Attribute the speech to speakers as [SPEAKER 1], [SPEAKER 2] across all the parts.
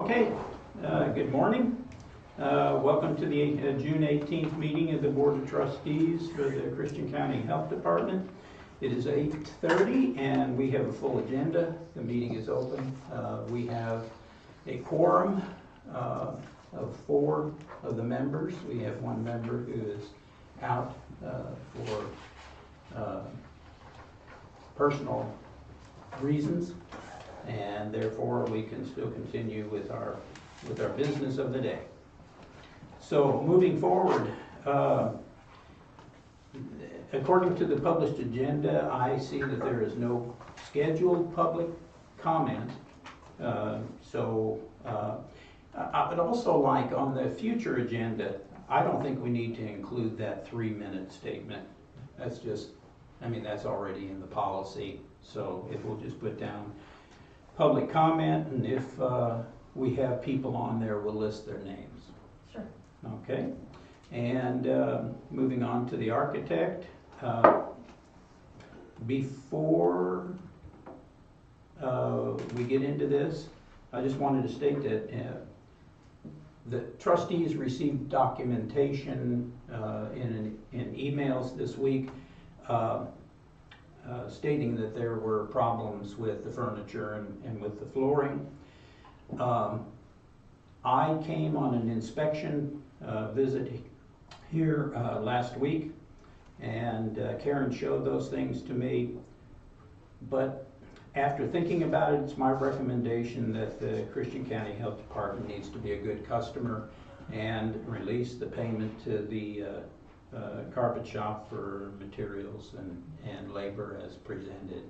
[SPEAKER 1] Okay, good morning. Welcome to the June 18th meeting of the Board of Trustees for the Christian County Health Department. It is 8:30 and we have a full agenda. The meeting is open. We have a quorum of 4 of the members. We have one member who is out for personal reasons, and therefore we can still continue with our business of the day. So moving forward, according to the published agenda, I see that there is no scheduled public comment. I would also like on the future agenda, I don't think we need to include that 3-minute statement. That's just, I mean, that's already in the policy. So if we'll just put down public comment, and if we have people on there, we'll list their names.
[SPEAKER 2] Sure.
[SPEAKER 1] Okay. And moving on to the architect. Before we get into this, I just wanted to state that the trustees received documentation in emails this week stating that there were problems with the furniture and with the flooring. I came on an inspection visit here last week, and Karen showed those things to me, but after thinking about it, it's my recommendation that the Christian County Health Department needs to be a good customer and release the payment to the carpet shop for materials and labor as presented.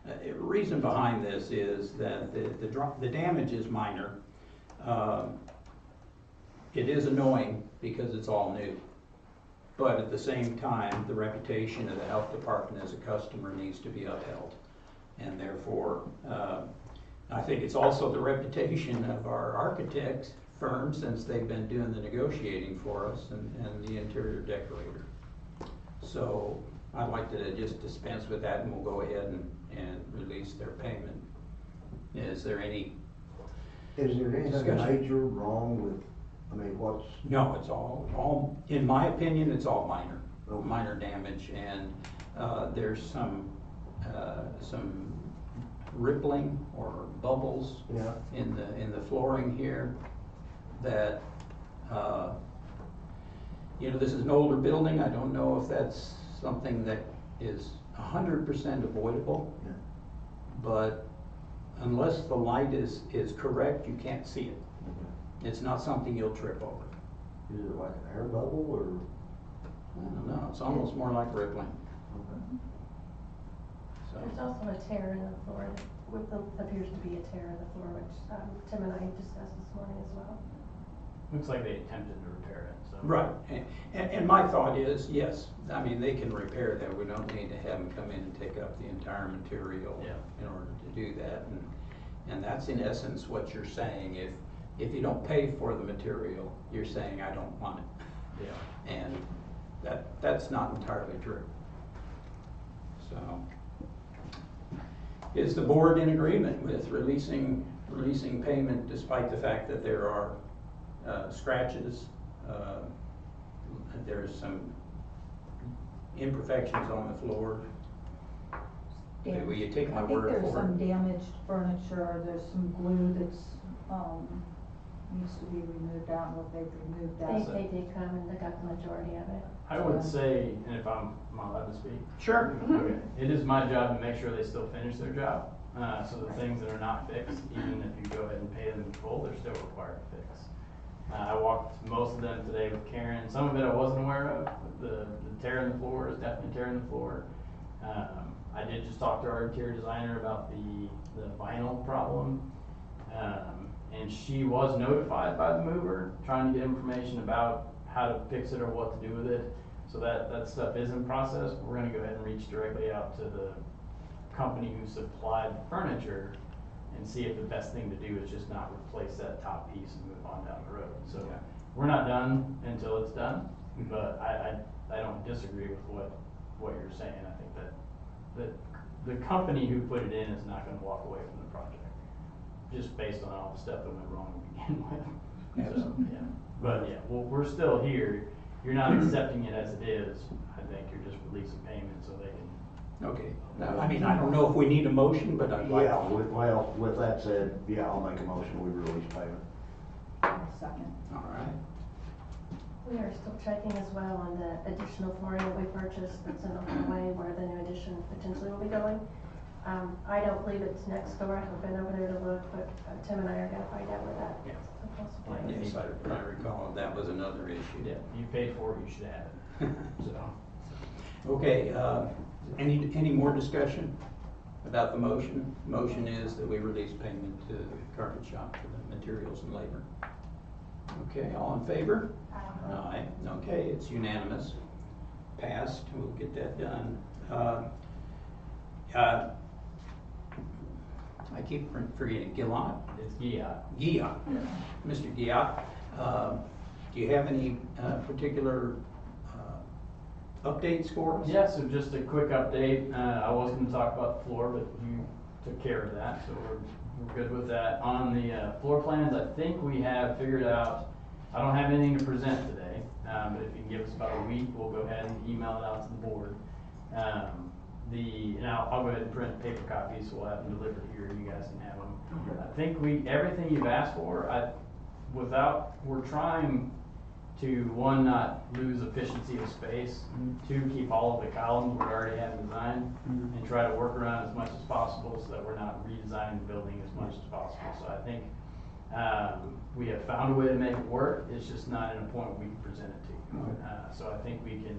[SPEAKER 1] The reason behind this is that the damage is minor. It is annoying because it's all new, but at the same time, the reputation of the health department as a customer needs to be upheld. And therefore, I think it's also the reputation of our architects firm, since they've been doing the negotiating for us, and the interior decorator. So I'd like to just dispense with that, and we'll go ahead and release their payment. Is there any
[SPEAKER 3] anything
[SPEAKER 1] discussion?
[SPEAKER 3] major wrong with, I mean, what's?
[SPEAKER 1] No, it's all, in my opinion, it's all minor.
[SPEAKER 3] Okay.
[SPEAKER 1] Minor damage, and there's some rippling or bubbles,
[SPEAKER 3] Yeah.
[SPEAKER 1] in the flooring here that this is an older building. I don't know if that's something that is 100% avoidable,
[SPEAKER 3] Yeah.
[SPEAKER 1] but unless the light is correct, you can't see it. It's not something you'll trip over.
[SPEAKER 3] Is it like an air bubble or?
[SPEAKER 1] I don't know, it's almost more like rippling.
[SPEAKER 3] Okay.
[SPEAKER 1] So.
[SPEAKER 2] There's also a tear in the floor, appears to be a tear in the floor, which Tim and I discussed this morning as well.
[SPEAKER 4] Looks like they attempted to repair it, so.
[SPEAKER 1] Right, and my thought is, yes, I mean, they can repair that. We don't need to have them come in and take up the entire material in order to do that. And that's in essence what you're saying. If you don't pay for the material, you're saying, I don't want it.
[SPEAKER 4] Yeah.
[SPEAKER 1] And that's not entirely true. So, is the board in agreement with releasing payment despite the fact that there are scratches? There's some imperfections on the floor. Will you take my word for it?
[SPEAKER 5] I think there's some damaged furniture. There's some glue that's needs to be removed out, what they've removed out.
[SPEAKER 2] They did come and they got the majority of it.
[SPEAKER 4] I would say, and if I'm allowed to speak.
[SPEAKER 1] Sure.
[SPEAKER 4] Okay. It is my job to make sure they still finish their job. So the things that are not fixed, even if you go ahead and pay them in full, they're still required to fix. I walked most of them today with Karen. Some of it I wasn't aware of. The tear in the floor is definitely tear in the floor. I did just talk to our interior designer about the vinyl problem. And she was notified by the mover, trying to get information about how to fix it or what to do with it. So that stuff is in process. We're gonna go ahead and reach directly out to the company who supplied the furniture and see if the best thing to do is just not replace that top piece and move on down the road. So we're not done until it's done, but I don't disagree with what you're saying. I think that the company who put it in is not gonna walk away from the project.
[SPEAKER 1] Okay.
[SPEAKER 4] So.
[SPEAKER 1] All right.
[SPEAKER 4] just based on all the stuff that went wrong to begin with. So, yeah, but yeah, well, we're still here. You're not accepting it as it is. I think you're just releasing payment so they can.
[SPEAKER 1] Okay, now, I mean, I don't know if we need a motion, but I'd like.
[SPEAKER 3] Yeah, with that said, yeah, I'll make a motion, we release payment.
[SPEAKER 5] Second.
[SPEAKER 1] All right,
[SPEAKER 2] We are still checking as well on the additional flooring that we purchased that's in the hallway where the new addition potentially will be going. I don't believe it's next door, I haven't been over there to look, but Tim and I are gonna find out where that
[SPEAKER 4] Yeah.
[SPEAKER 2] possibly is.
[SPEAKER 1] yes, I recall that was another issue.
[SPEAKER 4] Yeah, you paid for it, you should have it. So.
[SPEAKER 1] Okay, any more discussion about the motion? Motion is that we release payment to the carpet shop for the materials and labor. Okay, all in favor? Aye. Okay, it's unanimous. Passed, we'll get that done. I keep forgetting, Gillot?
[SPEAKER 4] It's Giat.
[SPEAKER 1] Giat. Mr. Giat, do you have any particular updates for us?
[SPEAKER 4] Yeah, so just a quick update. I was gonna talk about the floor, but you took care of that, so we're good with that. On the floor plans, I think we have figured out, I don't have anything to present today, but if you can give us about a week, we'll go ahead and email it out to the board. And I'll go ahead and print paper copies, so we'll have them delivered here, and you guys can have them. I think everything you've asked for, we're trying to, one, not lose efficiency of space, two, keep all of the columns we already have designed, and try to work around as much as possible so that we're not redesigning the building as much as possible. So I think we have found a way to make it work, it's just not in a point where we can present it to you. So I think we can,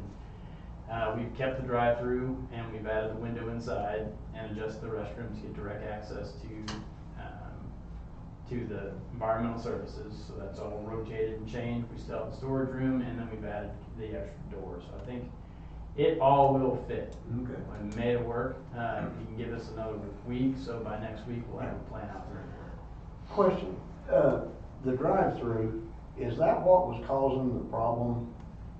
[SPEAKER 4] we've kept the drive-through and we've added the window inside and adjusted the restrooms to get direct access to the environmental services, so that's all rotated and changed. We still have the storage room, and then we've added the extra door. So I think it all will fit.
[SPEAKER 3] Okay.
[SPEAKER 4] We made it work. You can give us another week, so by next week we'll have a plan out there.
[SPEAKER 3] Question, the drive-through, is that what was causing the problem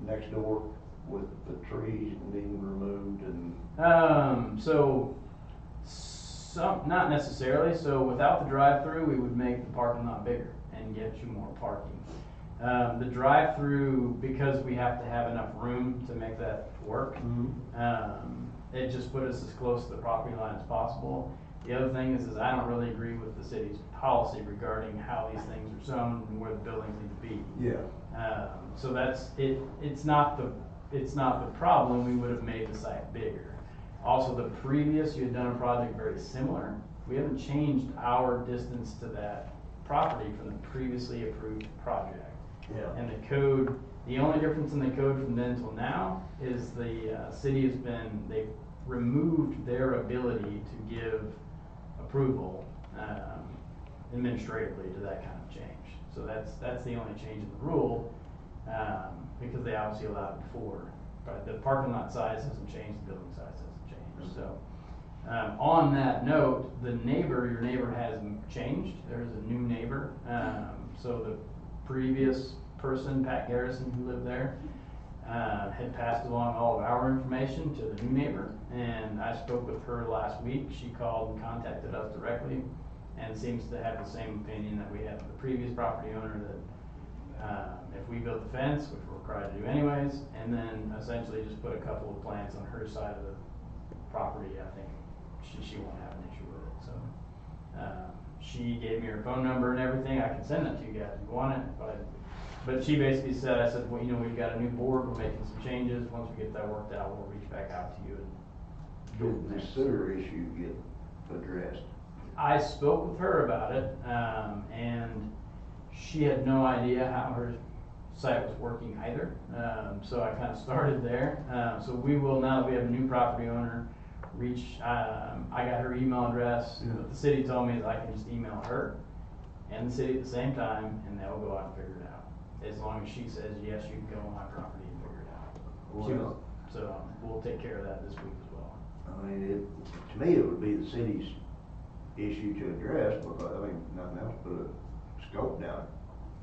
[SPEAKER 3] next door with the trees being removed and?
[SPEAKER 4] Not necessarily. So without the drive-through, we would make the parking lot bigger and get you more parking. The drive-through, because we have to have enough room to make that work, it just put us as close to the property line as possible. The other thing is I don't really agree with the city's policy regarding how these things are zoned and where the buildings need to be.
[SPEAKER 3] Yeah.
[SPEAKER 4] So that's it. It's not the problem. We would have made the site bigger. Also, the previous, you had done a project very similar. We haven't changed our distance to that property from the previously approved project.
[SPEAKER 3] Yeah.
[SPEAKER 4] And the code, the only difference in the code from then till now is the city they've removed their ability to give approval administratively to that kind of change. So that's the only change in the rule, because they obviously allowed it before. But the parking lot size hasn't changed, the building size hasn't changed. So on that note, your neighbor has changed. There's a new neighbor. So the previous person, Pat Garrison, who lived there, had passed along all of our information to the new neighbor, and I spoke with her last week. She called and contacted us directly and seems to have the same opinion that we had with the previous property owner, that if we built the fence, which we're required to do anyways, and then essentially just put a couple of plants on her side of the property, I think she won't have an issue with it. So she gave me her phone number and everything. I can send that to you guys if you want it, but she basically said, I said, well, we've got a new board, we're making some changes. Once we get that worked out, we'll reach back out to you and
[SPEAKER 3] Did the sewer issue get addressed?
[SPEAKER 4] I spoke with her about it, and she had no idea how her site was working either. So I kind of started there. So we will, now that we have a new property owner, I got her email address.
[SPEAKER 3] Yeah.
[SPEAKER 4] What the city told me is I can just email her and the city at the same time, and they'll go out and figure it out. As long as she says, yes, you can go on my property and figure it out.
[SPEAKER 3] Well,
[SPEAKER 4] So we'll take care of that this week as well.
[SPEAKER 3] I mean, to me, it would be the city's issue to address, because, I mean, nothing else but a scope down,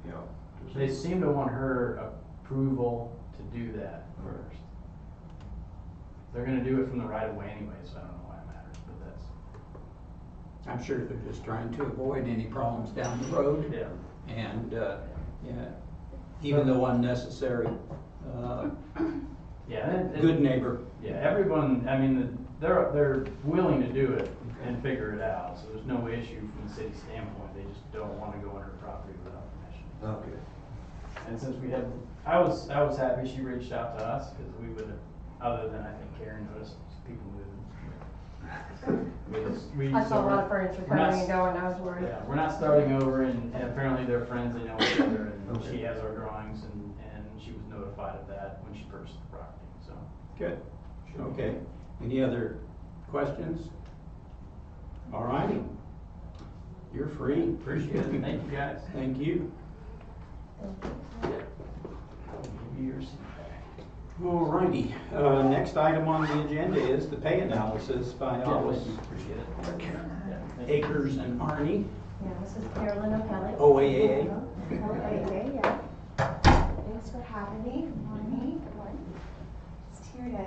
[SPEAKER 3] to
[SPEAKER 4] They
[SPEAKER 3] see.
[SPEAKER 4] seem to want her approval to do that first. They're gonna do it from the right of way anyway, so I don't know why it matters, but
[SPEAKER 1] I'm sure they're just trying to avoid any problems down the road.
[SPEAKER 4] Yeah.
[SPEAKER 1] And, yeah, even though unnecessary,
[SPEAKER 4] Yeah, and
[SPEAKER 1] good neighbor.
[SPEAKER 4] yeah, everyone, I mean, they're willing to do it and figure it out, so there's no issue from the city standpoint, they just don't wanna go on her property without permission.
[SPEAKER 3] Okay.
[SPEAKER 4] And since we had, I was happy she reached out to us, cause we would have, other than I think Karen noticed people moving.
[SPEAKER 2] I saw a lot of furniture
[SPEAKER 4] we're not-
[SPEAKER 2] coming and going, I was worried.
[SPEAKER 4] Yeah, we're not starting over, and apparently they're friends, they know each other, and she has our drawings, and she was notified of that when she purchased the property, so.
[SPEAKER 1] Good, okay. Any other questions? All righty. You're free.
[SPEAKER 4] Appreciate it, thank you guys.
[SPEAKER 1] Thank you.
[SPEAKER 4] Give you your seat back.
[SPEAKER 1] All righty. Next item on the agenda is the pay analysis by Alice
[SPEAKER 4] Appreciate it. Yeah, thank you.
[SPEAKER 1] Akers and Arnie,
[SPEAKER 2] Yeah, this is Carolyn O'Kelly.
[SPEAKER 1] OAAA.
[SPEAKER 6] Okay, yeah. Thanks for having me. Good morning. Just here to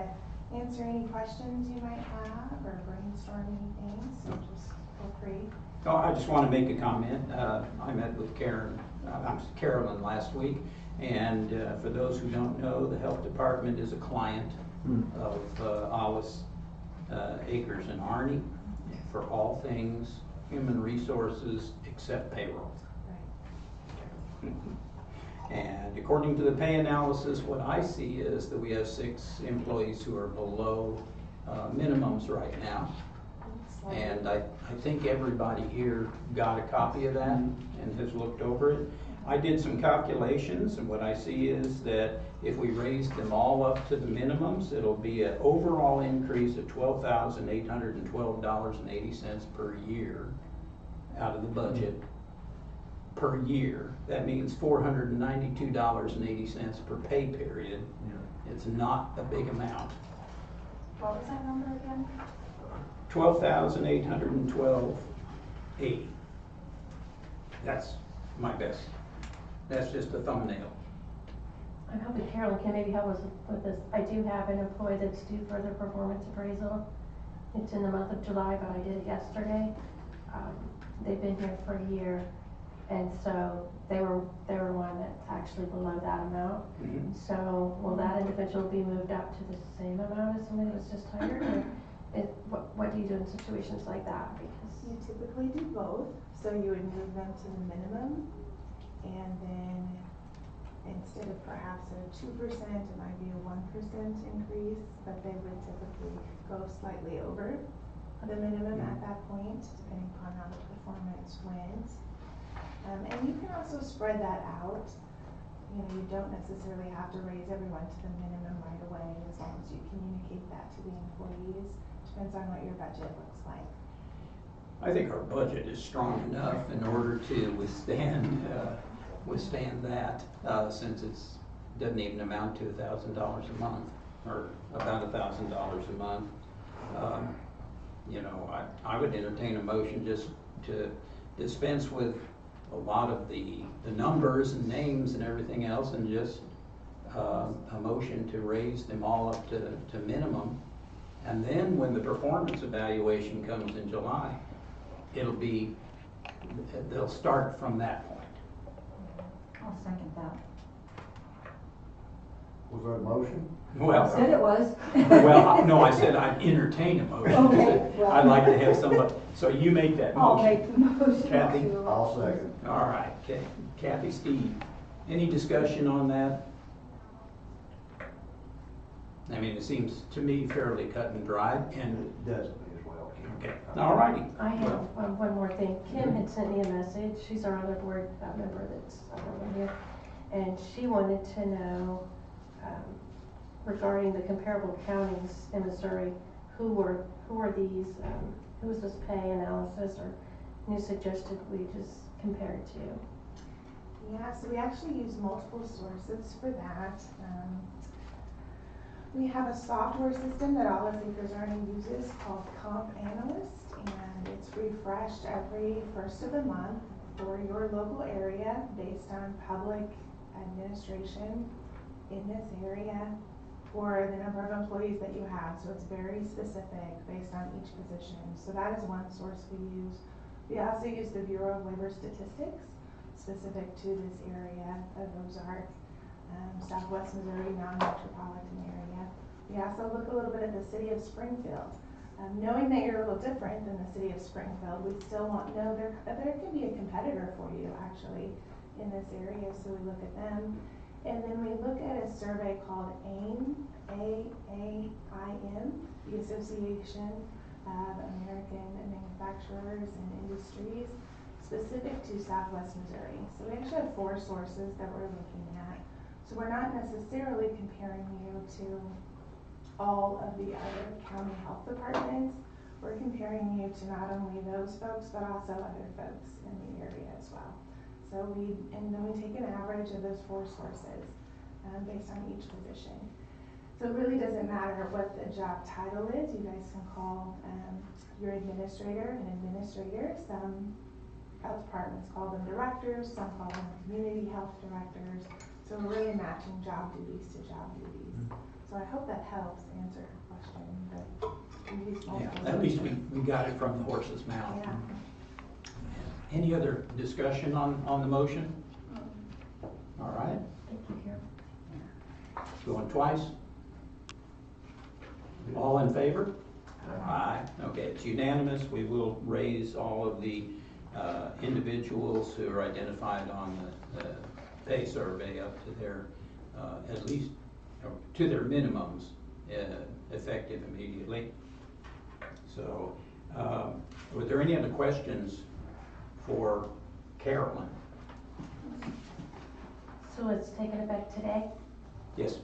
[SPEAKER 6] answer any questions you might have or brainstorm anything, so just feel free.
[SPEAKER 1] Oh, I just want to make a comment. I met with Carolyn last week, and for those who don't know, the health department is a client of Alice Akers and Arnie for all things human resources except payroll.
[SPEAKER 6] Right.
[SPEAKER 1] And according to the pay analysis, what I see is that we have 6 employees who are below minimums right now. And I think everybody here got a copy of that and has looked over it. I did some calculations, and what I see is that if we raise them all up to the minimums, it'll be an overall increase of $12,812.80 per year out of the budget per year. That means $492.80 per pay period. It's not a big amount.
[SPEAKER 6] What was that number again?
[SPEAKER 1] 12,812.80. That's my best. That's just a thumbnail.
[SPEAKER 2] I'm hoping Carolyn can maybe help us with this. I do have an employee that's due for their performance appraisal. It's in the month of July, but I did it yesterday. They've been here for a year, and so they were one that's actually below that amount.
[SPEAKER 1] Mhm.
[SPEAKER 2] So will that individual be moved up to the same amount as somebody who's just hired? Or what do you do in situations like that? Because
[SPEAKER 6] You typically do both, so you would move them to the minimum, and then instead of perhaps a 2%, it might be a 1% increase, but they would typically go slightly over the minimum at that point, depending upon how the performance went. And you can also spread that out. You know, you don't necessarily have to raise everyone to the minimum right away, as long as you communicate that to the employees. Depends on what your budget looks like.
[SPEAKER 1] I think our budget is strong enough in order to withstand that, since it's doesn't even amount to $1,000 a month, or about $1,000 a month. You know, I would entertain a motion just to dispense with a lot of the numbers and names and everything else, and just a motion to raise them all up to minimum. And then when the performance evaluation comes in July, they'll start from that point.
[SPEAKER 5] I'll second that.
[SPEAKER 3] Was that a motion?
[SPEAKER 1] Well,
[SPEAKER 5] Said it was.
[SPEAKER 1] no, I said I'd entertain a motion.
[SPEAKER 5] Okay, well.
[SPEAKER 1] I'd like to have somebody, so you make that
[SPEAKER 5] I'll
[SPEAKER 1] motion.
[SPEAKER 5] make the motion.
[SPEAKER 1] Kathy?
[SPEAKER 5] to-
[SPEAKER 3] I'll second.
[SPEAKER 1] All right, okay. Kathy, Steve, any discussion on that? I mean, it seems to me fairly cut and dry, and,
[SPEAKER 3] It does me as well, Kim.
[SPEAKER 1] okay, all righty.
[SPEAKER 2] I have one more thing. Kim had sent me a message. She's our other board member that's over here. And she wanted to know, regarding the comparable counties in Missouri, who were these, who was this pay analysis or new suggested wages compared to?
[SPEAKER 6] Yeah, so we actually use multiple sources for that. We have a software system that Alice Akers Arnie uses called Comp Analyst, and it's refreshed every first of the month for your local area based on public administration in this area. for the number of employees that you have, so it's very specific based on each position. So that is one source we use. We also use the Bureau of Labor Statistics, specific to this area of Ozark, Southwest Missouri, non-metropolitan area. We also look a little bit at the city of Springfield. Knowing that you're a little different than the city of Springfield, we still know there could be a competitor for you actually in this area, so we look at them. And then we look at a survey called AIM, A-A-I-M, the Association of American Manufacturers and Industries, specific to Southwest Missouri. So we actually have 4 sources that we're looking at. So we're not necessarily comparing you to all of the other county health departments. We're comparing you to not only those folks, but also other folks in the area as well. So and then we take an average of those 4 sources based on each position. So it really doesn't matter what the job title is. You guys can call your administrator an administrator. Some health departments call them directors, some call them community health directors. So we're really matching job duties to job duties. So I hope that helps answer your question. But
[SPEAKER 1] Yeah, at least we got it from the horse's mouth.
[SPEAKER 6] Yeah.
[SPEAKER 1] Any other discussion on the motion? All right,
[SPEAKER 2] Thank you, Karen.
[SPEAKER 1] going twice. All in favor? Aye. Okay, it's unanimous. We will raise all of the individuals who are identified on the pay survey up to their, at least, to their minimums, effective immediately. So, were there any other questions for Carolyn?
[SPEAKER 2] So it's taking effect today?
[SPEAKER 1] Yes.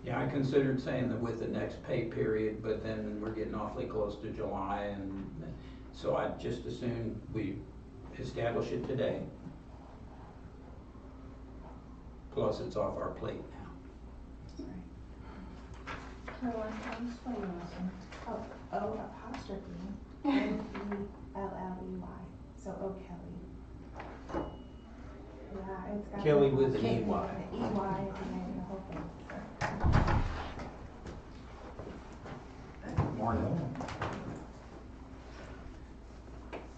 [SPEAKER 1] Yeah, I considered saying that with the next pay period, but then we're getting awfully close to July, and so I'd just as soon we establish it today. Plus, it's off our plate now.
[SPEAKER 5] Caroline, can you spell your last name?
[SPEAKER 6] O apostrophe N-E-L-L-E-Y. So O'Kelly. Yeah, it's got
[SPEAKER 1] Kelly with an
[SPEAKER 6] E-Y.
[SPEAKER 1] E-Y.
[SPEAKER 6] An E-Y at the end of the whole thing.
[SPEAKER 1] Morning.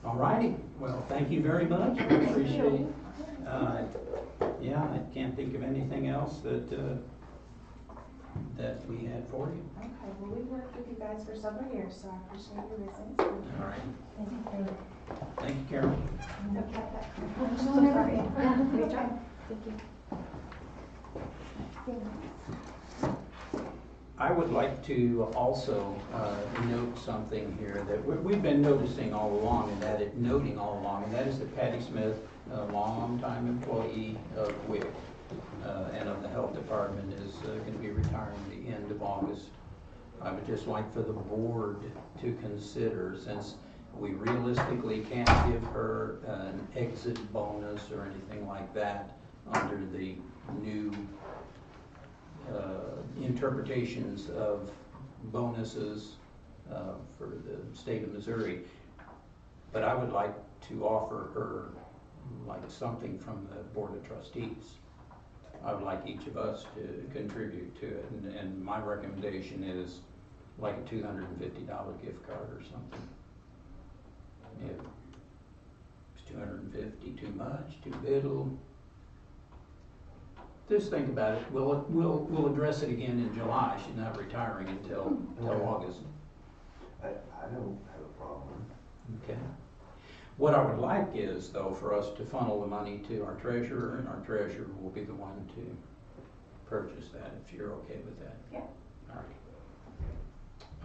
[SPEAKER 1] All righty, well, thank you very much, I appreciate it. Yeah, I can't think of anything else that we had for you.
[SPEAKER 6] Okay, well, we worked with you guys for several years, so I appreciate your business.
[SPEAKER 1] All right,
[SPEAKER 2] Thank you, Karen.
[SPEAKER 1] thank you, Carol.
[SPEAKER 6] I'm
[SPEAKER 2] so sorry. Yeah, great job. Thank you.
[SPEAKER 1] I would like to also note something here that we've been noticing all along, and noting all along, and that is that Patty Smith, a long-time employee of WIC and of the health department, is going to be retiring the end of August. I would just like for the board to consider, since we realistically can't give her an exit bonus or anything like that under the new interpretations of bonuses for the state of Missouri. But I would like to offer her like something from the Board of Trustees. I would like each of us to contribute to it, and my recommendation is like a $250 gift card or something. If it's $250 too much, too little, just think about it. We'll address it again in July. She's not retiring until August.
[SPEAKER 3] I don't have a problem.
[SPEAKER 1] Okay. What I would like is, though, for us to funnel the money to our treasurer, and our treasurer will be the one to purchase that, if you're okay with that.
[SPEAKER 6] Yeah.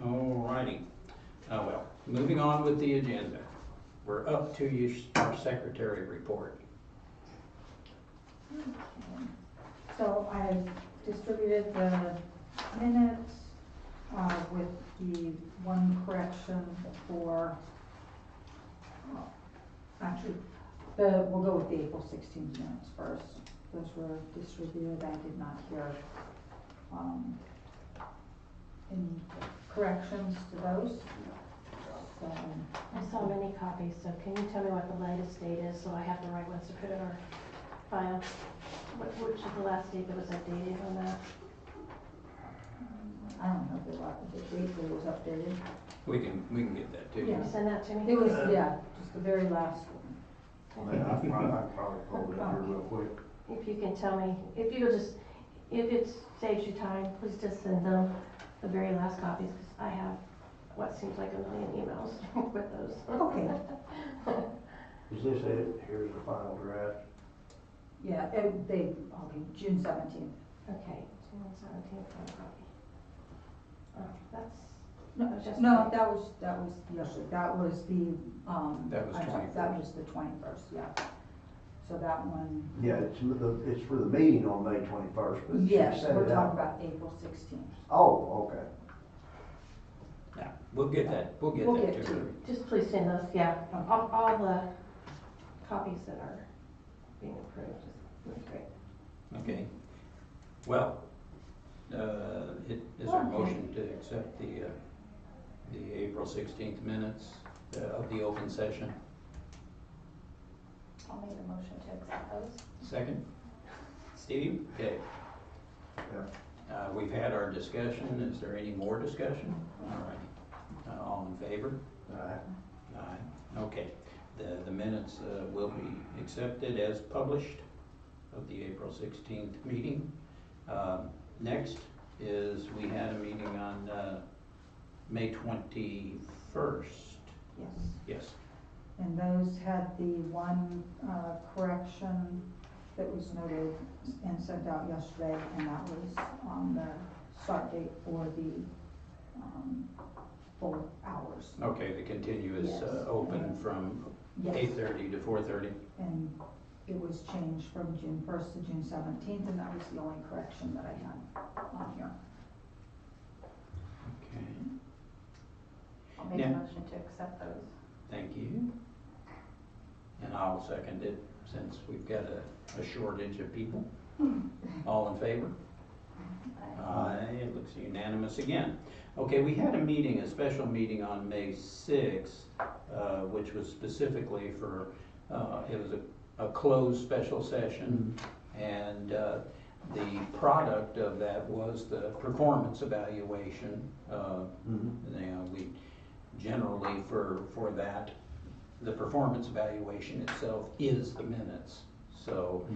[SPEAKER 1] All righty. Well, moving on with the agenda. We're up to our secretary report.
[SPEAKER 5] Okay. So I distributed the minutes with the one correction for, actually, we'll go with the April 16th minutes first. Those were distributed. I did not hear any corrections to those. So,
[SPEAKER 2] I saw many copies, so can you tell me what the latest date is so I have the right ones to put in our file? Which is the last date that was updated on that?
[SPEAKER 5] I don't know if the date that was updated.
[SPEAKER 1] We can get that to you.
[SPEAKER 2] Can you send that to me?
[SPEAKER 5] It was, yeah, just the very last one.
[SPEAKER 3] I can probably pull it up here real quick.
[SPEAKER 2] If you can tell me, if it saves you time, please just send them the very last copies, because I have what seems like a million emails with those.
[SPEAKER 5] Okay.
[SPEAKER 3] Is this it? Here's the final draft.
[SPEAKER 5] Yeah, I'll be June 17th.
[SPEAKER 2] Okay, June 17th, one copy. Oh, that's,
[SPEAKER 5] No,
[SPEAKER 2] that was just.
[SPEAKER 5] No, that was yesterday, that was the,
[SPEAKER 1] That was
[SPEAKER 5] I'm sorry,
[SPEAKER 1] 21st.
[SPEAKER 5] that was the 21st, yeah. So that one,
[SPEAKER 3] Yeah, it's for the meeting on May 21st, but she
[SPEAKER 5] yes,
[SPEAKER 3] sent
[SPEAKER 5] we're
[SPEAKER 3] it out.
[SPEAKER 5] talking about April 16th.
[SPEAKER 3] Oh, okay.
[SPEAKER 1] Yeah, we'll get that
[SPEAKER 5] We'll
[SPEAKER 1] to
[SPEAKER 5] get
[SPEAKER 1] her.
[SPEAKER 5] to
[SPEAKER 2] Just please send us, yeah, all the copies that are being approved, that's great.
[SPEAKER 1] Okay. Well, is there a motion to accept the April 16th minutes of the open session?
[SPEAKER 2] I'll make a motion to accept those.
[SPEAKER 1] Second? Steve? Okay.
[SPEAKER 3] Yeah.
[SPEAKER 1] We've had our discussion. Is there any more discussion? All right. All in favor? Aye. Okay. The minutes will be accepted as published of the April 16th meeting. Next is we had a meeting on May 21st.
[SPEAKER 5] Yes.
[SPEAKER 1] Yes.
[SPEAKER 5] And those had the one correction that was noted and sent out yesterday, and that was on the start date for the full hours.
[SPEAKER 1] Okay, the continuous
[SPEAKER 5] Yes.
[SPEAKER 1] open from
[SPEAKER 5] Yes.
[SPEAKER 1] 8:30 to 4:30.
[SPEAKER 5] And it was changed from June 1st to June 17th, and that was the only correction that I had on here.
[SPEAKER 1] Okay,
[SPEAKER 2] I'll make
[SPEAKER 1] Yeah.
[SPEAKER 2] a motion to accept those.
[SPEAKER 1] thank you. And I'll second it since we've got a shortage of people. All in favor? Aye, it looks unanimous again. Okay, we had a special meeting on May 6th, which was specifically for, it was a closed special session. And the product of that was the performance evaluation. We generally for that, the performance evaluation itself is the minutes. So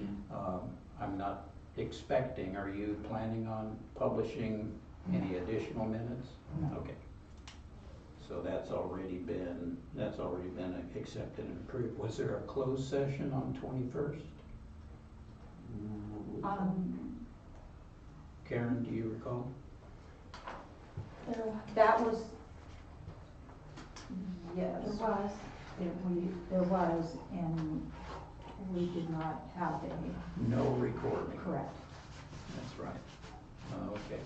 [SPEAKER 1] I'm not expecting, are you planning on publishing any additional minutes?
[SPEAKER 5] No.
[SPEAKER 1] Okay. So that's already been accepted and approved. Was there a closed session on 21st? Karen, do you recall?
[SPEAKER 5] That was, yes.
[SPEAKER 2] There was.
[SPEAKER 5] There was, and we did not have a,
[SPEAKER 1] No recording.
[SPEAKER 5] correct.
[SPEAKER 1] That's right. Okay.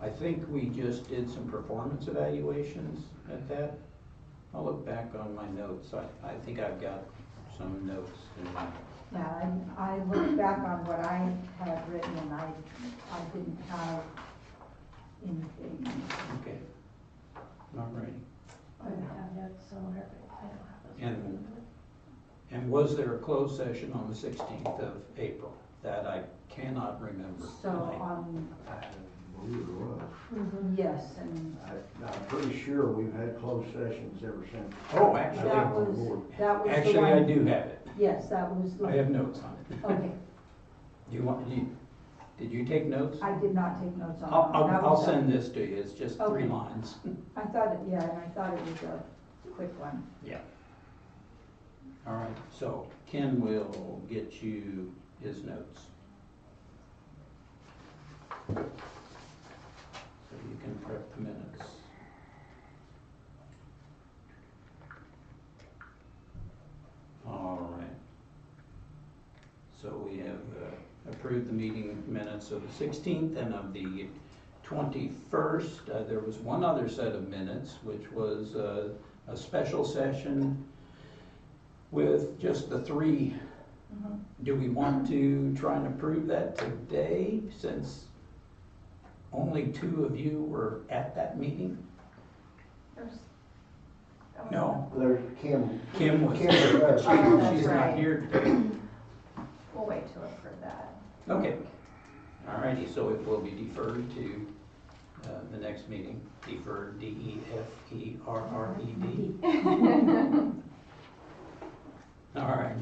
[SPEAKER 1] I think we just did some performance evaluations at that. I'll look back on my notes. I think I've got some notes in my,
[SPEAKER 5] Yeah, I looked back on what I had written, and I didn't have anything.
[SPEAKER 1] okay. All right.
[SPEAKER 2] I have notes somewhere, but I don't have those.
[SPEAKER 1] And was there a closed session on the 16th of April? That I cannot remember.
[SPEAKER 5] So,
[SPEAKER 3] I believe it was.
[SPEAKER 5] yes, and
[SPEAKER 3] I'm pretty sure we've had closed sessions ever since.
[SPEAKER 1] Oh, actually,
[SPEAKER 5] that was the one.
[SPEAKER 1] actually I do have it.
[SPEAKER 5] Yes, that was the.
[SPEAKER 1] I have notes on it.
[SPEAKER 5] Okay,
[SPEAKER 1] Did you take notes?
[SPEAKER 5] I did not take notes on that. That
[SPEAKER 1] I'll
[SPEAKER 5] was
[SPEAKER 1] send this to you. It's just 3
[SPEAKER 5] Okay.
[SPEAKER 1] lines.
[SPEAKER 5] I thought, and I thought it was a quick one.
[SPEAKER 1] Yeah. All right, so Ken will get you his notes. So you can prep the minutes. All right. So we have approved the meeting minutes of the 16th and of the 21st. There was one other set of minutes, which was a special session with just the 3. Do we want to try and approve that today, since only 2 of you were at that meeting?
[SPEAKER 2] There's.
[SPEAKER 1] No.
[SPEAKER 3] There's Kim.
[SPEAKER 1] Kim was
[SPEAKER 3] Kim was there.
[SPEAKER 1] she's not
[SPEAKER 5] right.
[SPEAKER 1] here today. Okay, all righty, so it will be deferred to the next meeting, deferred, D-E-F-E-R-R-E-D. All right,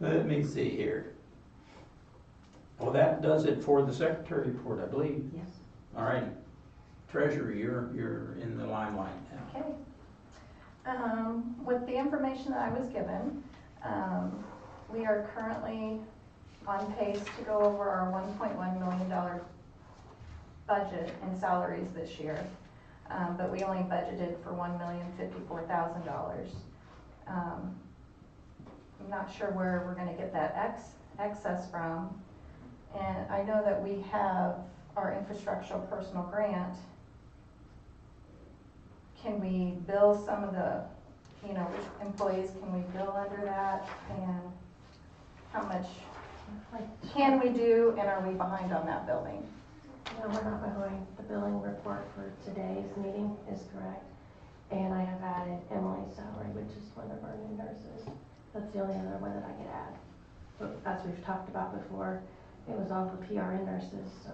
[SPEAKER 1] let me see here. Well, that does it for the secretary report, I believe.
[SPEAKER 7] Yes.
[SPEAKER 1] All right, treasurer, you're in the limelight now.
[SPEAKER 7] Okay. With the information that I was given, we are currently on pace to go over our $1.1 million budget in salaries this year. But we only budgeted for $1,054,000. I'm not sure where we're gonna get that excess from. And I know that we have our infrastructural personal grant. Can we bill some of the, which employees can we bill under that? And how much can we do, and are we behind on that billing?
[SPEAKER 2] No, we're not behind. The billing report for today's meeting is correct. And I have added Emily's salary, which is one of our new nurses. That's the only other one that I could add. But as we've talked about before, it was all for PRN nurses, so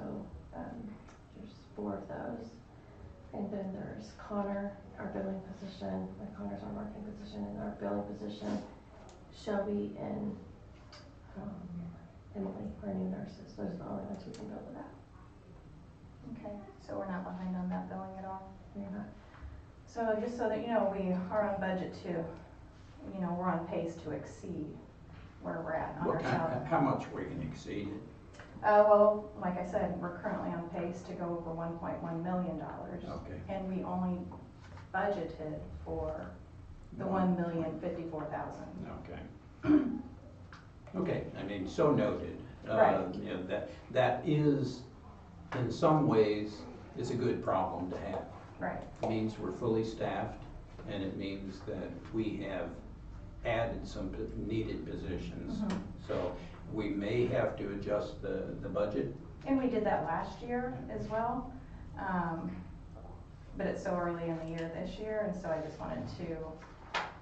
[SPEAKER 2] there's 4 of those. And then there's Connor, our billing position, Connor's our marketing position, and our billing position, Shelby and Emily, our new nurses. Those are the only ones we can bill with that.
[SPEAKER 7] Okay, so we're not behind on that billing at all?
[SPEAKER 2] We're not.
[SPEAKER 7] So just so that you know, we are on budget to, we're on pace to exceed where we're at on our salary.
[SPEAKER 1] How much we can exceed it?
[SPEAKER 7] Well, like I said, we're currently on pace to go over $1.1 million.
[SPEAKER 1] Okay.
[SPEAKER 7] And we only budgeted for the $1,054,000.
[SPEAKER 1] Okay. Okay, I mean, so noted.
[SPEAKER 7] Right.
[SPEAKER 1] That is, in some ways, is a good problem to have.
[SPEAKER 7] Right.
[SPEAKER 1] It means we're fully staffed, and it means that we have added some needed positions.
[SPEAKER 7] Mhm.
[SPEAKER 1] So we may have to adjust the budget.
[SPEAKER 7] And we did that last year as well. But it's so early in the year this year, and so I just wanted to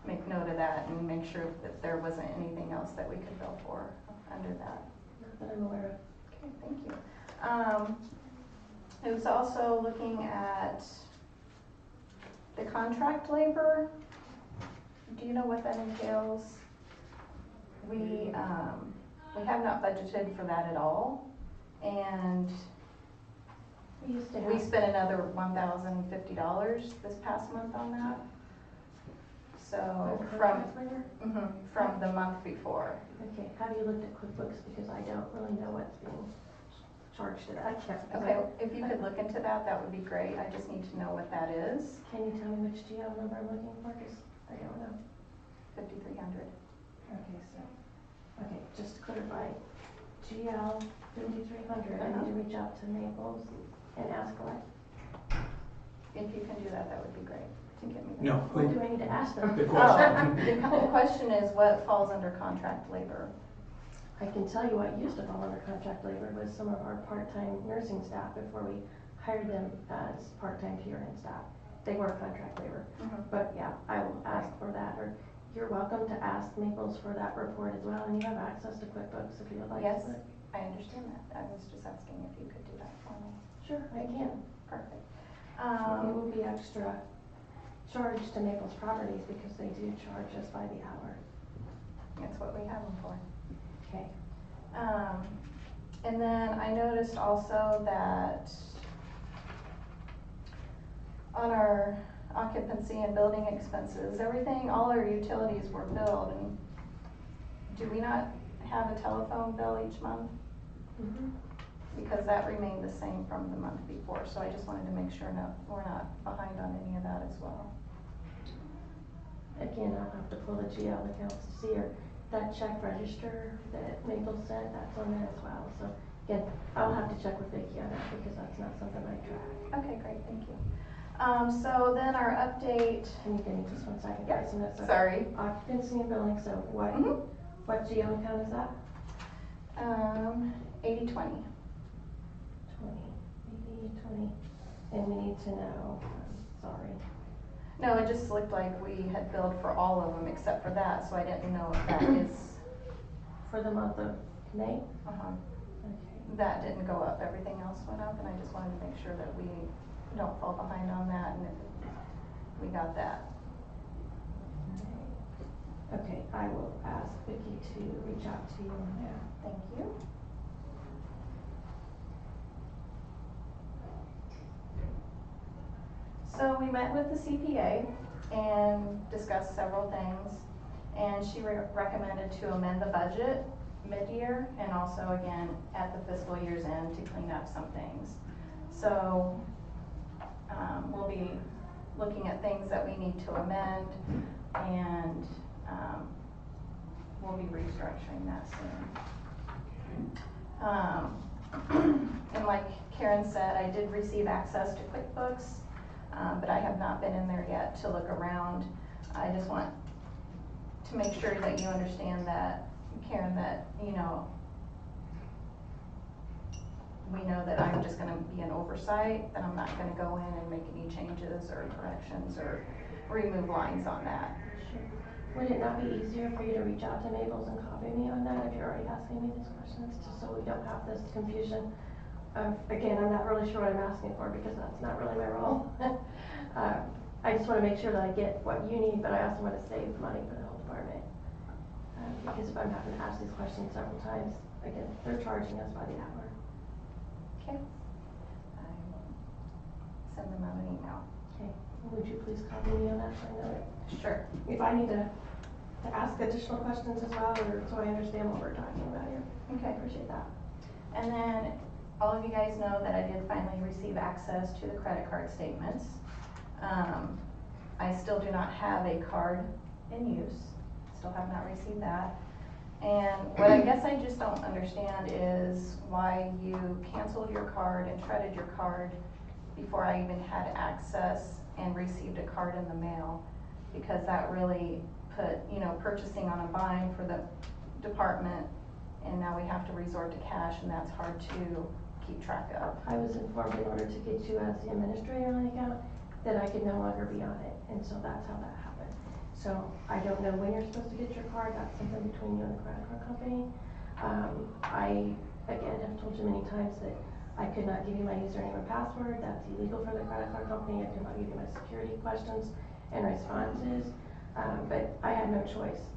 [SPEAKER 7] make note of that and make sure that there wasn't anything else that we could bill for under that.
[SPEAKER 2] Not that I'm aware of.
[SPEAKER 7] Okay, thank you. It was also looking at the contract labor. Do you know what that entails? We have not budgeted for that at all, and
[SPEAKER 2] We used to
[SPEAKER 7] we
[SPEAKER 2] have,
[SPEAKER 7] spent another $1,050 this past month on that. So
[SPEAKER 2] contract labor?
[SPEAKER 7] from the month before.
[SPEAKER 2] Okay, have you looked at QuickBooks? Because I don't really know what's being charged to that. I can't.
[SPEAKER 7] Okay, if you could look into that, that would be great. I just need to know what that is.
[SPEAKER 2] Can you tell me which GL number I'm looking for? Because I don't know.
[SPEAKER 7] 5,300.
[SPEAKER 2] Okay, just to clarify, GL 5300, I need to reach out to Naples and ask what?
[SPEAKER 7] If you can do that, that would be great to get me that.
[SPEAKER 1] No.
[SPEAKER 2] What do I need to ask them?
[SPEAKER 1] Good
[SPEAKER 7] Oh,
[SPEAKER 1] question.
[SPEAKER 7] the question is what falls under contract labor?
[SPEAKER 2] I can tell you what used to fall under contract labor was some of our part-time nursing staff before we hired them as part-time PRN staff. They were contract labor. But yeah, I will ask for that, or you're welcome to ask Maples for that report as well, and you have access to QuickBooks if you'd like
[SPEAKER 7] Yes,
[SPEAKER 2] to.
[SPEAKER 7] I understand that. I was just asking if you could do that for me.
[SPEAKER 2] Sure, I can.
[SPEAKER 7] Perfect.
[SPEAKER 2] It will be extra charge to Maples Properties because they do charge us by the hour.
[SPEAKER 7] That's what we have them for.
[SPEAKER 2] Okay.
[SPEAKER 7] And then I noticed also that on our occupancy and building expenses, all our utilities were billed, and do we not have a telephone bill each month? Because that remained the same from the month before, so I just wanted to make sure we're not behind on any of that as well.
[SPEAKER 2] Again, I'll have to pull the GL accounts to see, or that check register that Maple said, that's on there as well. So again, I'll have to check with Vicki on that because that's not something I track.
[SPEAKER 7] Okay, great, thank you. So then our update.
[SPEAKER 2] Can you give me just 1 second?
[SPEAKER 7] Yeah,
[SPEAKER 2] So that's
[SPEAKER 7] sorry.
[SPEAKER 2] occupancy and billing, so what GL account is that?
[SPEAKER 7] 80/20.
[SPEAKER 2] 20, 20, and we need to know, sorry.
[SPEAKER 7] No, it just looked like we had billed for all of them except for that, so I didn't know if that is,
[SPEAKER 2] For the month of May?
[SPEAKER 7] Uh-huh.
[SPEAKER 2] Okay.
[SPEAKER 7] That didn't go up, everything else went up, and I just wanted to make sure that we don't fall behind on that, and if we got that.
[SPEAKER 2] Okay, I will ask Vicki to reach out to you on that.
[SPEAKER 7] Thank you. So we met with the CPA and discussed several things, and she recommended to amend the budget mid-year and also again at the fiscal year's end to clean up some things. So we'll be looking at things that we need to amend, and we'll be restructuring that soon. And like Karen said, I did receive access to QuickBooks, but I have not been in there yet to look around. I just want to make sure that you understand that, Karen, that, you know, we know that I'm just gonna be an oversight, that I'm not gonna go in and make any changes or corrections or remove lines on that.
[SPEAKER 2] Would it not be easier for you to reach out to Mabel's and copy me on that if you're already asking me these questions, just so we don't have this confusion? Again, I'm not really sure what I'm asking for because that's not really my role. I just wanna make sure that I get what you need, but I also wanna save money for the whole department. Because if I'm having to ask these questions several times, again, they're charging us by the hour.
[SPEAKER 7] Okay. I will send them out an email.
[SPEAKER 2] Okay, would you please copy me on that so I know it?
[SPEAKER 7] Sure.
[SPEAKER 2] If I need to ask additional questions as well, or so I understand what we're talking about here.
[SPEAKER 7] Okay.
[SPEAKER 2] I appreciate that.
[SPEAKER 7] And then all of you guys know that I did finally receive access to the credit card statements. I still do not have a card in use, still have not received that. And what I guess I just don't understand is why you canceled your card and shredded your card before I even had access and received a card in the mail. Because that really put, you know, purchasing on a bind for the department, and now we have to resort to cash, and that's hard to keep track of.
[SPEAKER 2] I was informed in order to get you as the administrator on the account, that I could no longer be on it, and so that's how that happened. So I don't know when you're supposed to get your card, that's something between you and the credit card company. I, again, have told you many times that I could not give you my username and password, that's illegal for the credit card company, I could not give you my security questions and responses, but I had no choice.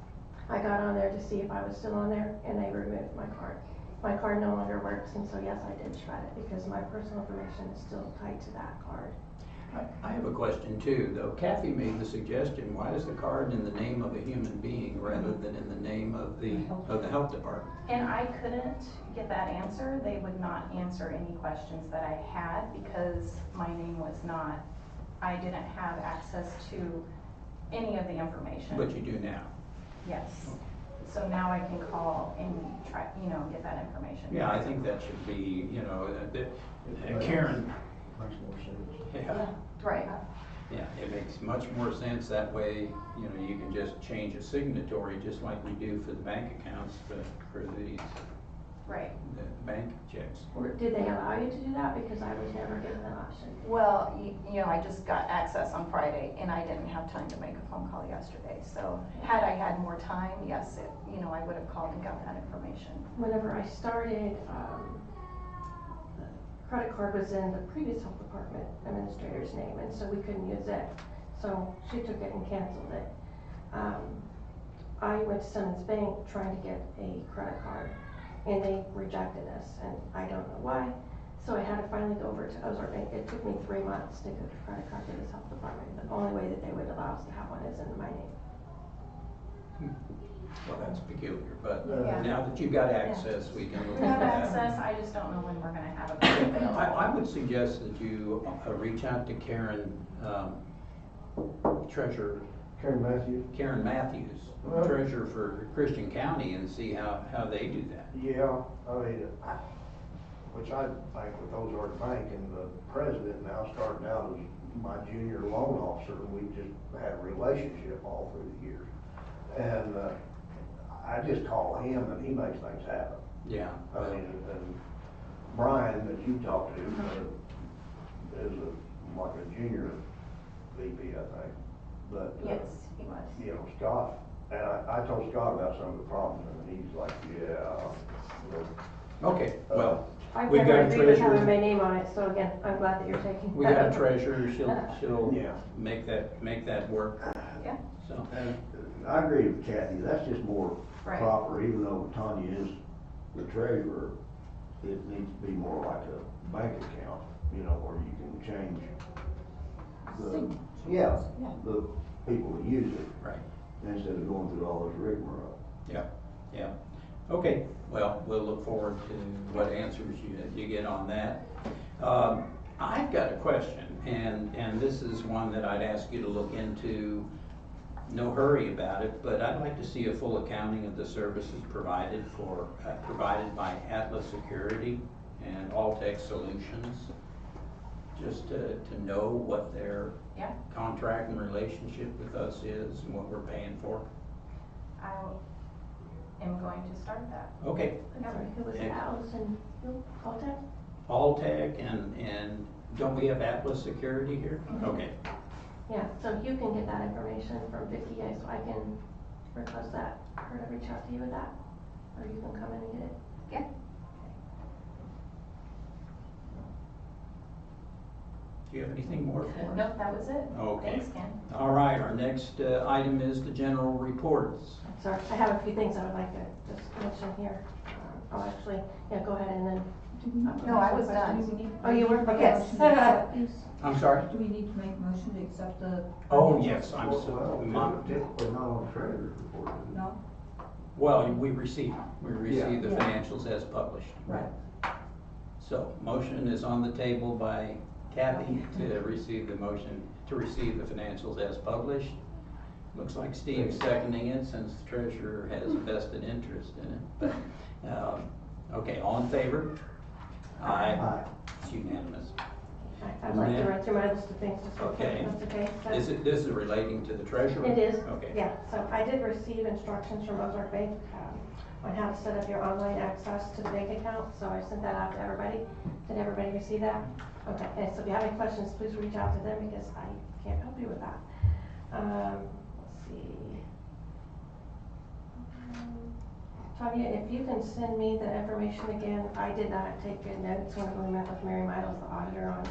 [SPEAKER 2] I got on there to see if I was still on there, and they removed my card. My card no longer works, and so yes, I did shred it, because my personal information is still tied to that card.
[SPEAKER 1] I have a question too, though. Kathy made the suggestion, why is the card in the name of a human being rather than in the name of the health department?
[SPEAKER 7] And I couldn't get that answer. They would not answer any questions that I had because my name was not, I didn't have access to any of the information.
[SPEAKER 1] But you do now.
[SPEAKER 7] Yes. So now I can call and try, you know, get that information.
[SPEAKER 1] Yeah, I think that should be, you know, Karen.
[SPEAKER 3] Makes more sense.
[SPEAKER 1] Yeah.
[SPEAKER 7] Right.
[SPEAKER 1] Yeah, it makes much more sense that way, you know, you can just change a signatory just like we do for the bank accounts for these,
[SPEAKER 7] Right.
[SPEAKER 1] the bank checks.
[SPEAKER 2] Or did they allow you to do that? Because I was never given that option.
[SPEAKER 7] Well, you know, I just got access on Friday and I didn't have time to make a phone call yesterday. So had I had more time, yes, you know, I would have called and got that information.
[SPEAKER 2] Whenever I started, the credit card was in the previous health department administrator's name, and so we couldn't use it. So she took it and canceled it. I went to Simmons Bank trying to get a credit card, and they rejected us, and I don't know why. So I had to finally go over to Ozark Bank. It took me 3 months to get a credit card to this health department. The only way that they would allow us to have one is in my name.
[SPEAKER 1] Well, that's peculiar, but
[SPEAKER 7] Yeah.
[SPEAKER 1] now that you've got access, we can look
[SPEAKER 7] We have
[SPEAKER 1] at that.
[SPEAKER 7] access, I just don't know when we're gonna have a card available.
[SPEAKER 1] I would suggest that you reach out to Karen, treasurer,
[SPEAKER 3] Karen Matthews?
[SPEAKER 1] Karen Matthews,
[SPEAKER 3] Well-
[SPEAKER 1] treasurer for Christian County, and see how they do that.
[SPEAKER 3] Yeah, I mean, which I think with Ozark Bank and the president now starting out as my junior loan officer, and we just had a relationship all through the years. And, I just call him and he makes things happen.
[SPEAKER 1] Yeah.
[SPEAKER 3] I mean, and Brian, that you talked to, is like a junior VP, I think. But,
[SPEAKER 7] Yes, he was.
[SPEAKER 3] you know, Scott And I told Scott about some of the problems, and he's like, yeah, you know,
[SPEAKER 1] Okay, well,
[SPEAKER 2] I've
[SPEAKER 1] We've
[SPEAKER 2] never
[SPEAKER 1] got a
[SPEAKER 2] agreed with
[SPEAKER 1] treasurer.
[SPEAKER 2] having my name on it, so again, I'm glad that you're taking.
[SPEAKER 1] we got a treasurer, she'll
[SPEAKER 3] Yeah.
[SPEAKER 1] make that work,
[SPEAKER 7] Yeah.
[SPEAKER 1] so.
[SPEAKER 3] and I agree with Kathy, that's just more
[SPEAKER 7] Right.
[SPEAKER 3] proper, even though Tanya is the treasurer, it needs to be more like a bank account, you know, where you can change the, yeah,
[SPEAKER 5] Yeah.
[SPEAKER 3] the people that use it,
[SPEAKER 1] Right.
[SPEAKER 3] instead of going through all this rigmarole.
[SPEAKER 1] Yeah, okay, well, we'll look forward to what answers you get on that. I've got a question, and this is one that I'd ask you to look into. No hurry about it, but I'd like to see a full accounting of the services provided by Atlas Security and Alltech Solutions. Just to know what their
[SPEAKER 7] Yeah.
[SPEAKER 1] contract and relationship with us is and what we're paying for.
[SPEAKER 7] I am going to start that.
[SPEAKER 1] Okay,
[SPEAKER 2] I'm sorry, who was it, Allison, who, Alta?
[SPEAKER 1] Alltech and don't we have Atlas Security here? Okay,
[SPEAKER 2] Yeah, so you can get that information from Vicky, so I can request that, her to reach out to you with that, or you can come in and get it.
[SPEAKER 7] Yeah.
[SPEAKER 1] do you have anything more for us?
[SPEAKER 7] Nope, that was it.
[SPEAKER 1] Okay.
[SPEAKER 7] Thanks, Ken.
[SPEAKER 1] All right, our next item is the general reports.
[SPEAKER 2] Sorry, I have a few things I would like to just mention here. I'll actually, yeah, go ahead and then.
[SPEAKER 7] No, I was done.
[SPEAKER 5] Do we need-
[SPEAKER 2] Oh, you were?
[SPEAKER 5] do we need
[SPEAKER 7] Yes.
[SPEAKER 5] to accept these?
[SPEAKER 1] I'm sorry?
[SPEAKER 5] Do we need to make a motion to accept the?
[SPEAKER 1] Oh,
[SPEAKER 5] financials?
[SPEAKER 1] yes, I'm
[SPEAKER 3] Well,
[SPEAKER 1] so,
[SPEAKER 3] typically not on the treasurer's report, is it?
[SPEAKER 5] No?
[SPEAKER 1] well, we receive the
[SPEAKER 5] Yeah.
[SPEAKER 1] financials as published.
[SPEAKER 5] Right.
[SPEAKER 1] So, motion is on the table by Kathy to receive the financials as published. Looks like Steve's seconding it since the treasurer has a vested interest in it. But, okay, all in favor? Aye.
[SPEAKER 3] Aye.
[SPEAKER 1] It's unanimous.
[SPEAKER 2] I'd like to run through my list of things just real quick,
[SPEAKER 1] Okay.
[SPEAKER 2] if that's okay. So-
[SPEAKER 1] This is relating to the treasurer?
[SPEAKER 2] It is.
[SPEAKER 1] Okay.
[SPEAKER 2] Yeah, so I did receive instructions from Ozark Bank on how to set up your online access to the bank account, so I sent that out to everybody. Did everybody receive that? Okay, and so if you have any questions, please reach out to them because I can't help you with that. Let's see. Tanya, if you can send me the information again, I did not take good notes when we met with Mary Miles, the auditor, on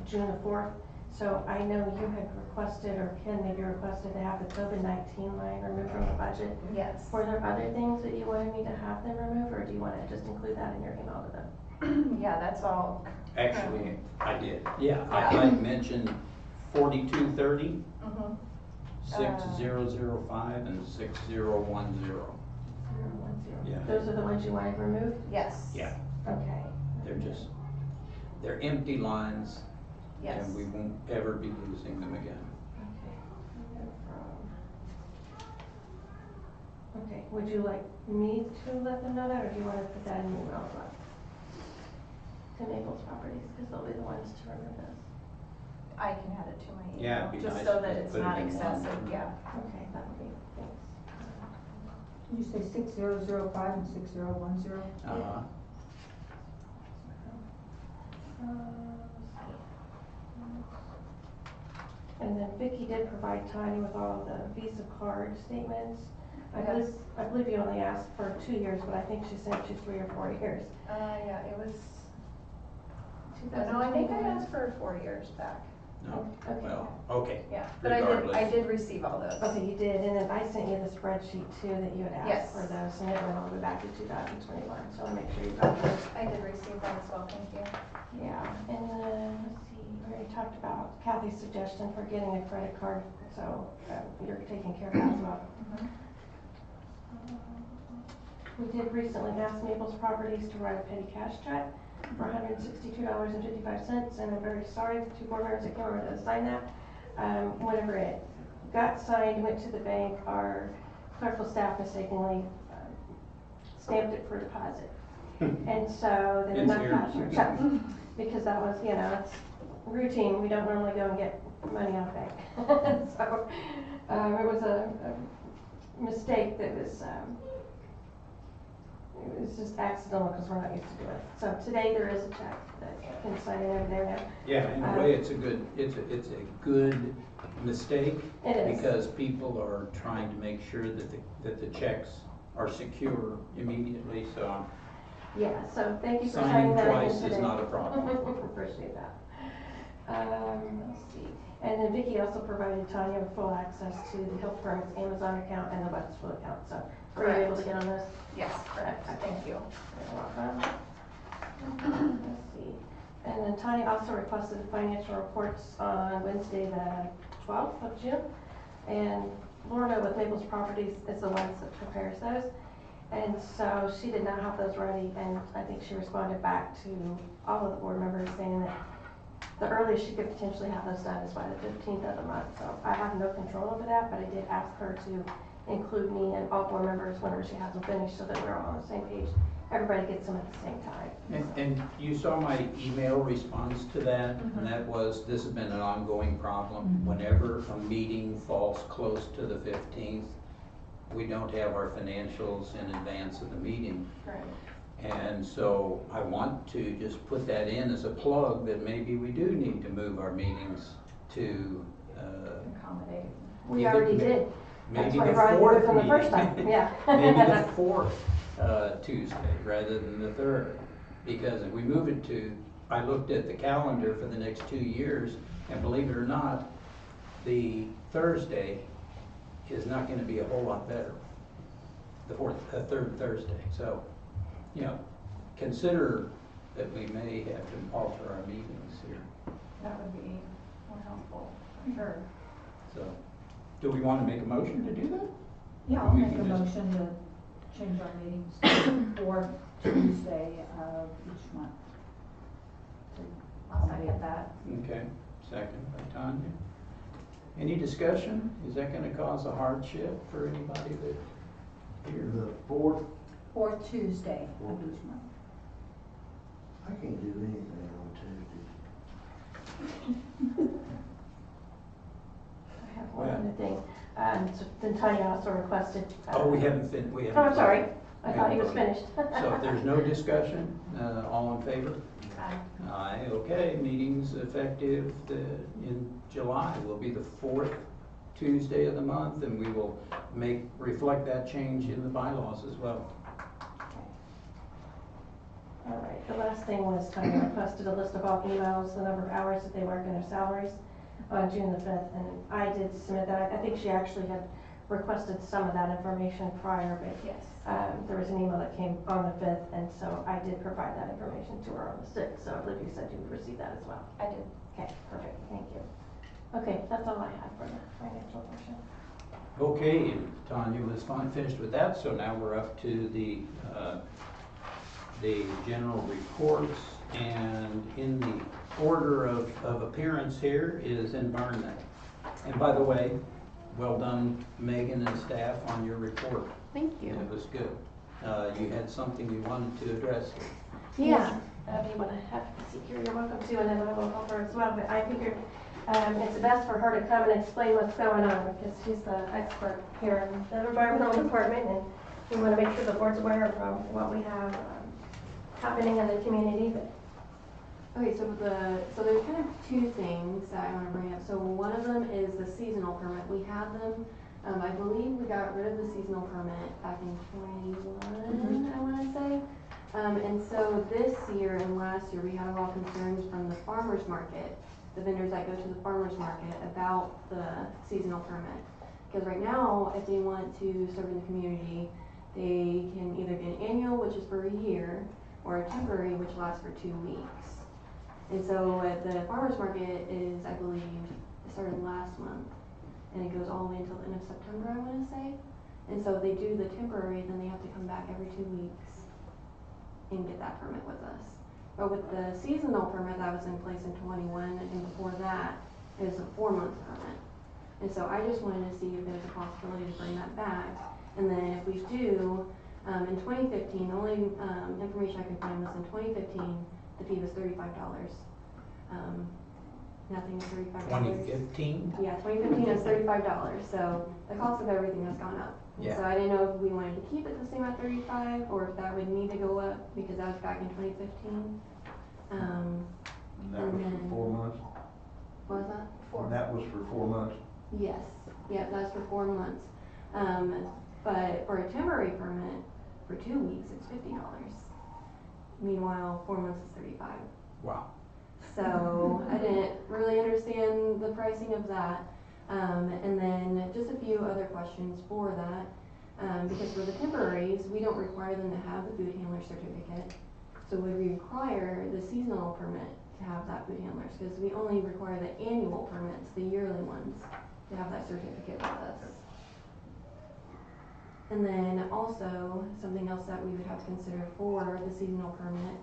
[SPEAKER 2] June the 4th. So I know you had requested, or Ken maybe requested, to have the COVID-19 line removed from the budget.
[SPEAKER 7] Yes.
[SPEAKER 2] Were there other things that you wanted me to have them remove, or do you want to just include that in your email to them?
[SPEAKER 7] Yeah, that's all.
[SPEAKER 1] Actually, I did. Yeah,
[SPEAKER 7] Yeah.
[SPEAKER 1] I mentioned 4230,
[SPEAKER 7] Mhm.
[SPEAKER 1] 6005, and 6010. Yeah.
[SPEAKER 2] Those are the ones you wanted removed?
[SPEAKER 7] Yes.
[SPEAKER 1] Yeah,
[SPEAKER 2] Okay.
[SPEAKER 1] they're empty lines,
[SPEAKER 7] Yes.
[SPEAKER 1] and we won't ever be using them again.
[SPEAKER 2] Okay, would you like me to let them know that, or do you want to put that in your email as well? To Naples Properties, because they'll be the ones to remove this.
[SPEAKER 7] I can add it to my email.
[SPEAKER 1] Yeah, it'd be
[SPEAKER 7] just
[SPEAKER 1] nice
[SPEAKER 7] so
[SPEAKER 1] to
[SPEAKER 7] that it's
[SPEAKER 1] put it
[SPEAKER 7] not
[SPEAKER 1] in one.
[SPEAKER 7] excessive, yeah.
[SPEAKER 2] Okay, that would be, thanks.
[SPEAKER 5] Did you say 6005 and 6010?
[SPEAKER 1] Uh-huh.
[SPEAKER 2] And then Vicky did provide Tanya with all of the Visa card statements.
[SPEAKER 7] Yes.
[SPEAKER 2] I believe you only asked for 2 years, but I think she sent you 3 or 4 years.
[SPEAKER 7] Yeah, it was, no, I think I asked for 4 years back.
[SPEAKER 1] No,
[SPEAKER 2] Okay.
[SPEAKER 1] well, okay.
[SPEAKER 7] Yeah, but I
[SPEAKER 1] Regardless.
[SPEAKER 7] did receive all those.
[SPEAKER 2] Okay, you did, and then I sent you the spreadsheet too that you had
[SPEAKER 7] Yes.
[SPEAKER 2] asked for those, and it went all the way back to 2021, so I'll make sure you got those.
[SPEAKER 7] I did receive that as well, thank you.
[SPEAKER 2] Yeah, and then, let's see, we already talked about Kathy's suggestion for getting a credit card, so you're taking care of that as well. We did recently ask Naples Properties to write a petty cash check for $162.55, and I'm very sorry the 2 board members that came over to sign that. Whenever it got signed, went to the bank, our clerical staff mistakenly stamped it for deposit. And so they did
[SPEAKER 1] It's
[SPEAKER 2] not
[SPEAKER 1] here.
[SPEAKER 2] cash our check, because that was, it's routine, we don't normally go and get money out of bank. So, it was a mistake that was, it was just accidental because we're not used to doing it. So today there is a check that can sign it over there now.
[SPEAKER 1] Yeah, in a way, it's a good mistake.
[SPEAKER 2] It is.
[SPEAKER 1] Because people are trying to make sure that the checks are secure immediately, so
[SPEAKER 2] Yeah, so thank you for
[SPEAKER 1] signing
[SPEAKER 2] signing that in
[SPEAKER 1] twice
[SPEAKER 2] today.
[SPEAKER 1] is not a problem.
[SPEAKER 2] Appreciate that. Let's see, and then Vicki also provided Tanya with full access to the health department's Amazon account and the Westfield account, so were you able to get on this?
[SPEAKER 7] Yes, correct, thank you.
[SPEAKER 2] You're welcome. Let's see, and then Tanya also requested financial reports on Wednesday, the 12th of June, and Lorna with Maples Properties is the one that prepares those. And so she did not have those ready, and I think she responded back to all of the board members saying that the earliest she could potentially have those done is by the 15th of the month. So I have no control over that, but I did ask her to include me and all board members whenever she has them finished so that we're all on the same page. Everybody gets them at the same time.
[SPEAKER 1] And you saw my email response to that, and that was, this has been an ongoing problem. Whenever a meeting falls close to the 15th, we don't have our financials in advance of the meeting.
[SPEAKER 7] Right.
[SPEAKER 1] And so I want to just put that in as a plug that maybe we do need to move our meetings to,
[SPEAKER 7] Accommodate.
[SPEAKER 2] We
[SPEAKER 1] Either
[SPEAKER 2] already did. That's
[SPEAKER 1] maybe
[SPEAKER 2] why
[SPEAKER 1] the
[SPEAKER 2] Brian did it
[SPEAKER 1] fourth
[SPEAKER 2] from the first
[SPEAKER 1] meeting.
[SPEAKER 2] time, yeah.
[SPEAKER 1] Maybe the fourth Tuesday rather than the third. Because if we move it to, I looked at the calendar for the next 2 years, and believe it or not, the Thursday is not gonna be a whole lot better. The third Thursday, so, you know, consider that we may have to alter our meetings here,
[SPEAKER 7] That would be more helpful, for sure.
[SPEAKER 1] so. Do we wanna make a motion to do that?
[SPEAKER 5] Yeah, I'll
[SPEAKER 1] We
[SPEAKER 5] make a
[SPEAKER 1] can just-
[SPEAKER 5] motion to change our meetings to fourth Tuesday of each month.
[SPEAKER 7] I'll second that.
[SPEAKER 1] Okay, second by Tanya. Any discussion? Is that gonna cause a hardship for anybody that here?
[SPEAKER 3] The fourth,
[SPEAKER 5] Fourth Tuesday of each month.
[SPEAKER 3] I can't do anything on Tuesday.
[SPEAKER 2] I have one other thing. So then Tanya also requested.
[SPEAKER 1] Oh, we haven't we haven't.
[SPEAKER 2] Oh, I'm sorry. I
[SPEAKER 1] We
[SPEAKER 2] thought he
[SPEAKER 1] haven't
[SPEAKER 2] was
[SPEAKER 1] voted.
[SPEAKER 2] finished.
[SPEAKER 1] So if there's no discussion, all in favor? Aye, okay, meetings effective in July will be the fourth Tuesday of the month, and we will reflect that change in the bylaws as well.
[SPEAKER 2] All right, the last thing was Tanya requested a list of all emails, the number of hours that they work and their salaries on June the 5th, and I did submit that. I think she actually had requested some of that information prior, but
[SPEAKER 7] Yes.
[SPEAKER 2] there was an email that came on the 5th, and so I did provide that information to her on the 6th, so I believe you said you would receive that as well.
[SPEAKER 7] I did.
[SPEAKER 2] Okay, perfect, thank you. Okay, that's all I have for the financial portion.
[SPEAKER 1] Okay, Tanya was finished with that, so now we're up to the general reports, and in the order of appearance here is environment. And by the way, well done, Megan and staff, on your report.
[SPEAKER 2] Thank you.
[SPEAKER 1] It was good. You had something you wanted to address here.
[SPEAKER 2] Yeah, if you want to have a seat here, you're welcome to, and then I will help her as well, but I figured it's best for her to come and explain what's going on, because she's the expert here in the environmental department, and we want to make sure the board's aware of what we have happening in the community. But
[SPEAKER 8] Okay, so there's kind of two things that I want to bring up. So one of them is the seasonal permit. We had them, I believe we got rid of the seasonal permit back in 21, I want to say. And so this year and last year, we had a lot of concerns from the farmer's market, the vendors that go to the farmer's market, about the seasonal permit. Because right now, if they want to serve in the community, they can either get an annual, which is for a year, or a temporary, which lasts for 2 weeks. And so the farmer's market is, I believe, it started last month, and it goes all the way until the end of September, I want to say. And so if they do the temporary, then they have to come back every 2 weeks and get that permit with us. But with the seasonal permit that was in place in 21, and before that, it was a 4-month permit. And so I just wanted to see if there's a possibility to bring that back. And then if we do, in 2015, the only information I could find was in 2015, the fee was $35. Nothing is $35.
[SPEAKER 1] 2015?
[SPEAKER 8] Yeah, 2015 is $35. So the cost of everything has gone up.
[SPEAKER 1] Yeah.
[SPEAKER 8] So I didn't know if we wanted to keep it the same at 35, or if that would need to go up because that was back in 2015.
[SPEAKER 3] And that was for 4 months?
[SPEAKER 8] What was that?
[SPEAKER 3] And that was for 4 months.
[SPEAKER 8] Yes, yeah, that's for 4 months. But for a temporary permit, for 2 weeks, it's $50. Meanwhile, 4 months is 35.
[SPEAKER 1] Wow.
[SPEAKER 8] So I didn't really understand the pricing of that. And then just a few other questions for that. Because for the temporaries, we don't require them to have the food handler certificate. So we require the seasonal permit to have that food handlers, because we only require the annual permits, the yearly ones, to have that certificate with us. And then also, something else that we would have to consider for the seasonal permit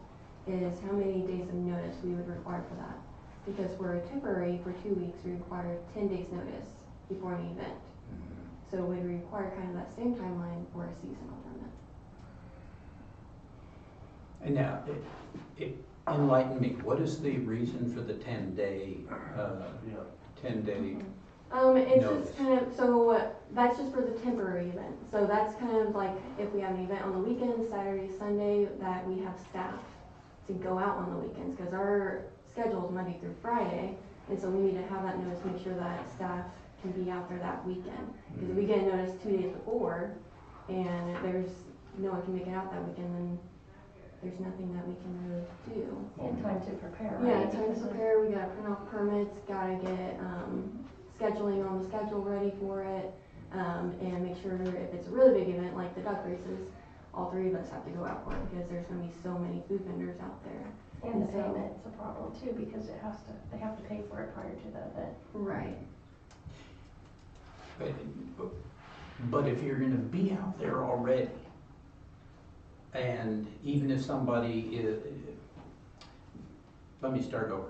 [SPEAKER 8] is how many days of notice we would require for that. Because for a temporary, for 2 weeks, we require 10 days notice before an event. So we require kind of that same timeline for a seasonal permit.
[SPEAKER 1] And now, enlighten me, what is the reason for the 10-day, 10-day?
[SPEAKER 8] It's
[SPEAKER 1] Notice.
[SPEAKER 8] just kind of, so that's just for the temporary event. So that's kind of like if we have an event on the weekend, Saturday, Sunday, that we have staff to go out on the weekends, because our schedule is Monday through Friday, and so we need to have that notice, make sure that staff can be out there that weekend. Because if we get a notice 2 days before, and there's no one can make it out that weekend, then there's nothing that we can really do.
[SPEAKER 2] And time to prepare, right?
[SPEAKER 8] Yeah, time to prepare, we gotta print off permits, gotta get, scheduling on the schedule ready for it, and make sure if it's a really big event like the duck races, all three of us have to go out for it, because there's gonna be so many food vendors out there.
[SPEAKER 2] And the
[SPEAKER 8] so-
[SPEAKER 2] payment's a problem too, because they have to pay for it prior to the event.
[SPEAKER 8] Right.
[SPEAKER 1] But if you're gonna be out there already, and even if somebody is, let me start over.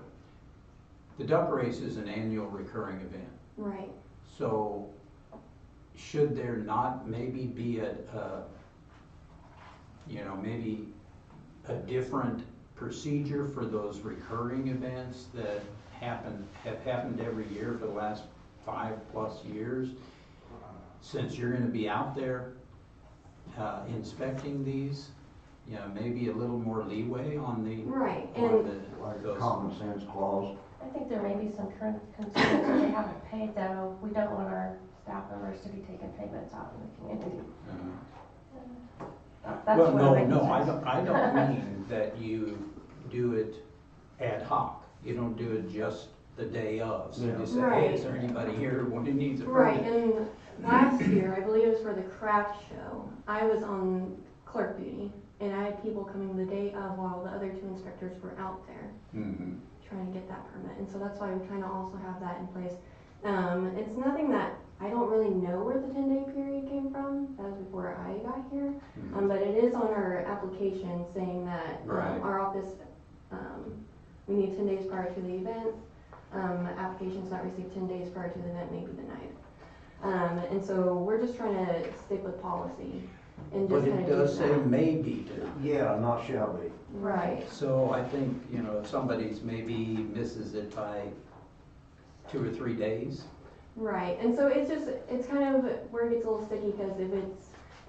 [SPEAKER 1] The duck race is an annual recurring event.
[SPEAKER 8] Right.
[SPEAKER 1] So should there not maybe be maybe a different procedure for those recurring events that have happened every year for the last 5+ years? Since you're gonna be out there inspecting these, maybe a little more leeway on the.
[SPEAKER 8] Right,
[SPEAKER 1] on
[SPEAKER 8] and
[SPEAKER 1] the-
[SPEAKER 3] Like a
[SPEAKER 1] those-
[SPEAKER 3] common sense clause.
[SPEAKER 2] I think there may be some current concerns that they haven't paid though. We don't want our staff members to be taking payments out in the community. That's
[SPEAKER 1] Well,
[SPEAKER 2] one of my
[SPEAKER 1] no,
[SPEAKER 2] concerns.
[SPEAKER 1] I don't mean that you do it ad hoc. You don't do it just the day of. So
[SPEAKER 3] Yeah.
[SPEAKER 1] you say, hey,
[SPEAKER 8] Right.
[SPEAKER 1] is there anybody here who needs a
[SPEAKER 8] right,
[SPEAKER 1] permit?
[SPEAKER 8] and last year, I believe it was for the craft show, I was on clerk duty, and I had people coming the day of while the other 2 inspectors were out there
[SPEAKER 1] Mhm.
[SPEAKER 8] trying to get that permit, and so that's why we kind of also have that in place. It's nothing that, I don't really know where the 10-day period came from, that was before I got here,
[SPEAKER 1] Mhm.
[SPEAKER 8] but it is on our application saying that,
[SPEAKER 1] Right.
[SPEAKER 8] our office, we need 10 days prior to the event, applications not received 10 days prior to the event may be denied. And so we're just trying to stick with policy and
[SPEAKER 1] But
[SPEAKER 8] just kind
[SPEAKER 1] it
[SPEAKER 8] of do
[SPEAKER 1] does say
[SPEAKER 8] that.
[SPEAKER 1] may be denied.
[SPEAKER 3] Yeah, not shall be.
[SPEAKER 8] Right,
[SPEAKER 1] So I think, if somebody's maybe misses it by 2 or 3 days.
[SPEAKER 8] right, and so it's kind of where it gets a little sticky, because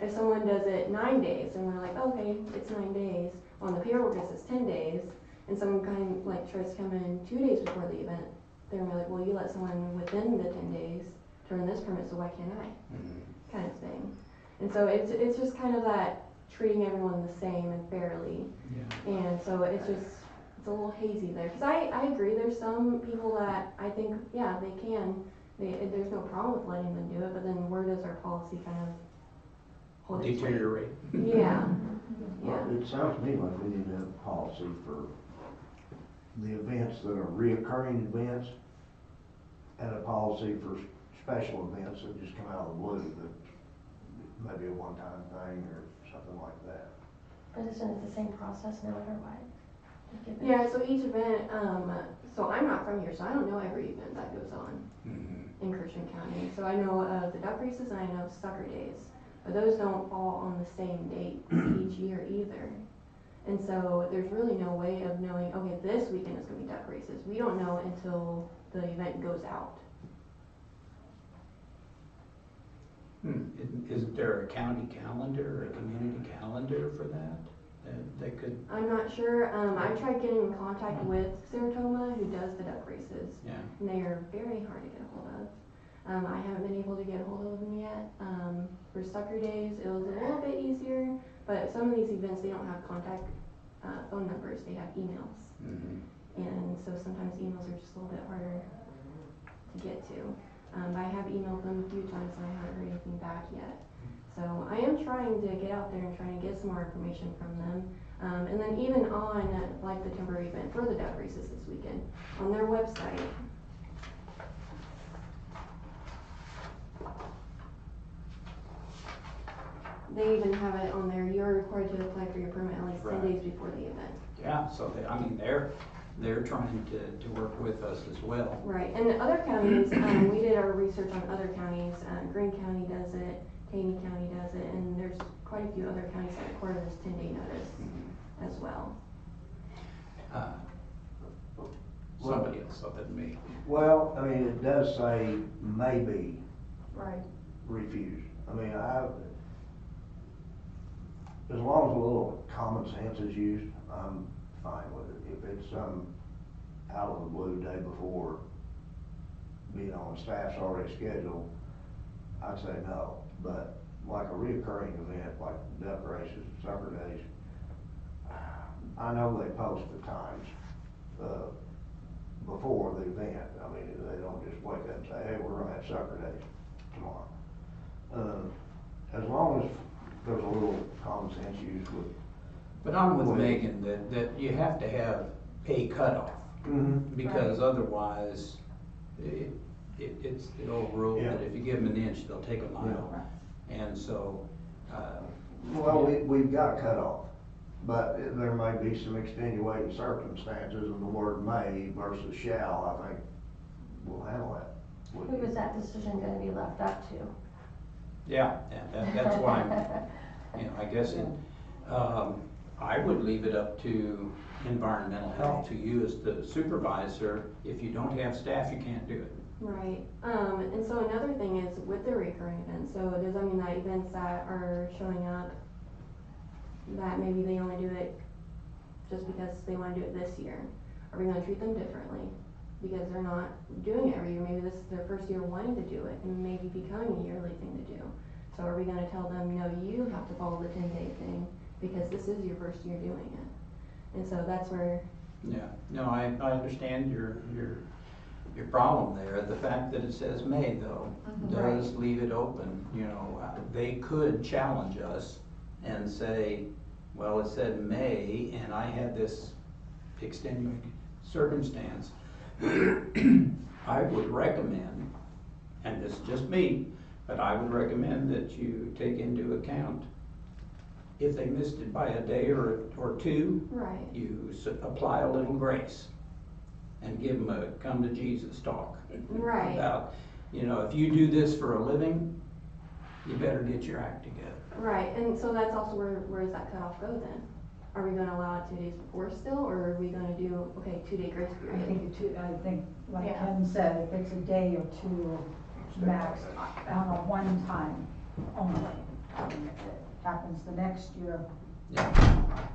[SPEAKER 8] if someone does it 9 days, and we're like, okay, it's 9 days, on the paperwork it says 10 days, and someone kind of like tries to come in 2 days before the event, they're gonna be like, well, you let someone within the 10 days turn this permit, so why can't I? Kind of thing. And so it's just kind of that treating everyone the same and fairly.
[SPEAKER 1] Yeah.
[SPEAKER 8] And so it's a little hazy there. Because I agree, there's some people that I think, yeah, they can, there's no problem with letting them do it, but then where does our policy kind of hold its weight?
[SPEAKER 1] Deteriorate.
[SPEAKER 8] Yeah, yeah,
[SPEAKER 3] Well, it sounds to me like we need to have a policy for the events that are reoccurring events, and a policy for special events that just come out of the blue, that maybe a one-time thing or something like that.
[SPEAKER 2] But isn't it the same process no matter what? Like if it's-
[SPEAKER 8] yeah, so each event, so I'm not from here, so I don't know every event that goes on
[SPEAKER 1] Mhm.
[SPEAKER 8] in Christian County. So I know of the duck races and I know of sucker days, but those don't fall on the same date each year either. And so there's really no way of knowing, okay, this weekend is gonna be duck races. We don't know until the event goes out.
[SPEAKER 1] Isn't there a county calendar or a community calendar for that? they could,
[SPEAKER 8] I'm not sure, I tried getting in contact with Saratoga, who does the duck races,
[SPEAKER 1] yeah.
[SPEAKER 8] and they are very hard to get a hold of. I haven't been able to get a hold of them yet. For sucker days, it was a little bit easier, but some of these events, they don't have contact, phone numbers, they have emails.
[SPEAKER 1] Mhm.
[SPEAKER 8] And so sometimes emails are just a little bit harder to get to. I have emailed them a few times and I haven't heard anything back yet. So I am trying to get out there and trying to get some more information from them. And then even on like the temporary event for the duck races this weekend, on their website, they even have it on there, you're required to apply for your permit at least 10
[SPEAKER 1] Right.
[SPEAKER 8] days before the event.
[SPEAKER 1] Yeah, so they, I mean, they're trying to work with us as well.
[SPEAKER 8] Right, and other counties, we did our research on other counties, Greene County does it, Taney County does it, and there's quite a few other counties that require this 10-day notice
[SPEAKER 1] Mhm.
[SPEAKER 8] as well.
[SPEAKER 1] Somebody else other than me.
[SPEAKER 3] Well, I mean, it does say maybe
[SPEAKER 2] Right.
[SPEAKER 3] refused. I mean, as long as a little common sense is used, I'm fine with it. If it's some out of the blue day before, you know, and staff's already scheduled, I'd say no. But like a reoccurring event, like duck races, sucker days, I know they post the times, before the event. I mean, they don't just wake up and say, hey, we're gonna have sucker days tomorrow. As long as there's a little common sense used with.
[SPEAKER 1] But I'm with
[SPEAKER 3] Well,
[SPEAKER 1] Megan that you have to have a cutoff, because otherwise, it's the old rule that if you give them an inch, they'll take a mile. And so,
[SPEAKER 3] Well, we've got a cutoff, but there may be some extenuating circumstances, and the word may versus shall, I think, will handle that.
[SPEAKER 2] Who is that decision gonna be left up to?
[SPEAKER 1] yeah, that's why, you know, I guess I would leave it up to environmental health, to you as the supervisor. If you don't have staff, you can't do it.
[SPEAKER 8] Right, and so another thing is with the recurring events, so does that mean that events that are showing up, that maybe they only do it just because they wanna do it this year? Are we gonna treat them differently? Because they're not doing it every year, maybe this is their first year wanting to do it, and maybe becoming a yearly thing to do. So are we gonna tell them, no, you have to follow the 10-day thing, because this is your first year doing it? And so that's where.
[SPEAKER 1] Yeah, no, I understand your problem there. The fact that it says may though, does leave it open, you know. They could challenge us and say, well, it said may, and I had this extenuating circumstance. I would recommend, and this is just me, but I would recommend that you take into account if they missed it by a day or two,
[SPEAKER 8] Right.
[SPEAKER 1] you apply a little grace and give them a come to Jesus talk.
[SPEAKER 8] Right.
[SPEAKER 1] About, you know, if you do this for a living, you better get your act together.
[SPEAKER 8] Right, and so that's also where does that cutoff go then? Are we gonna allow it 2 days before still, or are we gonna do, okay, 2-day grace
[SPEAKER 5] I
[SPEAKER 8] period?
[SPEAKER 5] think, like
[SPEAKER 2] Yeah.
[SPEAKER 5] Ken said, if it's a day or two max, on a one time only. If it happens the next year,
[SPEAKER 1] Yeah.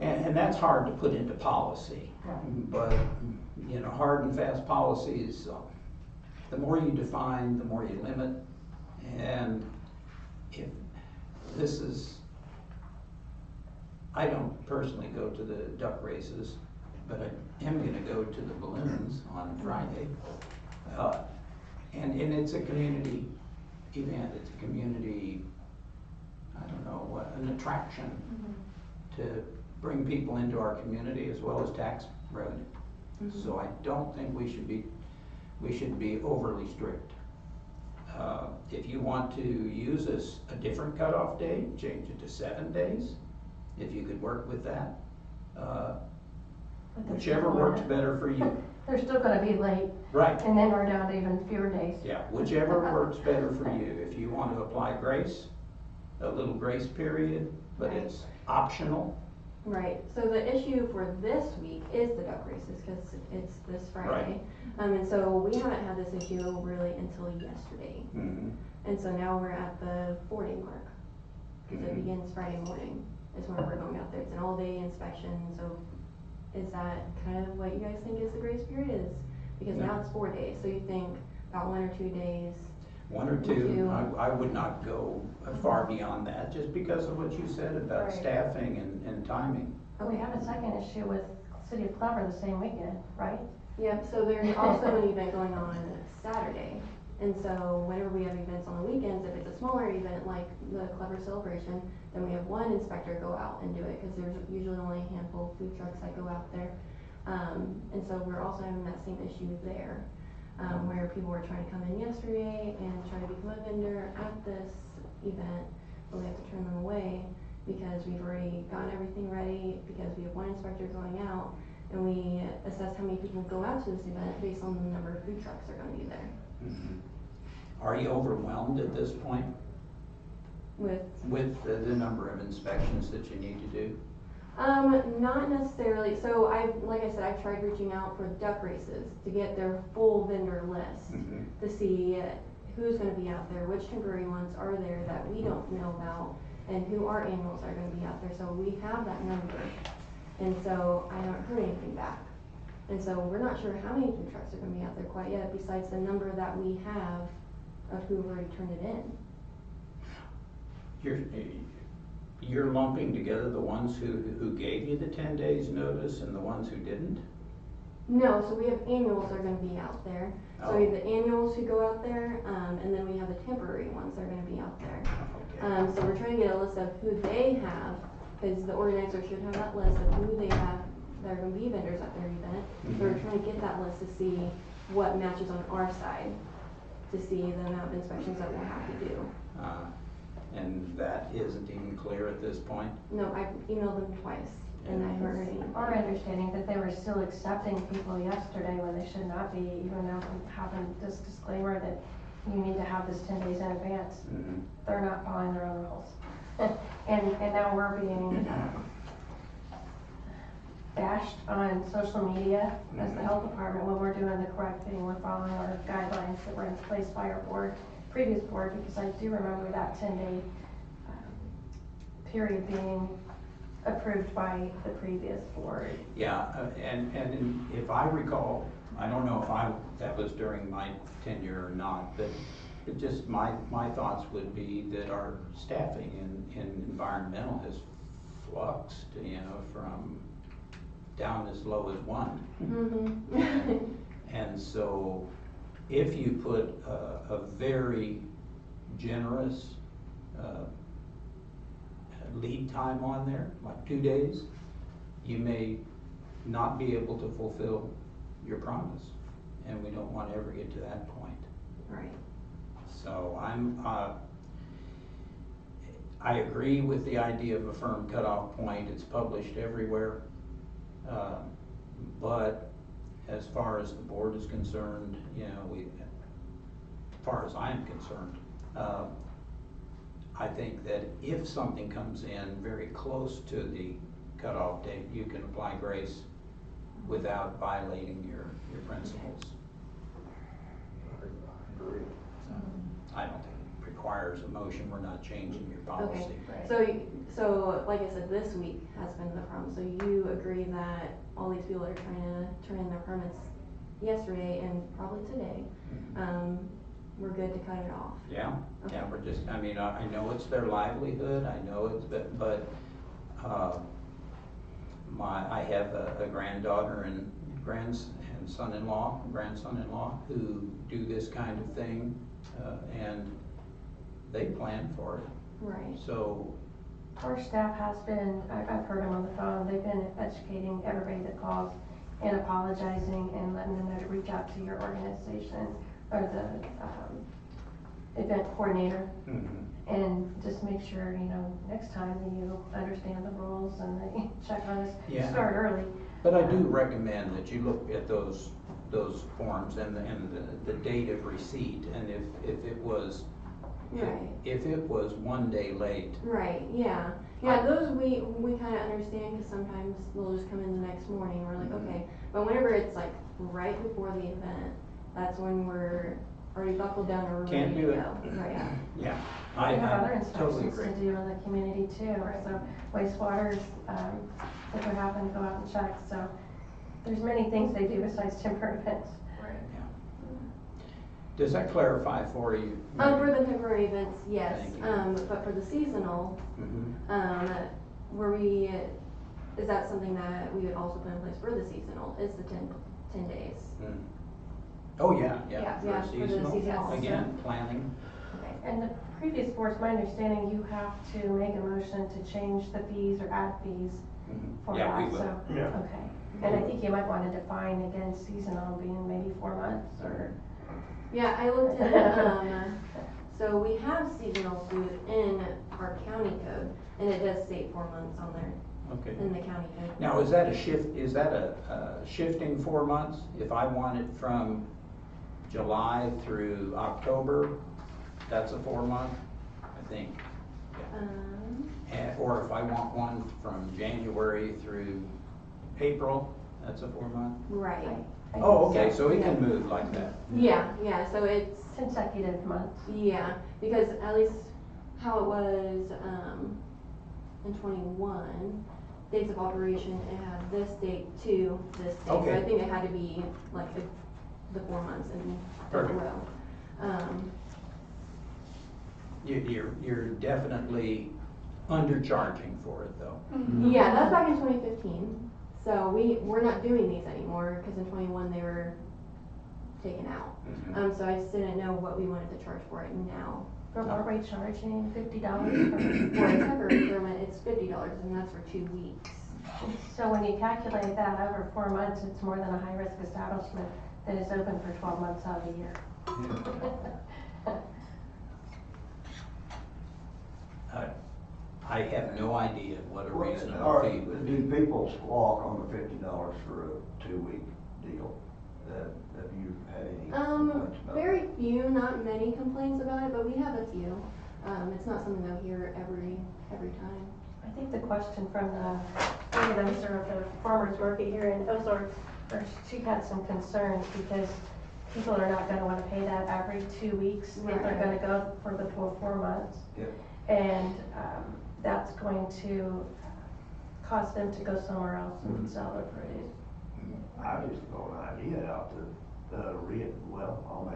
[SPEAKER 1] And that's hard to put into policy,
[SPEAKER 5] Right.
[SPEAKER 1] but, you know, hard and fast policies, the more you define, the more you limit. And if this is, I don't personally go to the duck races, but I am gonna go to the balloons on Friday. And it's a community event, it's a community, I don't know, what, an attraction to bring people into our community as well as tax revenue. So I don't think we should be overly strict. If you want to use a different cutoff date, change it to 7 days, if you could work with that. Whichever works better for you.
[SPEAKER 2] They're still gonna be late,
[SPEAKER 1] Right,
[SPEAKER 2] and then we're down to even fewer days.
[SPEAKER 1] yeah, whichever works better for you. If you want to apply grace, a little grace period, but it's optional.
[SPEAKER 8] Right, so the issue for this week is the duck races, cause it's this Friday. And so we haven't had this issue really until yesterday.
[SPEAKER 1] Mhm.
[SPEAKER 8] And so now we're at the 4-day mark, cause it
[SPEAKER 1] Mhm.
[SPEAKER 8] begins Friday morning. is when we're going out there. It's an all-day inspection, so is that kind of what you guys think is the grace period is? Because
[SPEAKER 1] No.
[SPEAKER 8] now it's 4 days, so you think about 1 or 2 days.
[SPEAKER 1] 1 or 2, I would not go far beyond that, just because of what you said about
[SPEAKER 2] Right.
[SPEAKER 1] staffing and timing.
[SPEAKER 2] We have a second issue with City of Clover the same weekend, right?
[SPEAKER 8] Yep, so there's also an event going on Saturday. And so whenever we have events on the weekends, if it's a smaller event like the Clever Celebration, then we have one inspector go out and do it, because there's usually only a handful of food trucks that go out there. And so we're also having that same issue there, where people were trying to come in yesterday and try to become a vendor at this event, but we have to turn them away because we've already gotten everything ready, because we have one inspector going out, and we assess how many people go out to this event based on the number of food trucks that are gonna be there.
[SPEAKER 1] Are you overwhelmed at this point with the number of inspections that you need to do?
[SPEAKER 8] Not necessarily. So like I said, I've tried reaching out for duck races to get their full vendor list to see who's gonna be out there, which temporary ones are there that we don't know about, and who our annuals are gonna be out there. So we have that number. And so I haven't heard anything back. And so we're not sure how many food trucks are gonna be out there quite yet, besides the number that we have of who have already turned it in.
[SPEAKER 1] You're lumping together the ones who gave you the 10 days notice and the ones who didn't?
[SPEAKER 8] No, so we have annuals that are gonna be out there. So we have the annuals who go out there, and then we have the temporary ones that are gonna be out there.
[SPEAKER 1] Okay.
[SPEAKER 8] So we're trying to get a list of who they have, because the organizer should have that list of who they have that are gonna be vendors at their event. So we're trying to get that list to see what matches on our side, to see the amount of inspections that we'll have to do.
[SPEAKER 1] And that isn't even clear at this point?
[SPEAKER 8] No, I've emailed them twice, and I haven't heard anything.
[SPEAKER 2] Our understanding that they were still accepting people yesterday when they should not be, even though we have this disclaimer that you need to have this 10 days in advance. They're not following their own rules. And now we're being bashed on social media as the health department when we're doing the correct thing. We're following our guidelines that were in place by our board, previous board, because I do remember that 10-day period being approved by the previous board.
[SPEAKER 1] Yeah, and if I recall, I don't know if that was during my tenure or not, but just my thoughts would be that our staffing in environmental has fluxed, from down as low as 1. And so if you put a very generous lead time on there, like 2 days, you may not be able to fulfill your promise. And we don't want to ever get to that point.
[SPEAKER 8] Right.
[SPEAKER 1] So I agree with the idea of a firm cutoff point. It's published everywhere. But as far as the board is concerned, as far as I'm concerned, I think that if something comes in very close to the cutoff date, you can apply grace without violating your principles.
[SPEAKER 3] Agree.
[SPEAKER 1] I don't think it requires a motion. We're not changing your policy.
[SPEAKER 8] Okay, so like I said, this week has been the problem. So you agree that all these people that are trying to turn in their permits yesterday and probably today, we're good to cut it off?
[SPEAKER 1] Yeah,
[SPEAKER 8] Okay.
[SPEAKER 1] yeah, we're just, I know it's their livelihood, I know it's, but I have a granddaughter and grandson-in-law who do this kind of thing, and they plan for it.
[SPEAKER 8] Right.
[SPEAKER 1] So.
[SPEAKER 2] Our staff has been, I've heard them on the phone, they've been educating everybody that calls and apologizing and letting them know to reach out to your organization or the event coordinator. And just make sure, next time that you understand the rules and that you check on us, start early.
[SPEAKER 1] But I do recommend that you look at those forms and the date of receipt, and if it was
[SPEAKER 8] Right.
[SPEAKER 1] If it was 1 day late.
[SPEAKER 8] Right, yeah. Yeah, those we kind of understand, because sometimes they'll just come in the next morning, we're like, okay. But whenever it's like right before the event, that's when we're already buckled down or we're
[SPEAKER 1] Can't
[SPEAKER 8] ready
[SPEAKER 1] do
[SPEAKER 8] to
[SPEAKER 1] it.
[SPEAKER 8] go. Right, yeah.
[SPEAKER 1] Yeah, I
[SPEAKER 2] We have other
[SPEAKER 1] totally
[SPEAKER 2] inspections to
[SPEAKER 1] agree.
[SPEAKER 2] do in the community too,
[SPEAKER 7] Right.
[SPEAKER 2] so wastewaters, if we happen to go out and check, so there's many things they do besides timber events.
[SPEAKER 7] Right.
[SPEAKER 1] Does that clarify for you?
[SPEAKER 8] For the temporary events, yes,
[SPEAKER 1] Thank you.
[SPEAKER 8] but for the seasonal,
[SPEAKER 1] Mhm.
[SPEAKER 8] is that something that we would also put in place for the seasonal, is the 10 days?
[SPEAKER 1] Mm. Oh, yeah,
[SPEAKER 8] Yeah,
[SPEAKER 1] for
[SPEAKER 8] yeah, for the
[SPEAKER 1] seasonal,
[SPEAKER 8] seasonal.
[SPEAKER 1] again, planning.
[SPEAKER 8] Okay.
[SPEAKER 2] And the previous boards, my understanding, you have to make a motion to change the fees or add fees
[SPEAKER 1] Mhm.
[SPEAKER 2] for
[SPEAKER 1] Yeah, we
[SPEAKER 2] that,
[SPEAKER 1] will.
[SPEAKER 2] so,
[SPEAKER 3] Yeah.
[SPEAKER 2] okay. And I think you might want to define again seasonal being maybe 4 months or.
[SPEAKER 8] Yeah, I looked at, so we have seasonal food in our county code, and it does state 4 months on there,
[SPEAKER 1] Okay.
[SPEAKER 8] in the county code.
[SPEAKER 1] Now, is that a shifting 4 months? If I want it from July through October, that's a 4 month, I think. Or if I want one from January through April, that's a 4 month?
[SPEAKER 8] Right,
[SPEAKER 2] I think
[SPEAKER 1] Oh, okay, so it
[SPEAKER 8] yeah.
[SPEAKER 1] can move like that.
[SPEAKER 8] yeah, so it's,
[SPEAKER 2] Consecutive months.
[SPEAKER 8] yeah, because at least how it was, in 21, dates of operation, it had this date to this date. So I
[SPEAKER 1] Okay.
[SPEAKER 8] think it had to be like the 4 months in a
[SPEAKER 1] Perfect.
[SPEAKER 8] row.
[SPEAKER 1] You're definitely undercharging for it though.
[SPEAKER 8] Yeah, that's back in 2015. So we're not doing these anymore because in 21 they were taken out. So I just didn't know what we wanted to charge for it now.
[SPEAKER 2] But weren't we charging $50
[SPEAKER 8] For a temporary permit, it's $50 and that's for 2 weeks.
[SPEAKER 2] So when you calculate that over 4 months, it's more than a high-risk establishment that is open for 12 months out of the year.
[SPEAKER 1] I have no idea what a
[SPEAKER 3] What-
[SPEAKER 1] reasonable
[SPEAKER 3] or
[SPEAKER 1] fee would be.
[SPEAKER 3] do people squawk on the $50 for a 2-week deal? Have you had any complaints about
[SPEAKER 8] Very
[SPEAKER 3] that?
[SPEAKER 8] few, not many complaints about it, but we have a few. It's not something they'll hear every time.
[SPEAKER 2] I think the question from the organizer of the farmer's market here in Ozark, she had some concerns because people are not gonna wanna pay that every 2 weeks if they're
[SPEAKER 8] Right.
[SPEAKER 2] gonna go for the full 4 months.
[SPEAKER 3] Yep.
[SPEAKER 2] And, that's going to cause them to go somewhere else and sell their produce.
[SPEAKER 3] I just throw an idea out to, well, I'll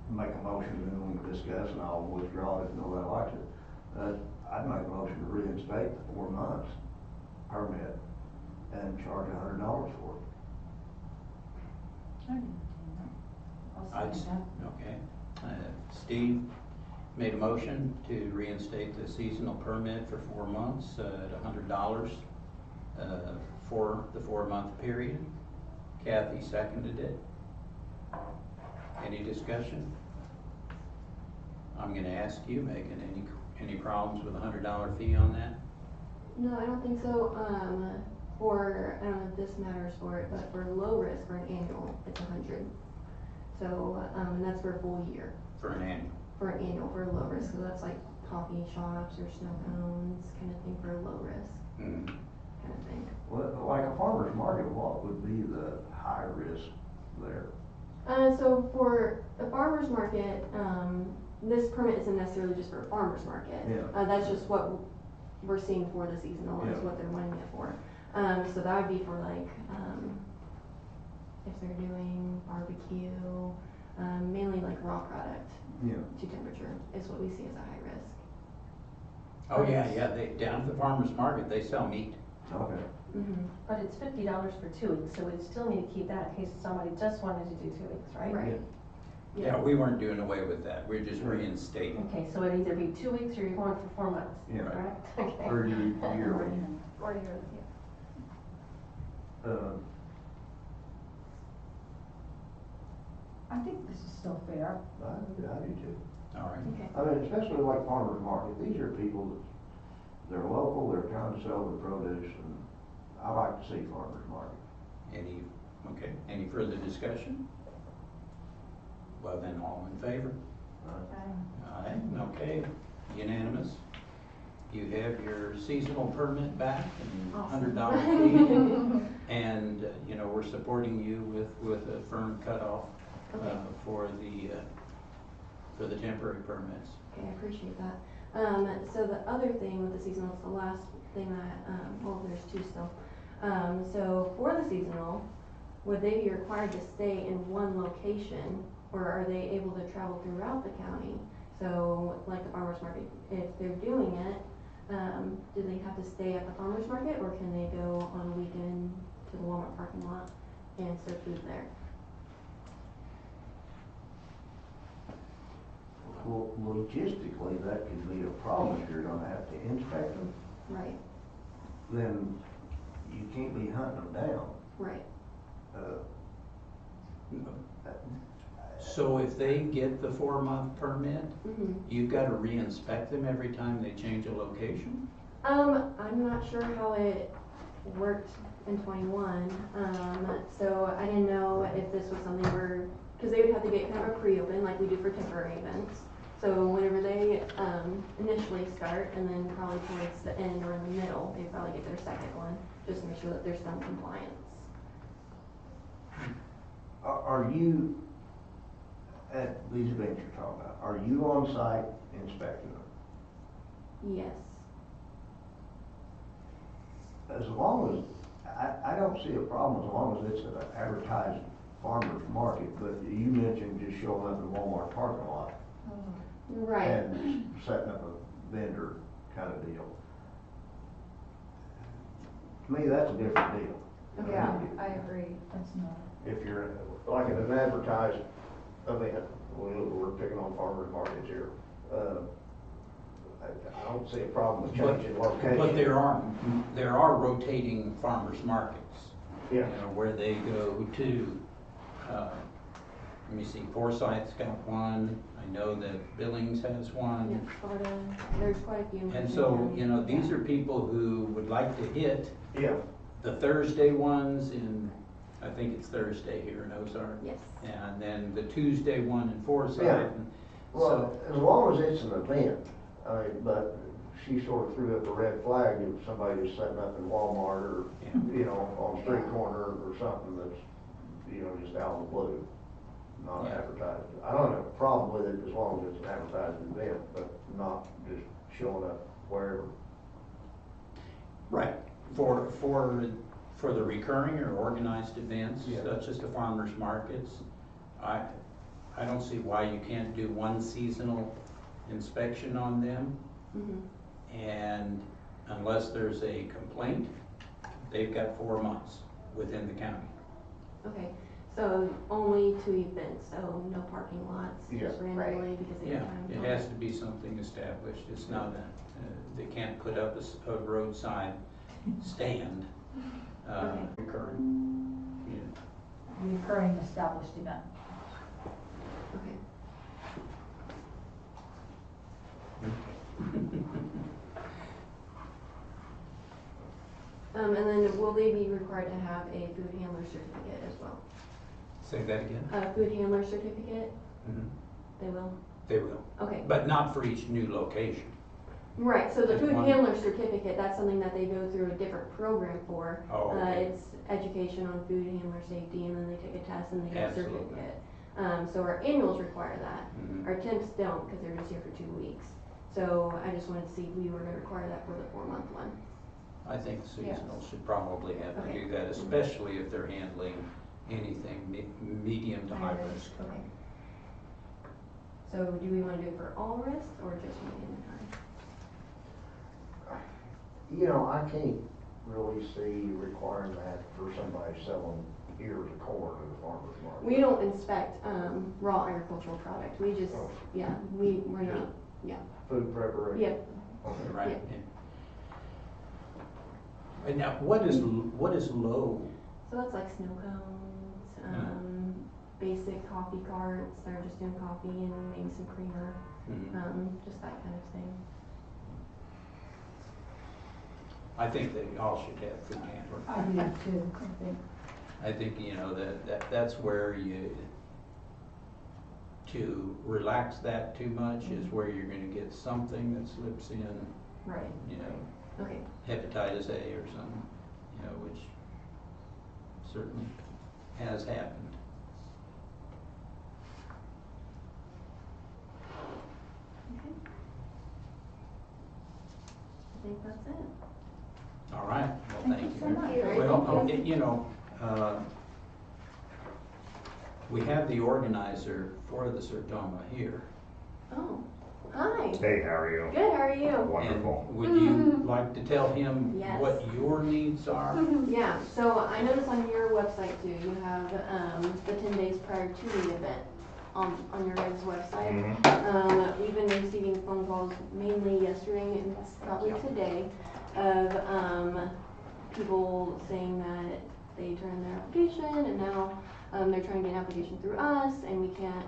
[SPEAKER 3] make a motion and then we can discuss and I'll withdraw it if nobody likes it. I'd make a motion to reinstate the 4 months permit and charge $100 for it.
[SPEAKER 1] I'd s- Okay. Steve made a motion to reinstate the seasonal permit for 4 months at $100 for the 4-month period. Kathy seconded it. Any discussion? I'm gonna ask you, Megan, any problems with a $100 fee on that?
[SPEAKER 8] No, I don't think so. I don't know if this matters for it, but for low risk, for an annual, it's 100. So, and that's for a full year.
[SPEAKER 1] For an annual?
[SPEAKER 8] For an annual, for a low risk, so that's like coffee shops or snow cones, kind of thing for a low risk,
[SPEAKER 1] Mhm.
[SPEAKER 8] kind of thing.
[SPEAKER 3] Well, like a farmer's market, what would be the high risk there?
[SPEAKER 8] So for a farmer's market, this permit isn't necessarily just for a farmer's market.
[SPEAKER 3] Yeah.
[SPEAKER 8] That's just what we're seeing for the seasonal, is
[SPEAKER 3] Yeah.
[SPEAKER 8] what they're wanting it for. So that would be for like, if they're doing barbecue, mainly like raw product
[SPEAKER 3] Yeah.
[SPEAKER 8] to temperature is what we see as a high risk.
[SPEAKER 1] Oh, yeah, down at the farmer's market, they sell meat.
[SPEAKER 3] Okay.
[SPEAKER 8] Mm-hmm.
[SPEAKER 2] But it's $50 for 2 weeks, so we'd still need to keep that in case somebody just wanted to do 2 weeks, right?
[SPEAKER 8] Right.
[SPEAKER 1] Yeah, we weren't doing away with that, we're just reinstating.
[SPEAKER 2] Okay, so it'd either be 2 weeks or you're going for 4 months,
[SPEAKER 3] Yeah.
[SPEAKER 2] correct? Okay.
[SPEAKER 3] Or yearly.
[SPEAKER 2] Or yearly, yeah.
[SPEAKER 5] I think this is still fair.
[SPEAKER 3] I do too.
[SPEAKER 1] All right.
[SPEAKER 8] Okay.
[SPEAKER 3] I mean, especially like farmer's market, these are people that, they're local, they're trying to sell their produce, and I like to see farmer's market.
[SPEAKER 1] Any further discussion? Well then, all in favor? Aye, okay, unanimous. You have your seasonal permit back and $100 fee. And, we're supporting you with a firm cutoff
[SPEAKER 8] Okay.
[SPEAKER 1] for for the temporary permits.
[SPEAKER 8] Okay, I appreciate that. So the other thing with the seasonal, it's the last thing that, well, there's two still. So for the seasonal, would they be required to stay in one location, or are they able to travel throughout the county? So like the farmer's market, if they're doing it, do they have to stay at the farmer's market, or can they go on a weekend to the Walmart parking lot and serve food there?
[SPEAKER 3] Well, logistically, that could be a problem if you're gonna have to inspect them.
[SPEAKER 8] Right,
[SPEAKER 3] Then you can't be hunting them down.
[SPEAKER 8] right.
[SPEAKER 1] So if they get the 4-month permit,
[SPEAKER 8] Mm-hmm.
[SPEAKER 1] you've got to re-inspect them every time they change a location?
[SPEAKER 8] I'm not sure how it worked in 21, so I didn't know if this was something where, because they would have to get kind of a pre-open like we do for temporary events. So whenever they, initially start, and then probably towards the end or in the middle, they probably get their second one, just to make sure that there's some compliance.
[SPEAKER 3] Are you, at these events you're talking about, are you on site inspecting them?
[SPEAKER 8] Yes.
[SPEAKER 3] As long as, I don't see a problem as long as it's an advertised farmer's market, but you mentioned just showing up in Walmart parking lot
[SPEAKER 8] Right.
[SPEAKER 3] and setting up a vendor kind of deal. To me, that's a different deal.
[SPEAKER 8] Okay.
[SPEAKER 5] Yeah, I agree, that's not.
[SPEAKER 3] If you're, like in an advertised event, we're picking on farmers markets here, I don't see a problem with changing location.
[SPEAKER 1] But there are rotating farmers markets.
[SPEAKER 3] Yeah.
[SPEAKER 1] You know, where they go to, let me see, Forsyth's got one, I know that Billings has one.
[SPEAKER 8] Yeah, Sparta, there's quite a few. in
[SPEAKER 1] And so,
[SPEAKER 8] Michigan.
[SPEAKER 1] you know, these are people who would like to hit
[SPEAKER 3] Yeah,
[SPEAKER 1] the Thursday ones in, I think it's Thursday here in Ozark.
[SPEAKER 8] Yes.
[SPEAKER 1] And then the Tuesday one in Forsyth.
[SPEAKER 3] Yeah.
[SPEAKER 1] and
[SPEAKER 3] well,
[SPEAKER 1] So,
[SPEAKER 3] as long as it's an event, I mean, but she sort of threw up a red flag if somebody was setting up in Walmart or,
[SPEAKER 1] yeah.
[SPEAKER 3] you know, on a street corner or something that's, you know, just out of the blue, not
[SPEAKER 1] Yeah.
[SPEAKER 3] advertised. I don't have a problem with it as long as it's an advertised event, but not just showing up wherever.
[SPEAKER 1] Right, for the recurring or organized events,
[SPEAKER 3] Yeah.
[SPEAKER 1] such as the farmers markets, I don't see why you can't do one seasonal inspection on them,
[SPEAKER 8] Mm-hmm.
[SPEAKER 1] and unless there's a complaint, they've got 4 months within the county.
[SPEAKER 8] Okay, so only 2 events, so no parking lots,
[SPEAKER 3] Yeah.
[SPEAKER 8] just randomly because they
[SPEAKER 1] Yeah,
[SPEAKER 8] don't have.
[SPEAKER 1] it has to be something established, it's not, they can't put up a roadside stand,
[SPEAKER 8] Okay.
[SPEAKER 1] recurring. Yeah.
[SPEAKER 5] Recurring established event.
[SPEAKER 8] Okay. And then will they be required to have a food handler certificate as well?
[SPEAKER 1] Say that again?
[SPEAKER 8] A food handler certificate,
[SPEAKER 1] Mhm.
[SPEAKER 8] they will?
[SPEAKER 1] They will,
[SPEAKER 8] Okay,
[SPEAKER 1] but not for each new location.
[SPEAKER 8] right, so the
[SPEAKER 1] Just
[SPEAKER 8] food
[SPEAKER 1] one.
[SPEAKER 8] handler certificate, that's something that they go through a different program for.
[SPEAKER 1] Oh, okay.
[SPEAKER 8] It's education on food handler safety, and then they take a test and they get a
[SPEAKER 1] Absolutely.
[SPEAKER 8] certificate. So our annuals require that.
[SPEAKER 1] Mhm.
[SPEAKER 8] Our temps don't, because they're just here for 2 weeks. So I just wanted to see if we were gonna require that for the 4-month one.
[SPEAKER 1] I think seasonal should probably have to
[SPEAKER 8] Okay.
[SPEAKER 1] do that, especially if they're handling anything medium to high risk.
[SPEAKER 8] Okay. So do we wanna do it for all risks, or just medium and high?
[SPEAKER 3] You know, I can't really see requiring that for somebody selling ears of corn at a farmer's market.
[SPEAKER 8] We don't inspect, raw agricultural product, we just,
[SPEAKER 3] Oh.
[SPEAKER 8] yeah, we're not, yeah,
[SPEAKER 3] Food preparation?
[SPEAKER 8] yep.
[SPEAKER 3] Okay.
[SPEAKER 1] Right.
[SPEAKER 8] Yeah.
[SPEAKER 1] Yeah. And now, what is low?
[SPEAKER 8] So that's like snow cones, basic coffee carts, they're just doing coffee and maybe some creamer, just that kind of thing.
[SPEAKER 1] I think they all should have food handler.
[SPEAKER 5] I do too, I think.
[SPEAKER 1] I think, you know, that's where to relax that too much is where you're gonna get something that slips in,
[SPEAKER 8] Right,
[SPEAKER 1] you know,
[SPEAKER 8] okay,
[SPEAKER 1] hepatitis A or something, you know, which certainly has happened.
[SPEAKER 8] think that's it.
[SPEAKER 1] All right, well, thank you.
[SPEAKER 5] so much.
[SPEAKER 1] Well,
[SPEAKER 8] Thank you.
[SPEAKER 1] you know, we have the organizer for the Sertoma here.
[SPEAKER 8] Oh, hi.
[SPEAKER 9] Hey, how are you?
[SPEAKER 8] Good, how are you?
[SPEAKER 9] Wonderful.
[SPEAKER 1] And would you like to tell him
[SPEAKER 8] Yes.
[SPEAKER 1] what your needs are?
[SPEAKER 8] Yeah, so I noticed on your website too, you have, the 10 days prior to the event on your guys' website.
[SPEAKER 9] Mhm.
[SPEAKER 8] We've been receiving phone calls mainly yesterday and probably today of, people saying that they turned in their application and now, they're trying to get an application through us and we can't,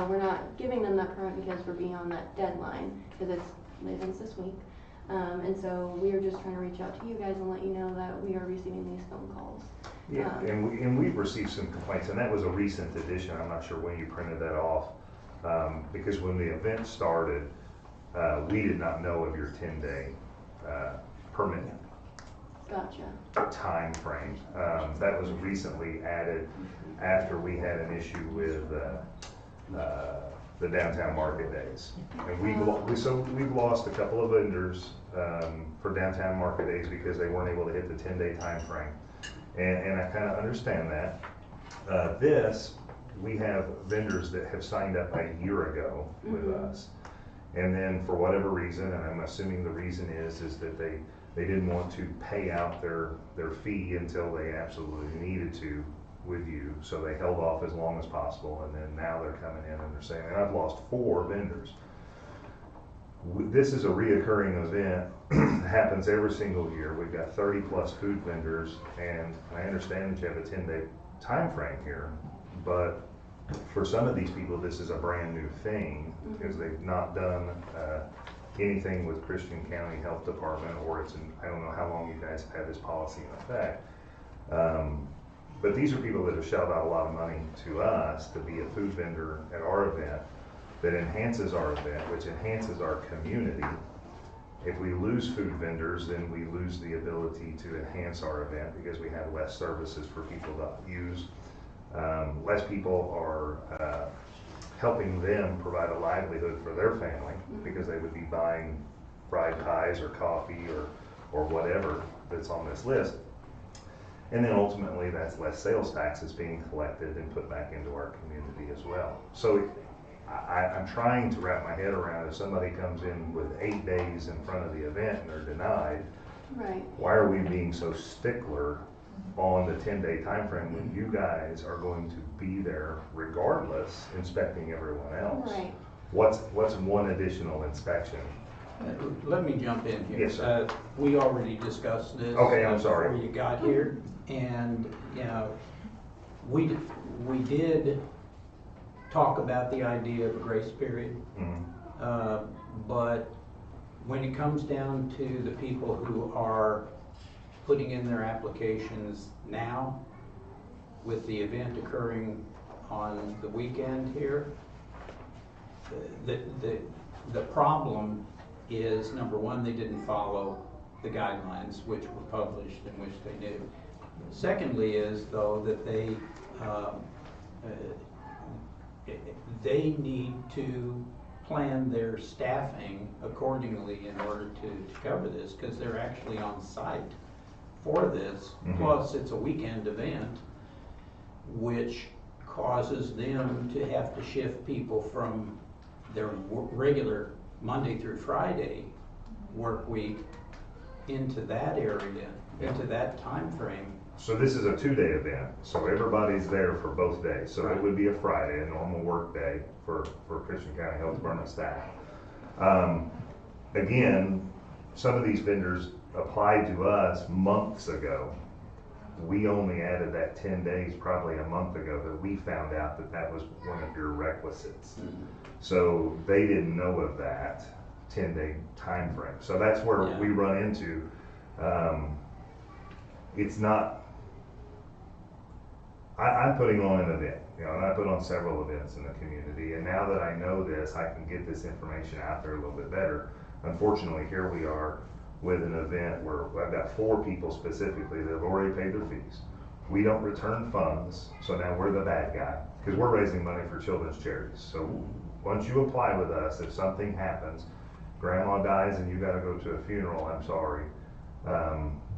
[SPEAKER 8] we're not giving them that permit because we're beyond that deadline, because it ends this week. And so we are just trying to reach out to you guys and let you know that we are receiving these phone calls.
[SPEAKER 9] Yeah, and we've received some complaints, and that was a recent addition. I'm not sure when you printed that off. Because when the event started, we did not know of your 10-day permit
[SPEAKER 8] Gotcha.
[SPEAKER 9] time frame. That was recently added after we had an issue with the downtown market days. And we've lost a couple of vendors for downtown market days because they weren't able to hit the 10-day time frame. And I kind of understand that. We have vendors that have signed up a year ago with us. And then for whatever reason, and I'm assuming the reason is that they didn't want to pay out their fee until they absolutely needed to with you. So they held off as long as possible. And then now they're coming in and they're saying, and I've lost 4 vendors. This is a reoccurring event. It happens every single year. We've got 30 plus food vendors, and I understand that you have a 10-day time frame here, but for some of these people, this is a brand new thing because they've not done anything with Christian County Health Department, or I don't know how long you guys have had this policy in effect. But these are people that have shelled out a lot of money to us to be a food vendor at our event that enhances our event, which enhances our community. If we lose food vendors, then we lose the ability to enhance our event because we have less services for people to use. Less people are helping them provide a livelihood for their family because they would be buying fried pies or coffee or whatever that's on this list. And then ultimately that's less sales taxes being collected and put back into our community as well. So I'm trying to wrap my head around, if somebody comes in with 8 days in front of the event and they're denied,
[SPEAKER 8] Right.
[SPEAKER 9] why are we being so stickler on the 10-day time frame when you guys are going to be there regardless, inspecting everyone else?
[SPEAKER 8] Right.
[SPEAKER 9] What's one additional inspection?
[SPEAKER 1] Let me jump in here.
[SPEAKER 9] Yes, sir.
[SPEAKER 1] We already discussed this.
[SPEAKER 9] Okay, I'm sorry.
[SPEAKER 1] Before you got here, and, you know, we did talk about the idea of a grace period. But when it comes down to the people who are putting in their applications now, with the event occurring on the weekend here, the problem is, number one, they didn't follow the guidelines which were published and which they knew. Secondly is, though, that they need to plan their staffing accordingly in order to cover this, because they're actually on site for this. Plus, it's a weekend event, which causes them to have to shift people from their regular Monday through Friday work week into that area, into that time frame.
[SPEAKER 9] So this is a 2-day event, so everybody's there for both days. So
[SPEAKER 1] Right.
[SPEAKER 9] it would be a Friday, a normal work day for Christian County Health Department staff. Again, some of these vendors applied to us months ago. We only added that 10 days probably a month ago that we found out that was one of your requisites. So they didn't know of that 10-day time frame. So that's where we run into, it's not, I'm putting on an event, you know, and I put on several events in the community, and now that I know this, I can get this information out there a little bit better. Unfortunately, here we are with an event where I've got 4 people specifically that have already paid their fees. We don't return funds, so now we're the bad guy, because we're raising money for children's charities. So once you apply with us, if something happens, grandma dies and you gotta go to a funeral, I'm sorry.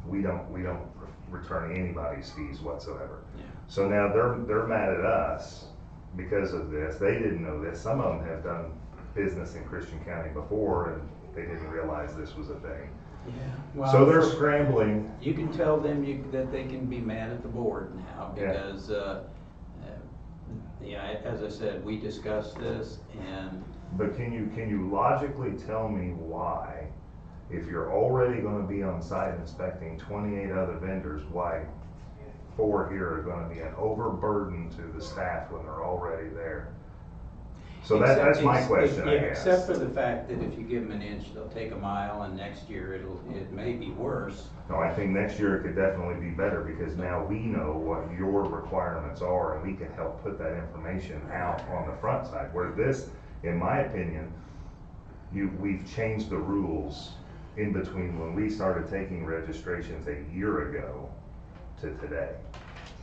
[SPEAKER 9] We don't return anybody's fees whatsoever.
[SPEAKER 1] Yeah.
[SPEAKER 9] So now they're mad at us because of this. They didn't know this. Some of them have done business in Christian County before and they didn't realize this was a thing.
[SPEAKER 1] Yeah. Well,
[SPEAKER 9] So they're scrambling.
[SPEAKER 1] you can tell them that they can be mad at the board now
[SPEAKER 9] Yeah.
[SPEAKER 1] because, yeah, as I said, we discussed this and
[SPEAKER 9] But can you logically tell me why, if you're already gonna be on site inspecting 28 other vendors, why 4 here are gonna be an overburden to the staff when they're already there? So that's my question, I guess.
[SPEAKER 1] Except for the fact that if you give them an inch, they'll take a mile, and next year it may be worse.
[SPEAKER 9] No, I think next year it could definitely be better because now we know what your requirements are and we can help put that information out on the front side. Where this, in my opinion, we've changed the rules in between when we started taking registrations a year ago to today.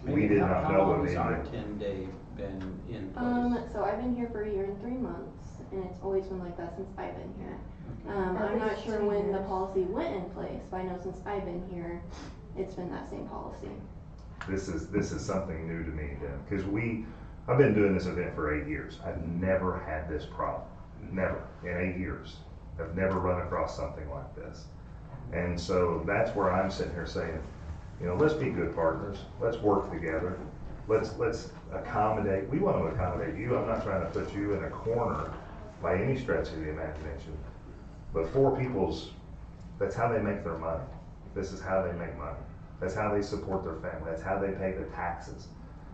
[SPEAKER 9] We did not know
[SPEAKER 1] How long
[SPEAKER 9] what
[SPEAKER 1] has
[SPEAKER 9] it
[SPEAKER 1] our
[SPEAKER 9] meant.
[SPEAKER 1] 10-day been in place?
[SPEAKER 8] So I've been here for 1 year and 3 months, and it's always been like that since I've been here. I'm
[SPEAKER 2] At
[SPEAKER 8] not
[SPEAKER 2] least
[SPEAKER 8] sure
[SPEAKER 2] 2
[SPEAKER 8] when the
[SPEAKER 2] years.
[SPEAKER 8] policy went in place, but I know since I've been here, it's been that same policy.
[SPEAKER 9] This is something new to me then, because I've been doing this event for 8 years. I've never had this problem, never, in 8 years. I've never run across something like this. And so that's where I'm sitting here saying, let's be good partners, let's work together, let's accommodate, we want to accommodate you. I'm not trying to put you in a corner by any stretch of the imagination. But 4 people's, that's how they make their money. This is how they make money. That's how they support their family. That's how they pay the taxes,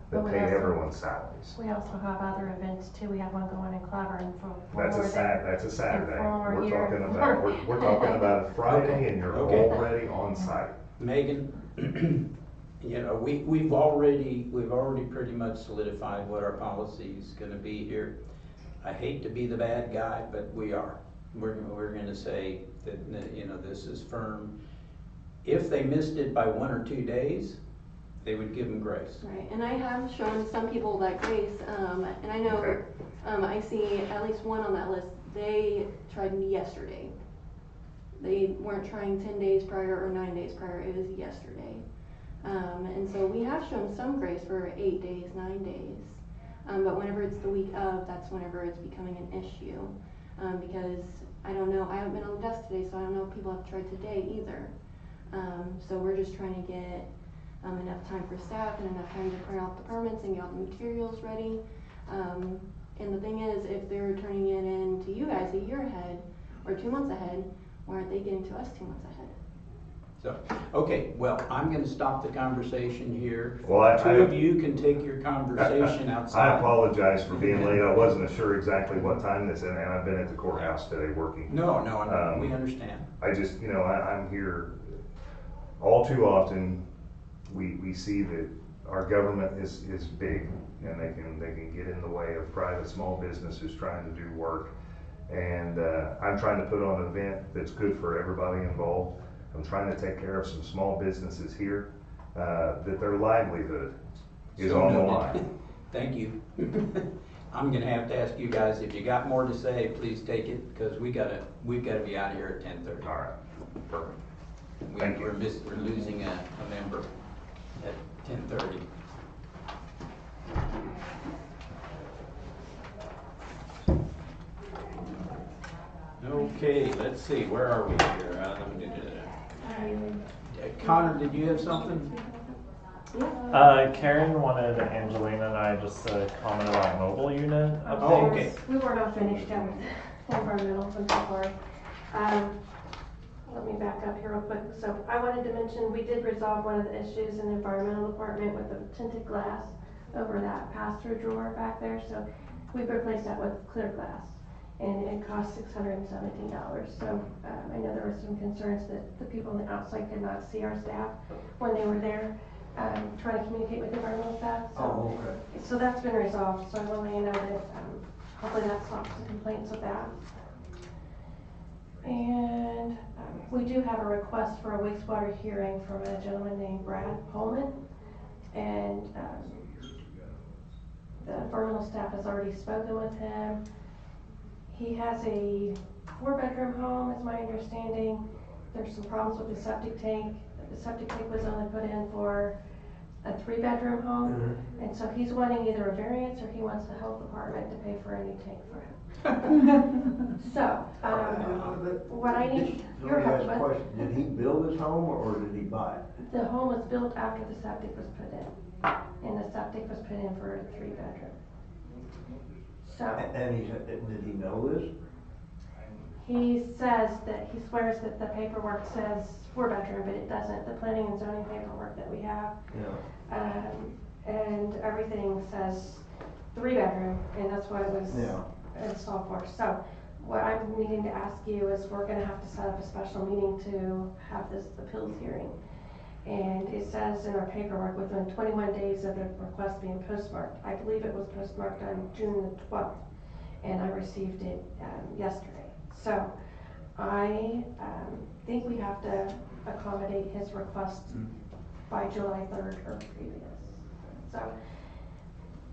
[SPEAKER 9] that
[SPEAKER 2] But we
[SPEAKER 9] pay
[SPEAKER 2] also-
[SPEAKER 9] everyone's salaries.
[SPEAKER 2] We also have other events too. We have one going in Cleveland for.
[SPEAKER 9] That's a Saturday.
[SPEAKER 2] And 4 more
[SPEAKER 9] We're
[SPEAKER 2] here.
[SPEAKER 9] talking about, we're talking about a Friday and you're
[SPEAKER 1] Okay.
[SPEAKER 9] already on site.
[SPEAKER 1] Megan, we've already pretty much solidified what our policy is gonna be here. I hate to be the bad guy, but we are. We're gonna say that, this is firm. If they missed it by 1 or 2 days, they would give them grace.
[SPEAKER 8] Right, and I have shown some people that grace, and I know,
[SPEAKER 9] Okay.
[SPEAKER 8] I see at least one on that list, they tried yesterday. They weren't trying 10 days prior or 9 days prior, it was yesterday. And so we have shown some grace for 8 days, 9 days. But whenever it's the week of, that's whenever it's becoming an issue. Because I don't know, I haven't been on the desk today, so I don't know if people have tried today either. So we're just trying to get enough time for staff and enough time to print out the permits and get all the materials ready. And the thing is, if they're turning it in to you guys a year ahead or 2 months ahead, why aren't they getting to us 2 months ahead?
[SPEAKER 1] So, okay, well, I'm gonna stop the conversation here.
[SPEAKER 9] Well,
[SPEAKER 1] Two of you can take your conversation outside.
[SPEAKER 9] I apologize for being late. I wasn't sure exactly what time this, and I've been at the courthouse today working.
[SPEAKER 1] No, we understand.
[SPEAKER 9] I just, I'm here, all too often, we see that our government is big, and they can get in the way of private small businesses trying to do work. And I'm trying to put on an event that's good for everybody involved. I'm trying to take care of some small businesses here, that their livelihood is
[SPEAKER 1] So
[SPEAKER 9] on the
[SPEAKER 1] noted.
[SPEAKER 9] line.
[SPEAKER 1] Thank you. I'm gonna have to ask you guys, if you got more to say, please take it, because we've gotta be out of here at 10:30.
[SPEAKER 9] All right, perfect. Thank you.
[SPEAKER 1] We're losing a member at 10:30. Okay, let's see, where are we here? Let me do that. Connor, did you have something?
[SPEAKER 10] Karen wanted Angelina and I just to comment about mobile unit updates.
[SPEAKER 1] Oh, okay.
[SPEAKER 2] We were not finished yet with environmentals, I'm so sorry. Let me back up here real quick. So I wanted to mention, we did resolve one of the issues in the environmental department with the tinted glass over that pass-through drawer back there. So we replaced that with clear glass, and it cost $617. So I know there were some concerns that the people on the outside could not see our staff when they were there trying to communicate with the environmental staff. So,
[SPEAKER 1] Okay.
[SPEAKER 2] so that's been resolved. So I want to let you know that hopefully that stops the complaints with that. And we do have a request for a wastewater hearing from a gentleman named Brad Pullman. And the environmental staff has already spoken with him. He has a 4-bedroom home, is my understanding. There's some problems with the septic tank. The septic tank was only put in for a 3-bedroom home, and so he's wanting either a variance or he wants the health department to pay for a new tank for him. So, what I need
[SPEAKER 3] Let
[SPEAKER 2] your
[SPEAKER 3] me ask
[SPEAKER 2] help
[SPEAKER 3] a
[SPEAKER 2] with,
[SPEAKER 3] question, did he build his home or did he buy it?
[SPEAKER 2] the home was built after the septic was put in, and the septic was put in for a 3-bedroom. So,
[SPEAKER 3] And did he know this?
[SPEAKER 2] he says that, he swears that the paperwork says 4-bedroom, but it doesn't. The planning and zoning paperwork that we have,
[SPEAKER 3] Yeah.
[SPEAKER 2] and everything says 3-bedroom, and that's what it was
[SPEAKER 3] Yeah.
[SPEAKER 2] installed for. So, what I'm needing to ask you is, we're gonna have to set up a special meeting to have this appeals hearing. And it says in our paperwork, within 21 days of the request being postmarked. I believe it was postmarked on June the 12th, and I received it yesterday. So, I think we have to accommodate his request by July 3rd or previous. So,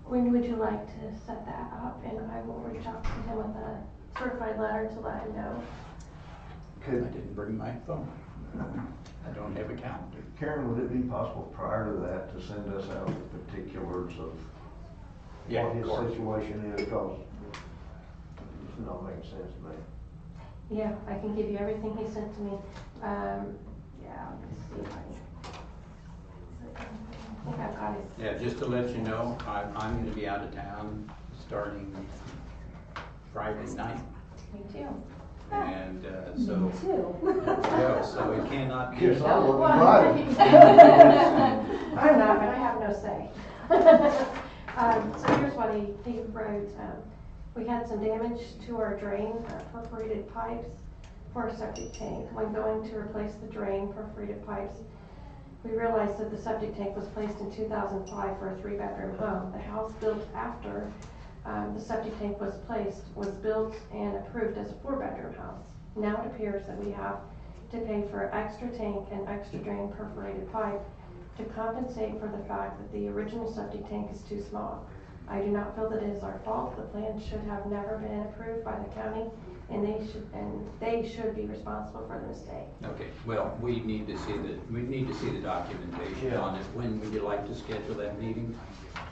[SPEAKER 2] when would you like to set that up? And I will reach out to him with a certified letter to let him know.
[SPEAKER 1] I didn't bring my phone. I don't have a calendar.
[SPEAKER 3] Karen, would it be possible prior to that to send us out the particulars of
[SPEAKER 1] Yeah,
[SPEAKER 3] what
[SPEAKER 1] of
[SPEAKER 3] his
[SPEAKER 1] course.
[SPEAKER 3] situation is, because it's not making sense to me.
[SPEAKER 2] Yeah, I can give you everything he sent to me. Yeah, let me see if I think I've got his.
[SPEAKER 1] Yeah, just to let you know, I'm gonna be out of town starting Friday night.
[SPEAKER 2] Me too.
[SPEAKER 1] And, so,
[SPEAKER 5] Too.
[SPEAKER 1] well, so it cannot be.
[SPEAKER 3] Yes, I will
[SPEAKER 2] Well,
[SPEAKER 3] be
[SPEAKER 2] I'm not, but I have no say. So here's what he wrote. We had some damage to our drain, perforated pipes for a septic tank. When going to replace the drain perforated pipes, we realized that the septic tank was placed in 2005 for a 3-bedroom home. The house built after the septic tank was placed was built and approved as a 4-bedroom house. Now it appears that we have to pay for extra tank and extra drain perforated pipe to compensate for the fact that the original septic tank is too small. I do not feel that it is our fault. The plan should have never been approved by the county, and they should be responsible for the mistake.
[SPEAKER 1] Okay, well, we need to see the documentation
[SPEAKER 3] Yeah.
[SPEAKER 1] on it. When would you like to schedule that meeting?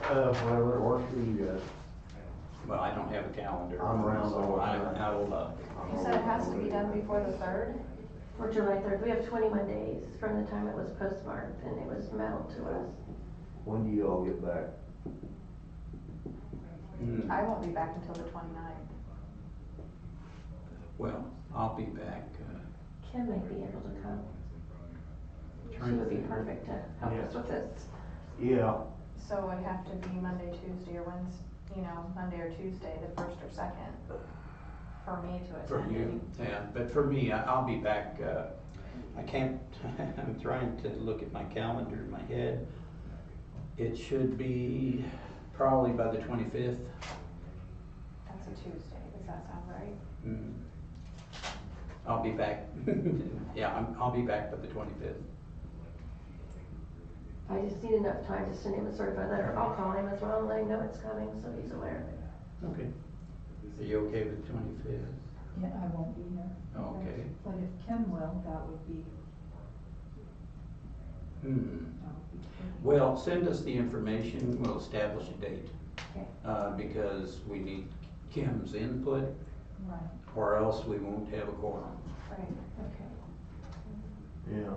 [SPEAKER 3] Whatever it works for you guys.
[SPEAKER 1] Well, I don't have a calendar.
[SPEAKER 3] I'm around
[SPEAKER 1] so
[SPEAKER 3] all the time.
[SPEAKER 1] I'll,
[SPEAKER 7] You said it has to be done before the 3rd?
[SPEAKER 2] For July 3rd, we have 21 days from the time it was postmarked and it was mailed to us.
[SPEAKER 3] When do you all get back?
[SPEAKER 7] I won't be back until the 29th.
[SPEAKER 1] well, I'll be back,
[SPEAKER 2] Kim may be able to come. She
[SPEAKER 1] trying to
[SPEAKER 2] would be
[SPEAKER 1] think.
[SPEAKER 2] perfect to help us with this.
[SPEAKER 3] Yeah.
[SPEAKER 7] So it would have to be Monday, Tuesday, or Wednesday, Monday or Tuesday, the 1st or 2nd, for me to attend.
[SPEAKER 1] For you, yeah, but for me, I'll be back, I can't, I'm trying to look at my calendar in my head. It should be probably by the 25th.
[SPEAKER 7] That's a Tuesday, does that sound right?
[SPEAKER 1] Mm. I'll be back, yeah, I'll be back by the 25th.
[SPEAKER 2] I just need enough time to send him a certified letter. I'll call him as well and let him know it's coming so he's aware of it.
[SPEAKER 1] Okay. Are you okay with the 25th?
[SPEAKER 5] Yeah, I won't be here.
[SPEAKER 1] Okay.
[SPEAKER 5] But if Kim will, that would be,
[SPEAKER 1] Hmm.
[SPEAKER 5] that would be pretty.
[SPEAKER 1] Well, send us the information, we'll establish a date.
[SPEAKER 2] Okay.
[SPEAKER 1] Because we need Kim's input,
[SPEAKER 5] Right.
[SPEAKER 1] or else we won't have a quorum.
[SPEAKER 7] Right.
[SPEAKER 2] Okay.
[SPEAKER 3] Yeah.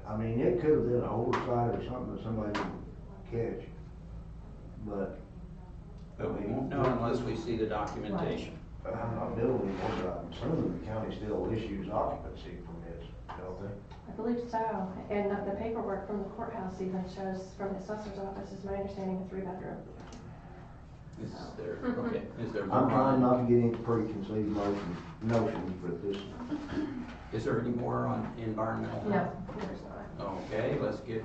[SPEAKER 3] I mean, it could have been an oversight or something that somebody didn't catch, but
[SPEAKER 1] But we won't know unless we see the documentation.
[SPEAKER 3] I'm not building anymore, but I'm assuming the county still issues occupancy permits, don't they?
[SPEAKER 2] I believe so. And the paperwork from the courthouse even shows, from the assessor's office, is my understanding, a 3-bedroom.
[SPEAKER 1] Is there, okay, is there
[SPEAKER 3] I'm
[SPEAKER 1] more
[SPEAKER 3] trying
[SPEAKER 1] on,
[SPEAKER 3] not to get into preconceived notions, but this,
[SPEAKER 1] is there any more on environmental?
[SPEAKER 2] No, there's not.
[SPEAKER 1] Okay, let's get,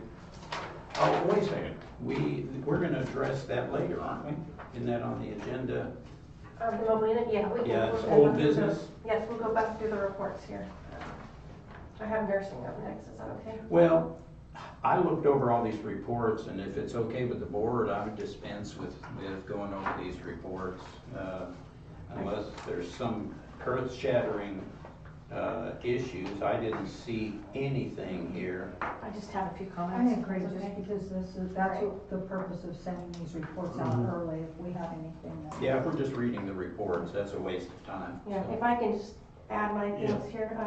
[SPEAKER 1] oh, wait a second, we're gonna address that later, aren't we? Isn't that on the agenda?
[SPEAKER 2] The mobile unit, yeah.
[SPEAKER 1] Yeah, it's
[SPEAKER 2] we'll go
[SPEAKER 1] old
[SPEAKER 2] back through the-
[SPEAKER 1] business.
[SPEAKER 2] Yes, we'll go back through the reports here. I have nursing up next, is that okay?
[SPEAKER 1] Well, I looked over all these reports, and if it's okay with the board, I would dispense with going over these reports, unless there's some earth-shattering issues. I didn't see anything here.
[SPEAKER 11] I just have a few
[SPEAKER 5] I
[SPEAKER 11] comments.
[SPEAKER 5] agree,
[SPEAKER 11] That's
[SPEAKER 5] just
[SPEAKER 11] okay.
[SPEAKER 5] because that's what the purpose of sending these reports out
[SPEAKER 1] Mhm.
[SPEAKER 5] early, if we have anything that.
[SPEAKER 1] Yeah, if we're just reading the reports, that's a waste of time.
[SPEAKER 2] Yeah,
[SPEAKER 1] so.
[SPEAKER 2] if I can just add my
[SPEAKER 1] Yeah.
[SPEAKER 2] things here,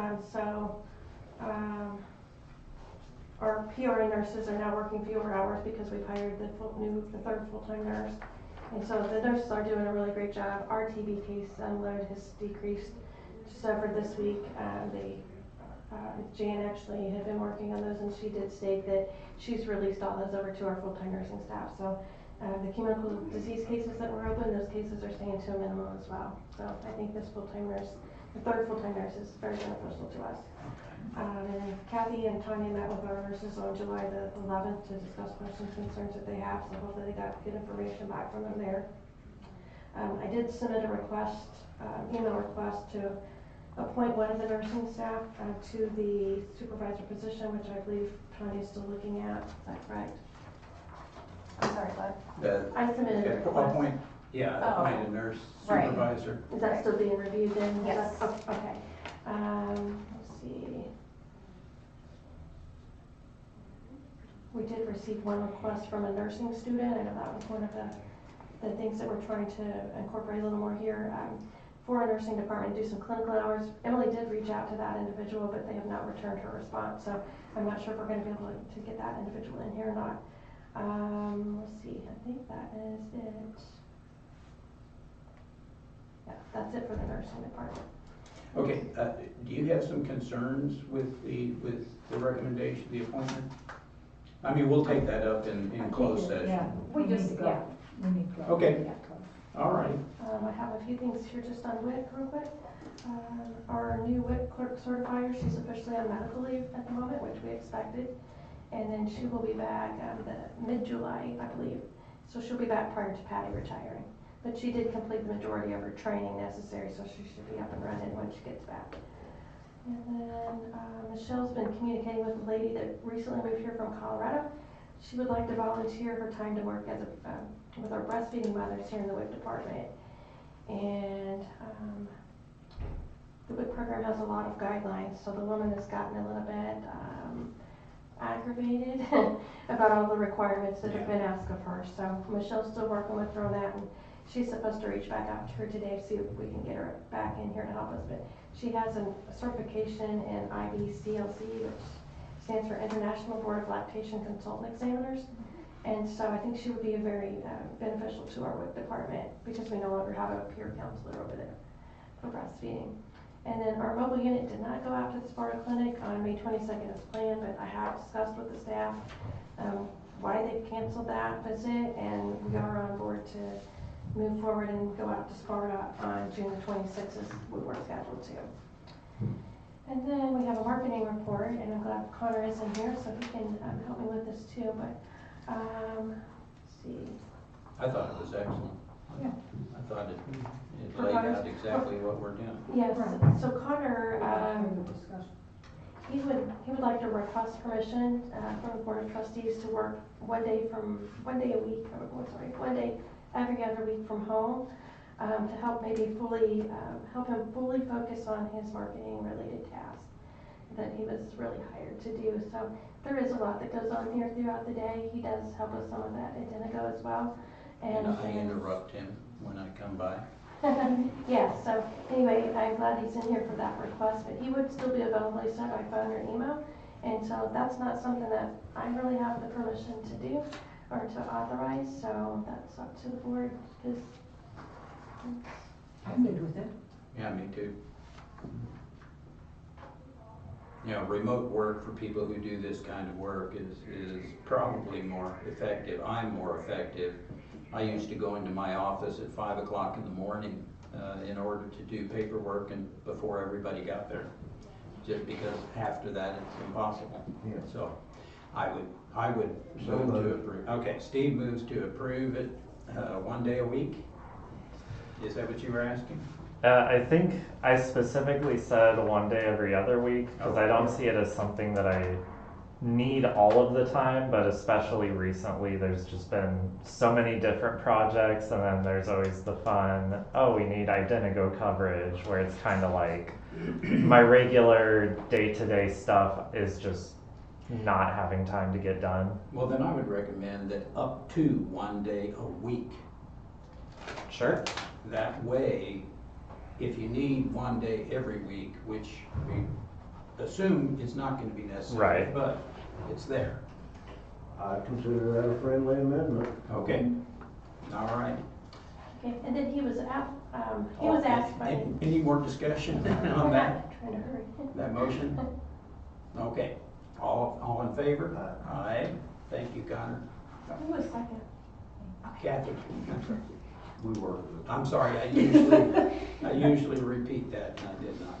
[SPEAKER 2] our PRN nurses are now working fewer hours because we've hired the third full-time nurse. And so the nurses are doing a really great job. Our TB case load has decreased just over this week. Jan actually had been working on those, and she did state that she's released all those over to our full-time nursing staff. So the communicable disease cases that were open, those cases are staying to a minimum as well. So I think this full-time nurse, the third full-time nurse, is very beneficial to us. And Kathy and Tanya met with our nurses on July the 11th to discuss questions, concerns that they have, so hopefully they got good information back from them there. I did submit a request, email request to appoint one of the nursing staff to the supervisor position, which I believe Tanya's still looking at. Is that correct?
[SPEAKER 7] I'm sorry, what?
[SPEAKER 2] I submitted a request.
[SPEAKER 1] Appoint a nurse
[SPEAKER 7] Right.
[SPEAKER 1] supervisor.
[SPEAKER 2] Is that still being reviewed then? Is
[SPEAKER 7] Yes.
[SPEAKER 2] that- oh, okay. Let's see. We did receive one request from a nursing student. I know that was one of the things that we're trying to incorporate a little more here. For a nursing department, do some clinical hours. Emily did reach out to that individual, but they have not returned her response. So I'm not sure if we're gonna be able to get that individual in here or not. Let's see, I think that is it. Yeah, that's it for the nursing department.
[SPEAKER 1] Okay, do you have some concerns with the recommendation, the appointment? I mean, we'll take that up in closed session.
[SPEAKER 5] Yeah,
[SPEAKER 2] We
[SPEAKER 5] we need
[SPEAKER 2] just-
[SPEAKER 5] to go.
[SPEAKER 2] yeah.
[SPEAKER 5] We need to go.
[SPEAKER 1] Okay.
[SPEAKER 5] Yeah, close.
[SPEAKER 1] All right.
[SPEAKER 2] I have a few things here just on WIC real quick. Our new WIC clerk certifier, she's officially on medical leave at the moment, which we expected. And then she will be back the mid-July, I believe. So she'll be back prior to Patty retiring. But she did complete the majority of her training necessary, so she should be up and running when she gets back. And then Michelle's been communicating with a lady that recently moved here from Colorado. She would like to volunteer her time to work as with our breastfeeding mothers here in the WIC department. And the WIC program has a lot of guidelines, so the woman has gotten a little bit aggravated about all the requirements that have been asked of her. So Michelle's still working with her on that, and she's supposed to reach back out to her today to see if we can get her back in here to help us. But she has a certification in IBCLC, which stands for International Board of Lactation Consultant Examiners. And so I think she would be a very beneficial to our WIC department because we no longer have a peer counselor over there for breastfeeding. And then our mobile unit did not go out to the Sparta Clinic on May 22nd as planned, but I have discussed with the staff why they canceled that visit, and we are on board to move forward and go out to Sparta on June the 26th as we were scheduled to. And then we have a marketing report, and I'm glad Connor is in here so he can help me with this too. But let's see.
[SPEAKER 1] I thought it was excellent.
[SPEAKER 5] Yeah.
[SPEAKER 1] I thought it laid out exactly what we're doing.
[SPEAKER 2] Yes.
[SPEAKER 5] Right.
[SPEAKER 2] So Connor,
[SPEAKER 5] Further discussion.
[SPEAKER 2] he would like to request permission from the Board of Trustees to work one day a week, one day every other week from home, to help help him fully focus on his marketing related tasks that he was really hired to do. So there is a lot that goes on here throughout the day. He does help with some of that at Inigo as well.
[SPEAKER 1] And I interrupt him when I come by.
[SPEAKER 2] Yeah, so anyway, I'm glad he's in here for that request, but he would still be available, he said, by phone or email. And so that's not something that I really have the permission to do or to authorize, so that's up to the board, because
[SPEAKER 5] I'm good with it.
[SPEAKER 1] Yeah, me too. You know, remote work for people who do this kind of work is probably more effective. I'm more effective. I used to go into my office at 5 o'clock in the morning in order to do paperwork and before everybody got there. Just because after that it's impossible.
[SPEAKER 3] Yeah.
[SPEAKER 1] So I would
[SPEAKER 3] So
[SPEAKER 1] move to
[SPEAKER 3] moved.
[SPEAKER 1] approve. Okay, Steve moves to approve it one day a week. Is that what you were asking?
[SPEAKER 10] I think I specifically said one day every other week because I don't see it as something that I need all of the time, but especially recently, there's just been so many different projects, and then there's always the fun, oh, we need Identigo coverage, where it's kind of like my regular day-to-day stuff is just not having time to get done.
[SPEAKER 1] Well, then I would recommend that up to 1 day a week.
[SPEAKER 10] Sure.
[SPEAKER 1] That way, if you need 1 day every week, which we assume is not gonna be necessary.
[SPEAKER 10] Right.
[SPEAKER 1] But it's there.
[SPEAKER 3] I consider that a friendly amendment.
[SPEAKER 1] Okay, all right.
[SPEAKER 2] Okay, and then he was asked by.
[SPEAKER 1] Any more discussion on that,
[SPEAKER 2] Trying to hurry.
[SPEAKER 1] that motion? Okay, all in favor? Aye. Thank you, Connor.
[SPEAKER 2] Who was second?
[SPEAKER 1] Kathy,
[SPEAKER 3] We work with it.
[SPEAKER 1] I'm sorry, I usually repeat that, and I did not.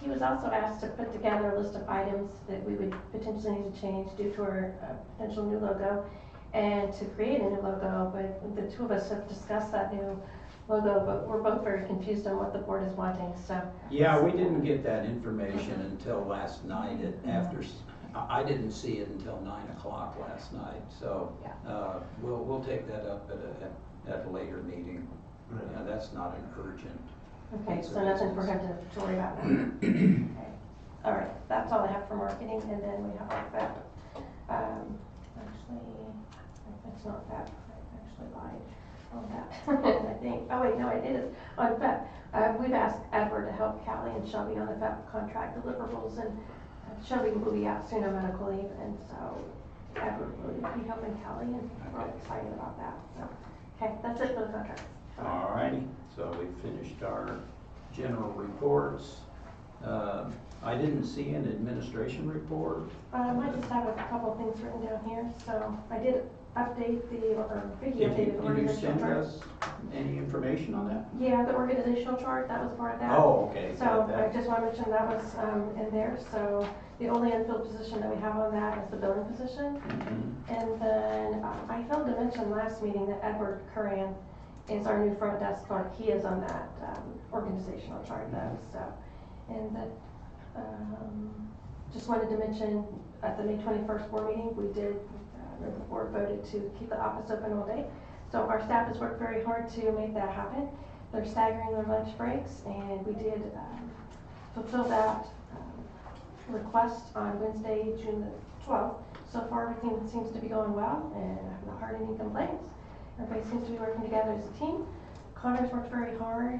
[SPEAKER 2] He was also asked to put together a list of items that we would potentially need to change due to our potential new logo and to create a new logo, but the two of us have discussed that new logo, but we're both very confused on what the board is wanting, so.
[SPEAKER 1] Yeah, we didn't get that information until last night I didn't see it until 9 o'clock last night, so, we'll take that up at a later meeting. Yeah, that's not an urgent.
[SPEAKER 2] Okay, so nothing for him to worry about now. Okay. All right, that's all I have for marketing, and then we have our FEP. Actually, it's not FEP, I actually lied on that, I think. Oh wait, no, it is on FEP. We've asked Edward to help Callie and Shelby on the FEP contract deliverables, and Shelby will be out soon on medical leave, and so Edward will be helping Callie, and we're excited about that. So, okay, that's it for the contract.
[SPEAKER 1] All righty, so we finished our general reports. I didn't see an administration report.
[SPEAKER 2] I just have a couple of things written down here, so I did update Vicki
[SPEAKER 1] Did
[SPEAKER 2] updated the
[SPEAKER 1] you
[SPEAKER 2] organizational
[SPEAKER 1] send
[SPEAKER 2] chart.
[SPEAKER 1] us any information on that?
[SPEAKER 2] Yeah, the organizational chart, that was part of that.
[SPEAKER 1] Oh, okay.
[SPEAKER 2] So
[SPEAKER 1] got
[SPEAKER 2] I
[SPEAKER 1] that.
[SPEAKER 2] just want to mention that was in there, so the only unfilled position that we have on that is the building position.
[SPEAKER 1] Mhm.
[SPEAKER 2] And then I failed to mention last meeting that Edward Curran is our new front desk clerk. He is on that organizational chart though, so. And that, just wanted to mention at the May 21st board meeting, we did, the board voted to keep the office open all day. So our staff has worked very hard to make that happen. They're staggering their lunch breaks, and we did fulfill that request on Wednesday, June the 12th. So far, everything seems to be going well, and I have not heard any complaints. Everybody seems to be working together as a team. Connor's worked very hard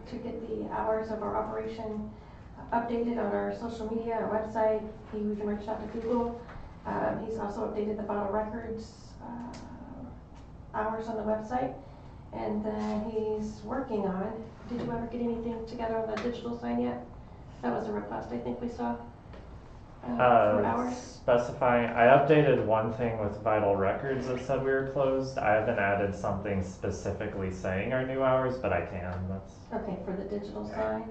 [SPEAKER 2] to get the hours of our operation updated on our social media, our website. He even reached out to Google. He's also updated the vital records hours on the website. And then he's working on, did you ever get anything together on the digital sign yet? That was a request I think we saw. For hours.
[SPEAKER 10] Specifying, I updated one thing with vital records that said we were closed. I haven't added something specifically saying our new hours, but I can, that's.
[SPEAKER 2] Okay, for the digital sign.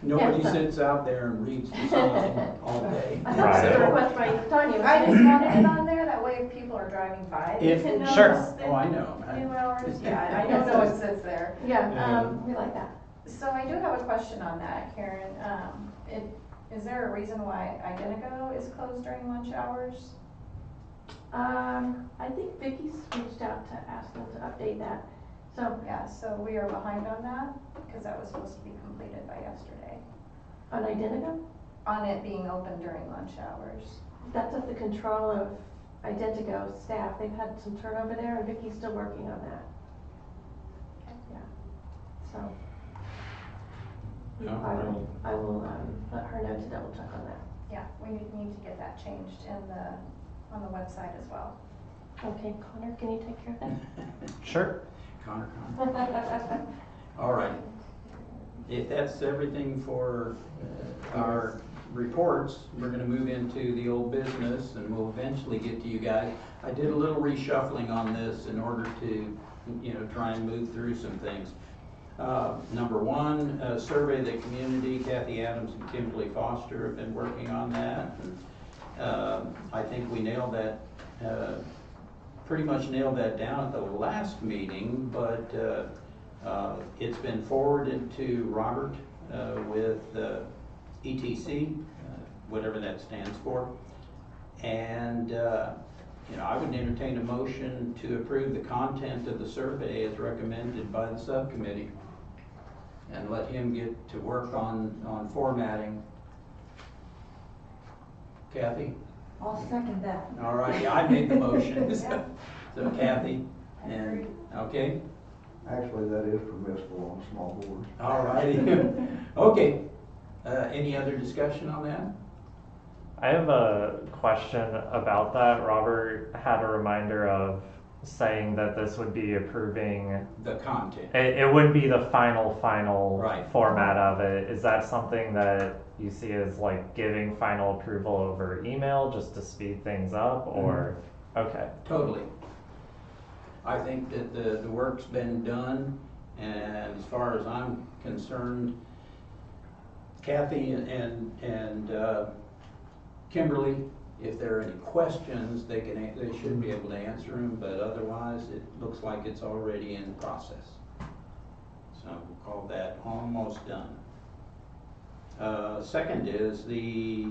[SPEAKER 1] Nobody
[SPEAKER 2] Yeah, so-
[SPEAKER 1] sits out there and reads the sign all day.
[SPEAKER 2] I thought it was a
[SPEAKER 10] Right.
[SPEAKER 2] request by Tanya.
[SPEAKER 7] I just wanted it on there, that way if people are driving by, they
[SPEAKER 1] If-
[SPEAKER 7] can notice
[SPEAKER 10] Sure.
[SPEAKER 7] the
[SPEAKER 1] Oh, I know.
[SPEAKER 7] new hours. Yeah, I don't know it sits there.
[SPEAKER 2] Yeah, we like that.
[SPEAKER 7] So I do have a question on that, Karen. Is there a reason why Identigo is closed during lunch hours?
[SPEAKER 2] I think Vicky's reached out to ask them to update that. So,
[SPEAKER 7] Yeah, so we are behind on that, because that was supposed to be completed by yesterday.
[SPEAKER 2] on Identigo,
[SPEAKER 7] On it being open during lunch hours.
[SPEAKER 2] that's at the control of Identigo staff. They've had some turnover there, and Vicky's still working on that. Yeah, so.
[SPEAKER 1] All
[SPEAKER 2] I will let her know to double check on that.
[SPEAKER 7] Yeah, we need to get that changed on the website as well.
[SPEAKER 2] Okay, Connor, can you take care of that?
[SPEAKER 10] Sure.
[SPEAKER 1] Connor. All right. If that's everything for our reports, we're gonna move into the old business and we'll eventually get to you guys. I did a little reshuffling on this in order to, try and move through some things. Number one, survey the community. Kathy Adams and Kimberly Foster have been working on that. I think we nailed that, pretty much nailed that down at the last meeting, but it's been forwarded to Robert with ETC, whatever that stands for. And, I would entertain a motion to approve the content of the survey as recommended by the subcommittee. And let him get to work on formatting. Kathy?
[SPEAKER 5] I'll second that.
[SPEAKER 1] All right, I made the motion. So Kathy, and, okay,
[SPEAKER 3] Actually, that is permissible on small boards.
[SPEAKER 1] all righty. Okay, any other discussion on that?
[SPEAKER 10] I have a question about that. Robert had a reminder of saying that this would be approving,
[SPEAKER 1] The content.
[SPEAKER 10] it would be the final
[SPEAKER 1] Right.
[SPEAKER 10] format of it. Is that something that you see as like giving final approval over email just to speed things up, or? Okay.
[SPEAKER 1] Totally. I think that the work's been done, and as far as I'm concerned, Kathy and Kimberly, if there are any questions, they should be able to answer them, but otherwise, it looks like it's already in process. So we'll call that almost done. Second is the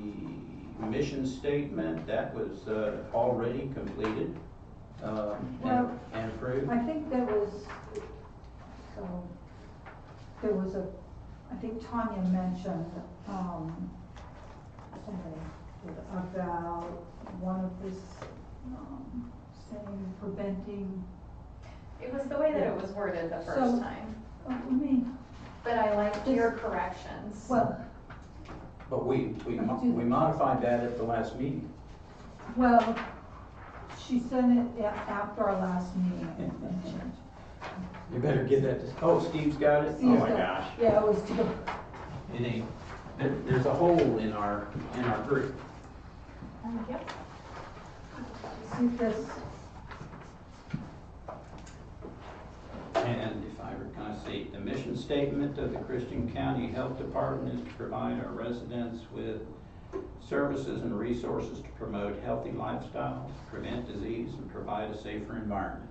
[SPEAKER 1] mission statement. That was already completed and approved.
[SPEAKER 5] I think there was I think Tanya mentioned, something about one of this, saying preventing,
[SPEAKER 7] It was the way that it was worded the
[SPEAKER 5] So-
[SPEAKER 7] first time,
[SPEAKER 5] I mean,
[SPEAKER 7] but I liked your corrections.
[SPEAKER 5] well,
[SPEAKER 1] But we modified that at the last meeting.
[SPEAKER 5] well, she sent it after our last meeting, and mentioned.
[SPEAKER 1] You better give that to, oh, Steve's got it? Oh my gosh.
[SPEAKER 5] Yeah, it was to the,
[SPEAKER 1] It ain't, there's a hole in our group.
[SPEAKER 7] Yep.
[SPEAKER 5] see this,
[SPEAKER 1] And if I were gonna see, the mission statement of the Christian County Health Department is to provide our residents with services and resources to promote healthy lifestyles, prevent disease, and provide a safer environment.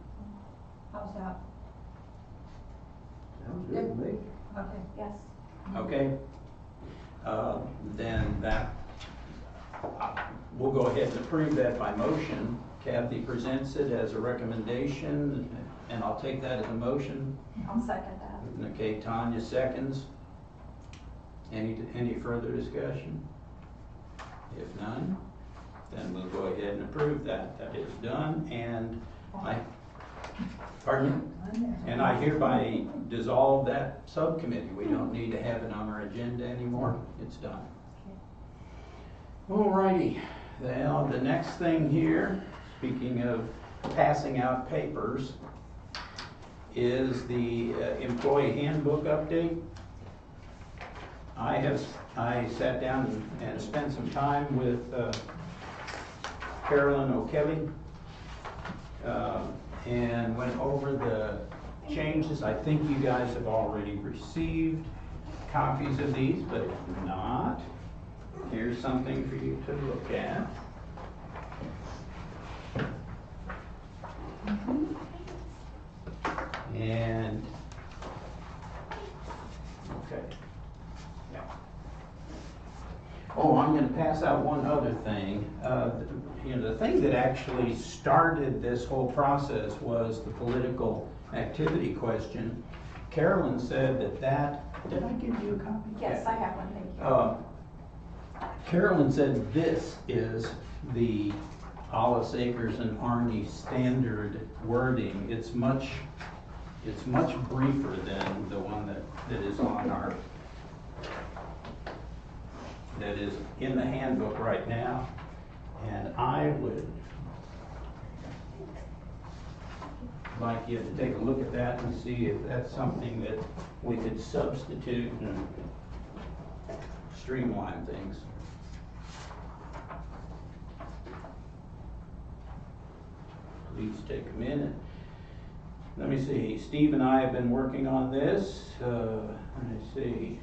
[SPEAKER 5] how's that?
[SPEAKER 3] Sounds good to me.
[SPEAKER 5] Okay.
[SPEAKER 7] Yes.
[SPEAKER 1] Okay? Then we'll go ahead and approve that by motion. Kathy presents it as a recommendation, and I'll take that as a motion.
[SPEAKER 7] I'll second that.
[SPEAKER 1] Okay, Tanya seconds. Any further discussion? If none, then we'll go ahead and approve that. That is done, and pardon me? And I hereby dissolve that subcommittee. We don't need to have it on our agenda anymore. It's done. Alrighty, now the next thing here, speaking of passing out papers, is the employee handbook update. I sat down and spent some time with Carolyn O'Kelly and went over the changes. I think you guys have already received copies of these, but if not, here's something for you to look at. And, okay. Yeah. Oh, I'm gonna pass out one other thing. The thing that actually started this whole process was the political activity question. Carolyn said did I give you a copy?
[SPEAKER 7] Yes, I have one, thank you.
[SPEAKER 1] Carolyn said this is the Hollis Acres and Arnie standard wording. It's much briefer than the one that is on our, that is in the handbook right now. And I would like you to take a look at that and see if that's something that we could substitute and streamline things. Please take a minute. Let me see, Steve and I have been working on this. Let me see.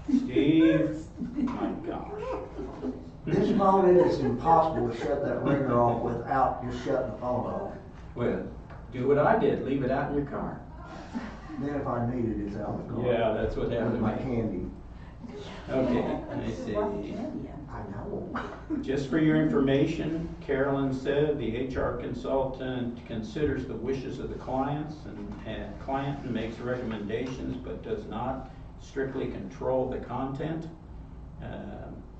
[SPEAKER 1] Steve, my gosh.
[SPEAKER 3] This phone, it is impossible to shut that ringer off without just shutting the phone off.
[SPEAKER 1] Well, do what I did, leave it out in your car.
[SPEAKER 3] Then if I need it, it's out in the car.
[SPEAKER 1] Yeah, that's what happened
[SPEAKER 3] With
[SPEAKER 1] to
[SPEAKER 3] my
[SPEAKER 1] me.
[SPEAKER 3] candy.
[SPEAKER 1] Okay, let me see.
[SPEAKER 3] I know.
[SPEAKER 1] Just for your information, Carolyn said the HR consultant considers the wishes of the clients and client makes recommendations, but does not strictly control the content.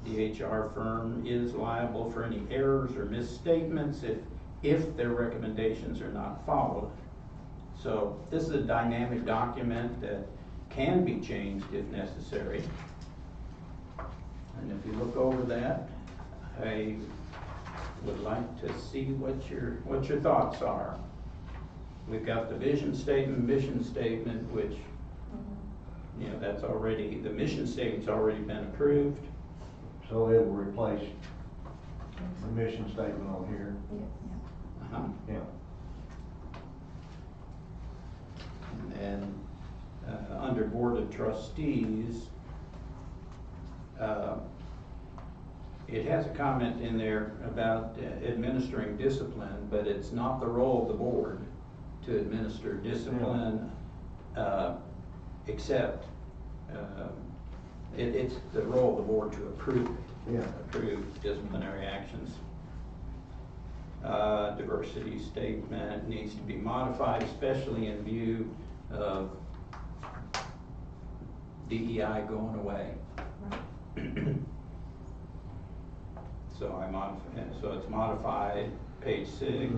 [SPEAKER 1] The HR firm is liable for any errors or misstatements if their recommendations are not followed. So this is a dynamic document that can be changed if necessary. And if you look over that, I would like to see what your thoughts are. We've got the vision statement, mission statement, which, you know, that's already, the mission statement's already been approved.
[SPEAKER 3] So it will replace the mission statement on here.
[SPEAKER 1] Uh-huh.
[SPEAKER 3] Yeah.
[SPEAKER 1] And then, under Board of Trustees, it has a comment in there about administering discipline, but it's not the role of the board to administer discipline, except it's the role of the board to approve it.
[SPEAKER 3] Yeah.
[SPEAKER 1] Approve disciplinary actions. Diversity statement needs to be modified, especially in view of DEI going away. So it's modified, page 6, in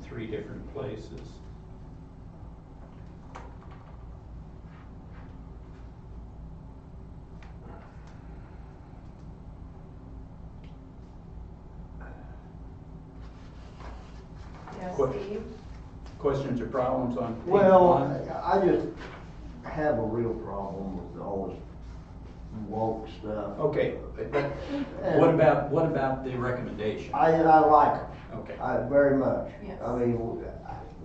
[SPEAKER 1] 3 different places.
[SPEAKER 7] Yes,
[SPEAKER 1] What-
[SPEAKER 7] Steve?
[SPEAKER 1] Questions or problems on page
[SPEAKER 3] Well,
[SPEAKER 1] 1?
[SPEAKER 3] I just have a real problem with all this woke stuff.
[SPEAKER 1] Okay, but
[SPEAKER 3] And
[SPEAKER 1] what about the recommendation?
[SPEAKER 3] I like it.
[SPEAKER 1] Okay.
[SPEAKER 3] Very much.
[SPEAKER 7] Yes.
[SPEAKER 3] I mean,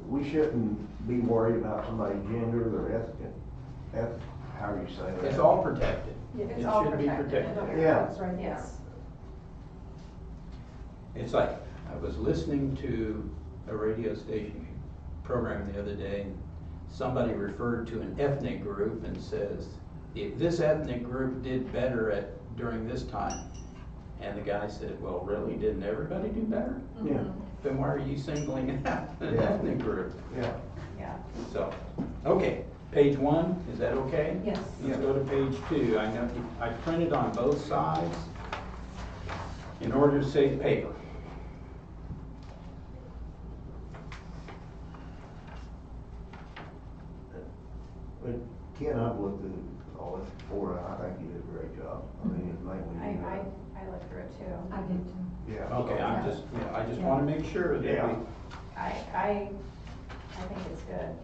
[SPEAKER 3] we shouldn't be worried about somebody's gender, their ethnic, how do you say that?
[SPEAKER 1] It's all protected.
[SPEAKER 7] It's
[SPEAKER 1] It
[SPEAKER 7] all
[SPEAKER 1] should be
[SPEAKER 7] protected.
[SPEAKER 1] protected.
[SPEAKER 3] Yeah.
[SPEAKER 5] That's right.
[SPEAKER 7] Yes.
[SPEAKER 1] It's like, I was listening to a radio station program the other day, and somebody referred to an ethnic group and says, if this ethnic group did better during this time, and the guy said, well, really, didn't everybody do better?
[SPEAKER 3] Yeah,
[SPEAKER 1] Then why are you singling out an
[SPEAKER 3] Yeah.
[SPEAKER 1] ethnic group?
[SPEAKER 3] yeah.
[SPEAKER 7] Yeah.
[SPEAKER 1] So, okay, page 1, is that okay?
[SPEAKER 2] Yes.
[SPEAKER 1] Let's go to page 2. I know, I printed on both sides in order to save paper.
[SPEAKER 3] But Ken, I've looked at all this before, and I think you did a great job. I mean, it mainly.
[SPEAKER 7] I looked through it too.
[SPEAKER 5] I did too.
[SPEAKER 3] Yeah.
[SPEAKER 1] Okay, I just want to make sure that
[SPEAKER 3] Yeah.
[SPEAKER 1] we,
[SPEAKER 7] I think it's good.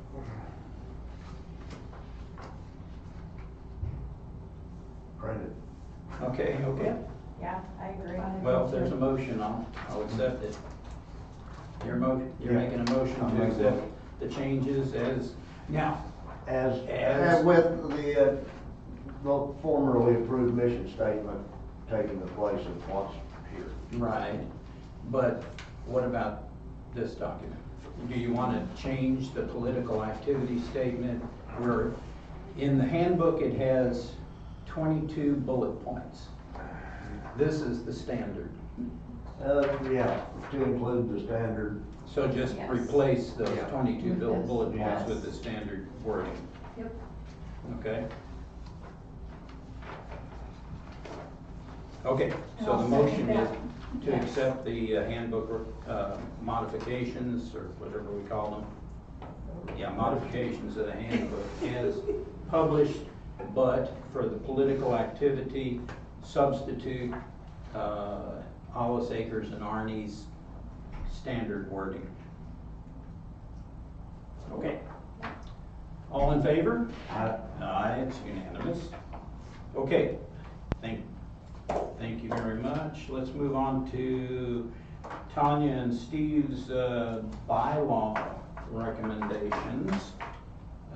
[SPEAKER 3] Printed.
[SPEAKER 1] okay.
[SPEAKER 7] Yeah, I agree.
[SPEAKER 1] Well, if there's a motion, I'll accept it. You're
[SPEAKER 3] Yeah.
[SPEAKER 1] making a motion
[SPEAKER 3] I'll
[SPEAKER 1] to
[SPEAKER 3] make a
[SPEAKER 1] accept
[SPEAKER 3] motion.
[SPEAKER 1] the changes as, now,
[SPEAKER 3] As with the formerly approved mission statement taking the place of what's here.
[SPEAKER 1] right, but what about this document? Do you want to change the political activity statement where in the handbook it has 22 bullet points? This is the standard.
[SPEAKER 3] Yeah, to include the standard.
[SPEAKER 1] So just
[SPEAKER 7] Yes.
[SPEAKER 1] replace those
[SPEAKER 3] Yeah.
[SPEAKER 1] 22 bullet points
[SPEAKER 7] Yes.
[SPEAKER 1] with the standard wording.
[SPEAKER 5] Yep.
[SPEAKER 1] Okay? Okay,
[SPEAKER 5] And
[SPEAKER 1] so the
[SPEAKER 5] I'll
[SPEAKER 1] motion
[SPEAKER 5] second
[SPEAKER 1] is
[SPEAKER 5] that.
[SPEAKER 1] to
[SPEAKER 5] Yes.
[SPEAKER 1] accept the handbook modifications, or whatever we call them. Yeah, modifications of the handbook as published, but for the political activity, substitute Hollis, Akers, and Arnie's standard wording. Okay. All in favor? Aye, it's unanimous. Okay, thank you very much. Let's move on to Tanya and Steve's bylaw recommendations.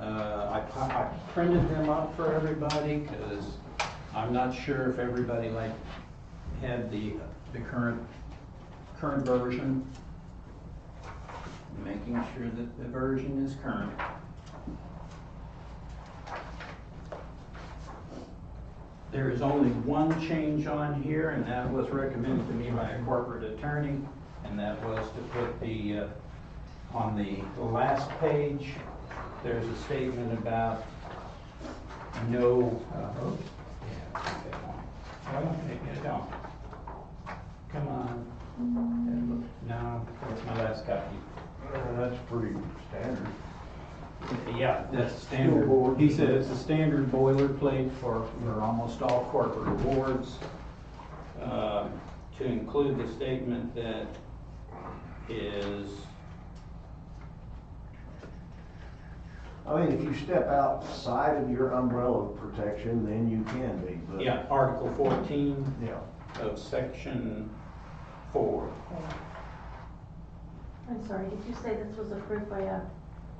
[SPEAKER 1] I printed them up for everybody because I'm not sure if everybody had the current version. Making sure that the version is current. There is only one change on here, and that was recommended to me by a corporate attorney, and that was to put the, on the last page, there's a statement about no, oops, yeah, I think that one. Well, maybe I don't. Come on. No, where's my last copy?
[SPEAKER 3] That's pretty standard.
[SPEAKER 1] Yeah, that's standard. He said it's a standard boilerplate for almost all corporate awards. To include the statement that is,
[SPEAKER 3] I mean, if you step outside of your umbrella of protection, then you can be, but.
[SPEAKER 1] yeah, Article 14
[SPEAKER 3] Yeah.
[SPEAKER 1] of Section 4.
[SPEAKER 2] I'm sorry, did you say this was approved by a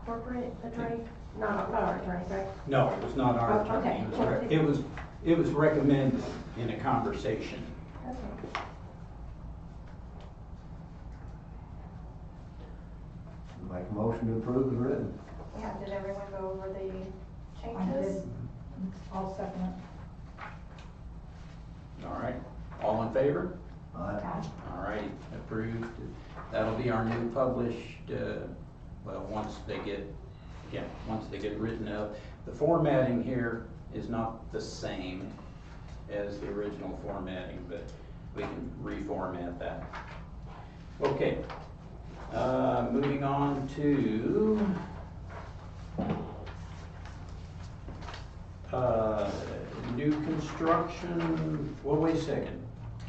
[SPEAKER 2] corporate attorney? Not our attorney, right?
[SPEAKER 1] No, it was not our
[SPEAKER 2] Oh,
[SPEAKER 1] attorney.
[SPEAKER 2] okay.
[SPEAKER 1] It was recommended in a conversation.
[SPEAKER 2] Okay.
[SPEAKER 3] Make a motion to approve as written.
[SPEAKER 7] Yeah, did everyone go over the
[SPEAKER 5] I
[SPEAKER 7] changes?
[SPEAKER 5] did, I'll second it.
[SPEAKER 1] All right, all in favor?
[SPEAKER 3] Aye.
[SPEAKER 1] All right, approved. That'll be our new published, well, once they get written up. The formatting here is not the same as the original formatting, but we can reformat that. Okay, moving on to new construction. Well, wait a second.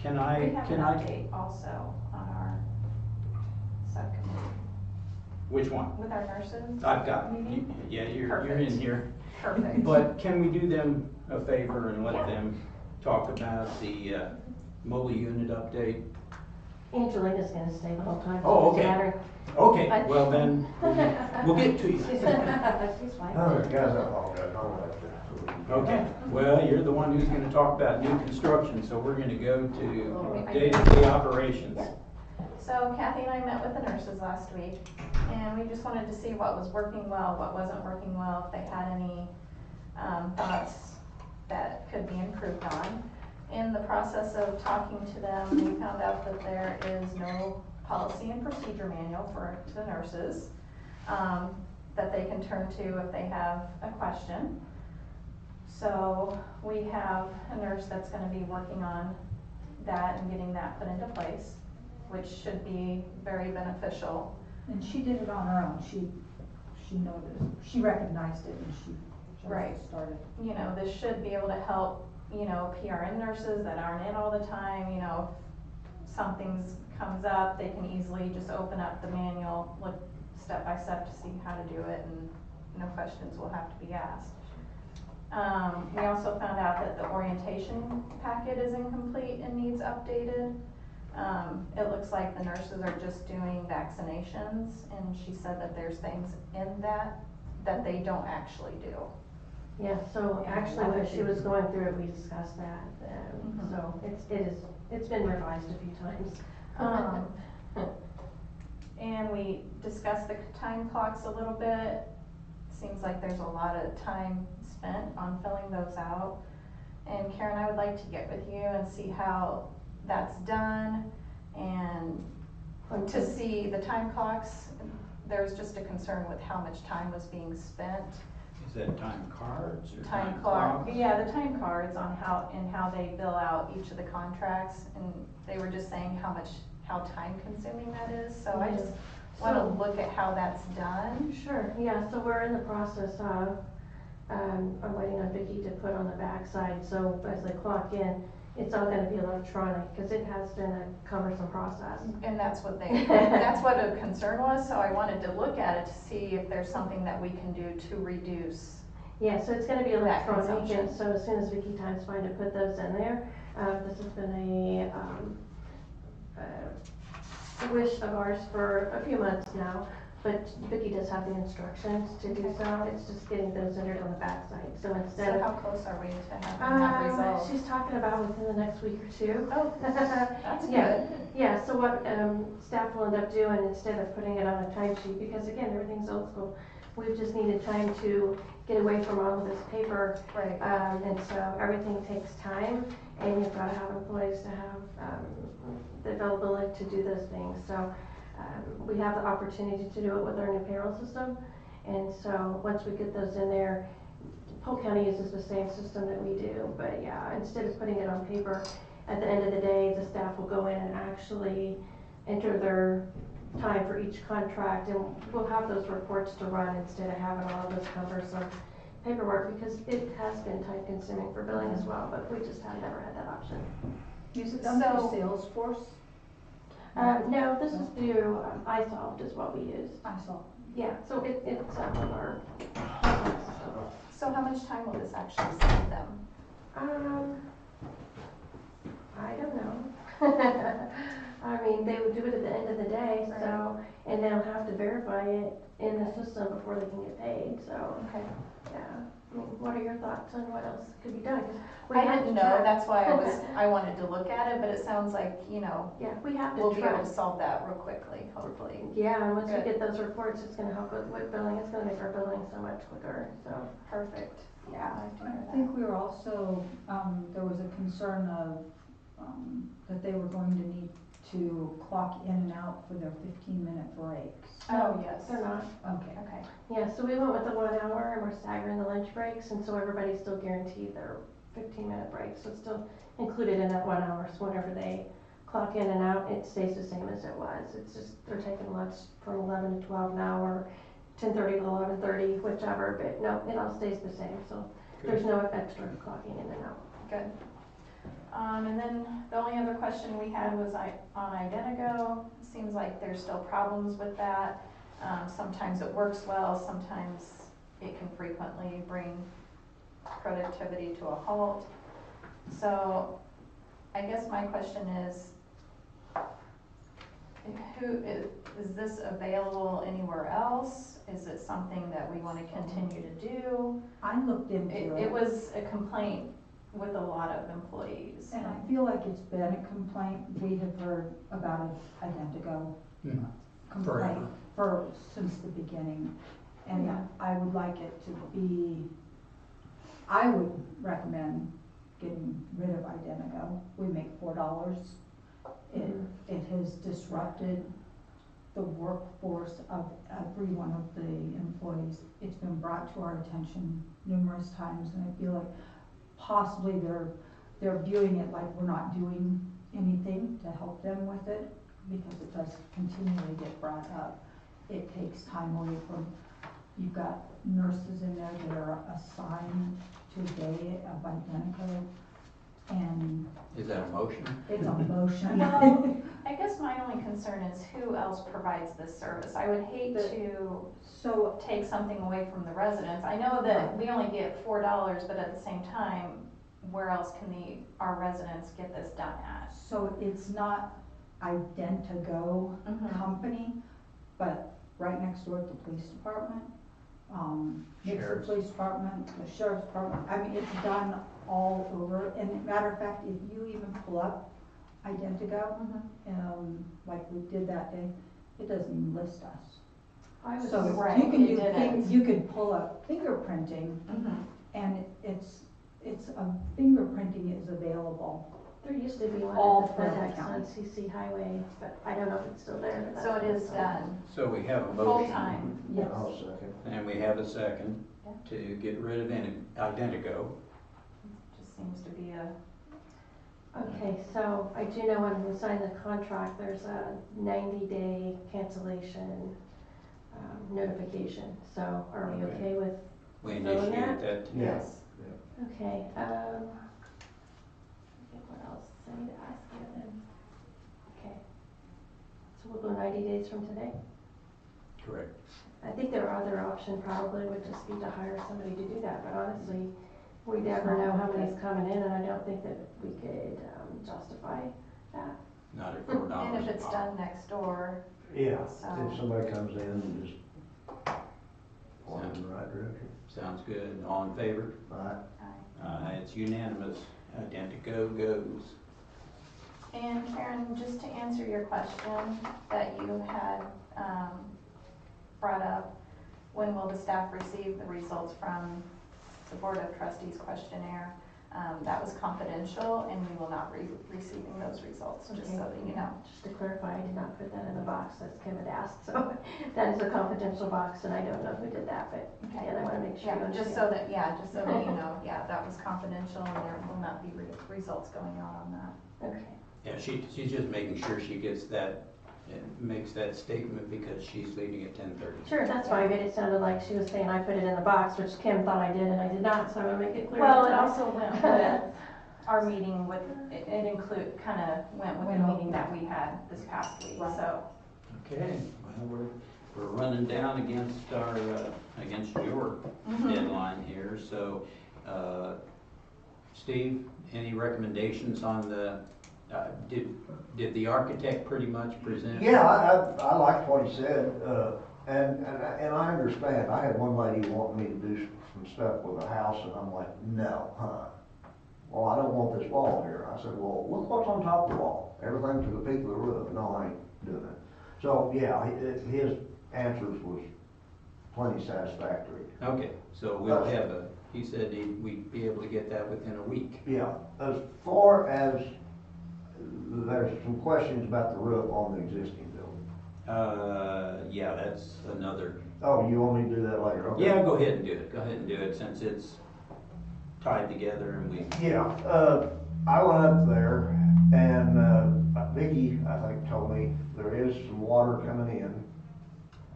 [SPEAKER 7] We have an update also on our subcommittee
[SPEAKER 1] Which one?
[SPEAKER 7] with our nurses.
[SPEAKER 1] I've got,
[SPEAKER 7] meeting.
[SPEAKER 1] yeah, you're
[SPEAKER 7] Perfect.
[SPEAKER 1] in here.
[SPEAKER 7] Perfect.
[SPEAKER 1] But can we do them a favor and let
[SPEAKER 7] Yeah.
[SPEAKER 1] them talk about the mobile unit update?
[SPEAKER 2] Angelina's gonna stay the whole time.
[SPEAKER 1] Oh,
[SPEAKER 2] so it doesn't
[SPEAKER 1] okay.
[SPEAKER 2] matter.
[SPEAKER 1] Okay, well then, we'll get to you.
[SPEAKER 2] She's fine.
[SPEAKER 3] Oh, guys, I apologize, I don't like that.
[SPEAKER 1] Okay, well, you're the one who's gonna talk about new construction, so we're gonna go to
[SPEAKER 7] Okay.
[SPEAKER 1] day-to-day operations.
[SPEAKER 7] So Kathy and I met with the nurses last week, and we just wanted to see what was working well, what wasn't working well, if they had any thoughts that could be improved on. In the process of talking to them, we found out that there is no policy and procedure manual for the nurses that they can turn to if they have a question. So we have a nurse that's gonna be working on that and getting that put into place, which should be very beneficial.
[SPEAKER 5] And she did it on her own, she noticed, she recognized it and she
[SPEAKER 7] Right.
[SPEAKER 5] just started.
[SPEAKER 7] You know, this should be able to help, you know, PRN nurses that aren't in all the time, you know, if something comes up, they can easily just open up the manual, look step by step to see how to do it, and no questions will have to be asked. We also found out that the orientation packet is incomplete and needs updated. It looks like the nurses are just doing vaccinations, and she said that there's things in that they don't actually do.
[SPEAKER 2] Yeah, so actually when she was going through it, we discussed that,
[SPEAKER 7] Mhm.
[SPEAKER 2] so it's been revised a few times.
[SPEAKER 7] And we discussed the time clocks a little bit. Seems like there's a lot of time spent on filling those out. And Karen, I would like to get with you and see how that's done, and to see the time clocks. There was just a concern with how much time was being spent.
[SPEAKER 1] Is that time cards or
[SPEAKER 7] Time
[SPEAKER 1] clocks?
[SPEAKER 7] clock, yeah, the time cards on how they bill out each of the contracts, and they were just saying how time consuming that is, so I just wanna look at how that's done.
[SPEAKER 2] Sure, yeah, so we're in the process of, I'm waiting on Vicki to put on the backside, so as they clock in, it's all gonna be electronic, cause it has been a cumbersome process.
[SPEAKER 7] And that's what that's what a concern was, so I wanted to look at it to see if there's something that we can do to reduce.
[SPEAKER 2] Yeah, so it's gonna be
[SPEAKER 7] That
[SPEAKER 2] electronic,
[SPEAKER 7] consumption.
[SPEAKER 2] and so as soon as Vicki time's fine to put those in there, this has been a wish of ours for a few months now, but Vicki does have the instructions to do so, it's just getting those entered on the backside, so instead
[SPEAKER 7] So
[SPEAKER 2] of.
[SPEAKER 7] how close are we to having that resolved?
[SPEAKER 2] She's talking about within the next week or two.
[SPEAKER 7] Oh, that's
[SPEAKER 2] Yeah.
[SPEAKER 7] good.
[SPEAKER 2] Yeah, so what, staff will end up doing, instead of putting it on a timesheet, because again, everything's old school, We've just needed time to get away from all of this paper.
[SPEAKER 7] Right.
[SPEAKER 2] And so everything takes time, and you've gotta have employees to have, the availability to do those things. So, we have the opportunity to do it with our new payroll system. And so, once we get those in there, Polk County uses the same system that we do, but yeah, instead of putting it on paper, at the end of the day, the staff will go in and actually enter their time for each contract, and we'll have those reports to run instead of having all of this cumbersome paperwork, because it has been time consuming for billing as well, but we just have never had that option.
[SPEAKER 5] Is it done
[SPEAKER 7] So-
[SPEAKER 5] through Salesforce?
[SPEAKER 2] No, this is through, iSolved is what we use.
[SPEAKER 5] I saw.
[SPEAKER 2] Yeah, so it's with our.
[SPEAKER 7] So how much time will this actually save them?
[SPEAKER 2] I don't know. I mean, they would do it at the end of the day, so, and they'll have to verify it in the system before they can get paid, so,
[SPEAKER 7] Okay.
[SPEAKER 2] yeah. I mean, what are your thoughts on what else could be done? 'Cause we
[SPEAKER 7] I
[SPEAKER 2] have
[SPEAKER 7] didn't
[SPEAKER 2] to
[SPEAKER 7] know,
[SPEAKER 2] track-
[SPEAKER 7] that's why I wanted to look at it, but it sounds like,
[SPEAKER 2] Yeah, we have to
[SPEAKER 7] we'll be able
[SPEAKER 2] track.
[SPEAKER 7] to solve that real quickly, hopefully.
[SPEAKER 2] Yeah, and once we
[SPEAKER 7] Good.
[SPEAKER 2] get those reports, it's gonna help with billing, it's gonna make our billing so much quicker, so.
[SPEAKER 7] Perfect. Yeah, I like to hear
[SPEAKER 5] I
[SPEAKER 7] that.
[SPEAKER 5] think we were also, there was a concern of, that they were going to need to clock in and out for their 15-minute breaks.
[SPEAKER 7] Oh, yes.
[SPEAKER 2] They're not.
[SPEAKER 5] Okay.
[SPEAKER 7] Okay.
[SPEAKER 2] Yeah, so we went with the 1 hour, and we're staggering the lunch breaks, and so everybody's still guaranteed their 15-minute breaks, so it's still included in that 1 hour, so whenever they clock in and out, it stays the same as it was. It's just, they're taking lunch from 11 to 12 now, or 10:30 to 11:30, whichever, but no, it all stays the same, so there's no extra clocking in and out.
[SPEAKER 7] Good. And then the only other question we had was on Identigo. Seems like there's still problems with that. Sometimes it works well, sometimes it can frequently bring productivity to a halt. So I guess my question is, is this available anywhere else? Is it something that we want to continue to do?
[SPEAKER 5] I looked into
[SPEAKER 7] It
[SPEAKER 5] it,
[SPEAKER 7] was a complaint with a lot of employees.
[SPEAKER 5] and I feel like it's been a complaint. We have heard about it, Identigo complaint since the beginning. And
[SPEAKER 7] Yeah.
[SPEAKER 5] I would like it to be, I would recommend getting rid of Identigo. We make $4. It has disrupted the workforce of every one of the employees. It's been brought to our attention numerous times, and I feel like possibly they're viewing it like we're not doing anything to help them with it, because it does continually get brought up. It takes time away from, you've got nurses in there that are assigned to a day of Identico, and
[SPEAKER 1] Is that a motion?
[SPEAKER 5] it's a motion.
[SPEAKER 7] Well, I guess my only concern is who else provides this service. I would hate to
[SPEAKER 5] So,
[SPEAKER 7] take something away from the residents. I know that we only get $4, but at the same time, where else can our residents get this done at?
[SPEAKER 5] so it's not Identigo company, but right next door at the police department, it's the
[SPEAKER 1] Sheriff's.
[SPEAKER 5] police department, the sheriff's department. I mean, it's done all over. And matter of fact, if you even pull up Identigo, like we did that day, it doesn't even list us.
[SPEAKER 2] I was
[SPEAKER 5] So
[SPEAKER 7] Right,
[SPEAKER 5] you can
[SPEAKER 7] it
[SPEAKER 5] do,
[SPEAKER 7] didn't.
[SPEAKER 5] you could pull up fingerprinting, and it's fingerprinting is available.
[SPEAKER 2] There used to be one
[SPEAKER 5] All
[SPEAKER 2] at the
[SPEAKER 5] throughout
[SPEAKER 2] FedEx
[SPEAKER 5] county.
[SPEAKER 2] on CC Highway, but I don't know if it's still there. but
[SPEAKER 7] So it
[SPEAKER 2] that's
[SPEAKER 7] is
[SPEAKER 2] what it's
[SPEAKER 7] done,
[SPEAKER 1] So we have a motion.
[SPEAKER 7] full-time.
[SPEAKER 5] Yes.
[SPEAKER 3] I'll second.
[SPEAKER 1] And we have a second
[SPEAKER 7] Yeah.
[SPEAKER 1] to get rid of Identigo.
[SPEAKER 7] Just seems to be a,
[SPEAKER 2] Okay, so I do know when we sign the contract, there's a 90-day cancellation notification. So are we
[SPEAKER 1] Okay.
[SPEAKER 2] okay with,
[SPEAKER 1] We
[SPEAKER 2] Filling
[SPEAKER 1] initiate that today.
[SPEAKER 7] yes.
[SPEAKER 2] okay, I think what else I need to ask you then? Okay. So we'll go 90 days from today?
[SPEAKER 1] Correct.
[SPEAKER 2] I think their other option probably would just be to hire somebody to do that, but honestly, we never know how many's coming in, and I don't think that we could justify that.
[SPEAKER 1] Not at $4
[SPEAKER 7] And if
[SPEAKER 1] a
[SPEAKER 7] it's
[SPEAKER 1] pop.
[SPEAKER 7] done next door,
[SPEAKER 3] Yeah,
[SPEAKER 7] So-
[SPEAKER 3] if somebody comes in and just point in the right direction.
[SPEAKER 1] Sounds good. All in favor? It's unanimous. Identigo goes.
[SPEAKER 7] And Karen, just to answer your question that you had brought up, when will the staff receive the results from the Board of Trustees questionnaire? That was confidential, and we will not be receiving those results, just so that you know.
[SPEAKER 2] Just to clarify, I did not put that in the box as Kim had asked, so that is a confidential box, and I don't know who did that, but
[SPEAKER 7] Okay.
[SPEAKER 2] again, I wanna make sure you
[SPEAKER 7] Yeah,
[SPEAKER 2] understand.
[SPEAKER 7] just so that you know, yeah, that was confidential, and there will not be results going out on that.
[SPEAKER 2] Okay.
[SPEAKER 1] Yeah, she's just making sure she gets that, makes that statement because she's leaving at 10:30.
[SPEAKER 2] Sure, that's fine, but it sounded like she was saying I put it in the box, which Kim thought I did, and I did not, so I'm gonna make it clear.
[SPEAKER 7] Well, it also went with our meeting with, it went with the meeting that we had this past week, so.
[SPEAKER 1] Okay, well, we're running down against our, against your deadline here, so, Steve, any recommendations on the, did the architect pretty much present?
[SPEAKER 3] Yeah, I liked what he said, and I understand. I had one lady wanting me to do some stuff with a house, and I'm like, no, well, I don't want this wall here. I said, well, look what's on top of the wall, everything to the peak of the roof. No, I ain't doing it. So, yeah, his answers was plenty satisfactory.
[SPEAKER 1] Okay, so we'll have he said we'd be able to get that within a week.
[SPEAKER 3] Yeah, as far as, there's some questions about the roof on the existing building.
[SPEAKER 1] Yeah, that's another.
[SPEAKER 3] Oh, you want me to do that later? Okay.
[SPEAKER 1] Yeah, go ahead and do it. Go ahead and do it since it's tied together and we.
[SPEAKER 3] Yeah, I went up there and, Vicky, I think, told me there is some water coming in,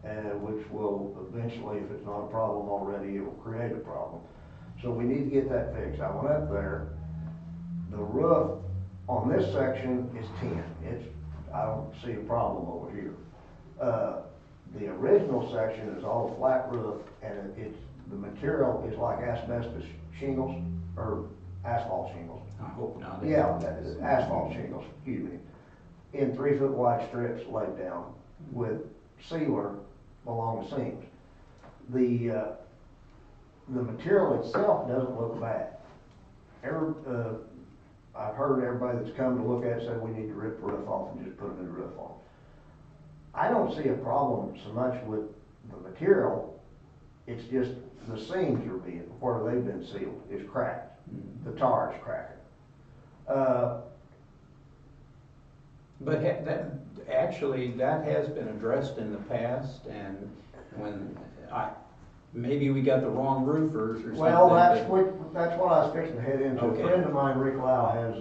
[SPEAKER 3] and which will eventually, if it's not a problem already, it will create a problem. So we need to get that fixed. I went up there. The roof on this section is tin. I don't see a problem over here. The original section is all flat roof, and the material is like asbestos shingles, or asphalt shingles.
[SPEAKER 1] I hope not.
[SPEAKER 3] Yeah, that is asphalt shingles, excuse me, in 3-foot wide strips laid down with sealer along the seams. The material itself doesn't look bad. I've heard everybody that's come to look at it said we need to rip the roof off and just put a new roof on. I don't see a problem so much with the material. It's just the seams are where they've been sealed, is cracked. The tar is cracking.
[SPEAKER 1] But that has been addressed in the past, and when maybe we got the wrong roofers or something.
[SPEAKER 3] Well, that's what I was fixing to head into.
[SPEAKER 1] Okay.
[SPEAKER 3] A friend of mine, Rick Lau, has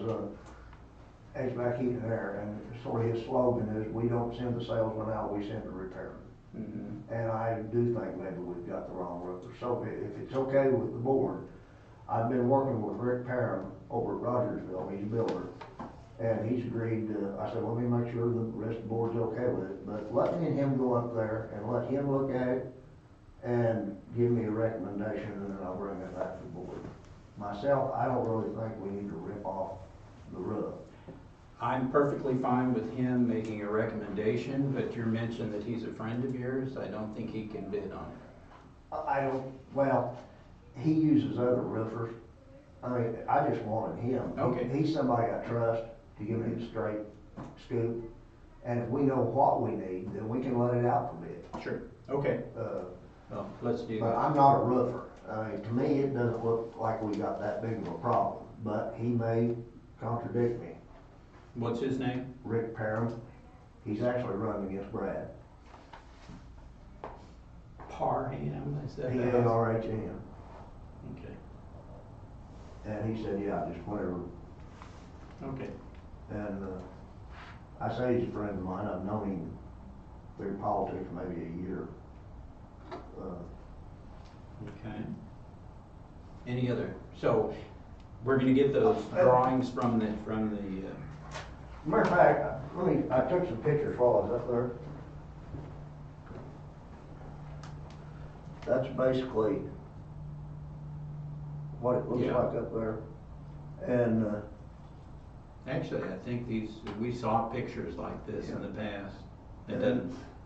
[SPEAKER 3] HVAC heat and air, and sort of his slogan is, we don't send the salesman out, we send the repairman. And I do think maybe we've got the wrong roofer. So if it's okay with the board, I've been working with Rick Parham over at Rogersville, he's a builder, and he's agreed to, I said, let me make sure the rest of the board's okay with it, but let me and him go up there and let him look at it and give me a recommendation, and then I'll bring it back to the board. Myself, I don't really think we need to rip off the roof.
[SPEAKER 1] I'm perfectly fine with him making a recommendation, but you mentioned that he's a friend of yours. I don't think he can bid on it.
[SPEAKER 3] Well, he uses other roofers. I mean, I just wanted him.
[SPEAKER 1] Okay.
[SPEAKER 3] He's somebody I trust to give me the straight scoop. And if we know what we need, then we can let it out for bid.
[SPEAKER 1] Sure. Okay. Well, let's do
[SPEAKER 3] But
[SPEAKER 1] that.
[SPEAKER 3] I'm not a roofer. I mean, to me, it doesn't look like we got that big of a problem, but he may contradict me.
[SPEAKER 1] What's his name?
[SPEAKER 3] Rick Parham, he's actually running against Brad.
[SPEAKER 1] Parham, is that?
[SPEAKER 3] Parham.
[SPEAKER 1] Okay.
[SPEAKER 3] And he said, yeah, just whatever.
[SPEAKER 1] Okay.
[SPEAKER 3] And I say he's a friend of mine. I've known him through politics maybe a year.
[SPEAKER 1] Okay. Any other? So we're gonna get those drawings from the.
[SPEAKER 3] Matter of fact, I took some pictures while I was up there. That's basically what it looks
[SPEAKER 1] Yeah.
[SPEAKER 3] like up there. And
[SPEAKER 1] Actually, I think we saw pictures like this in the past. It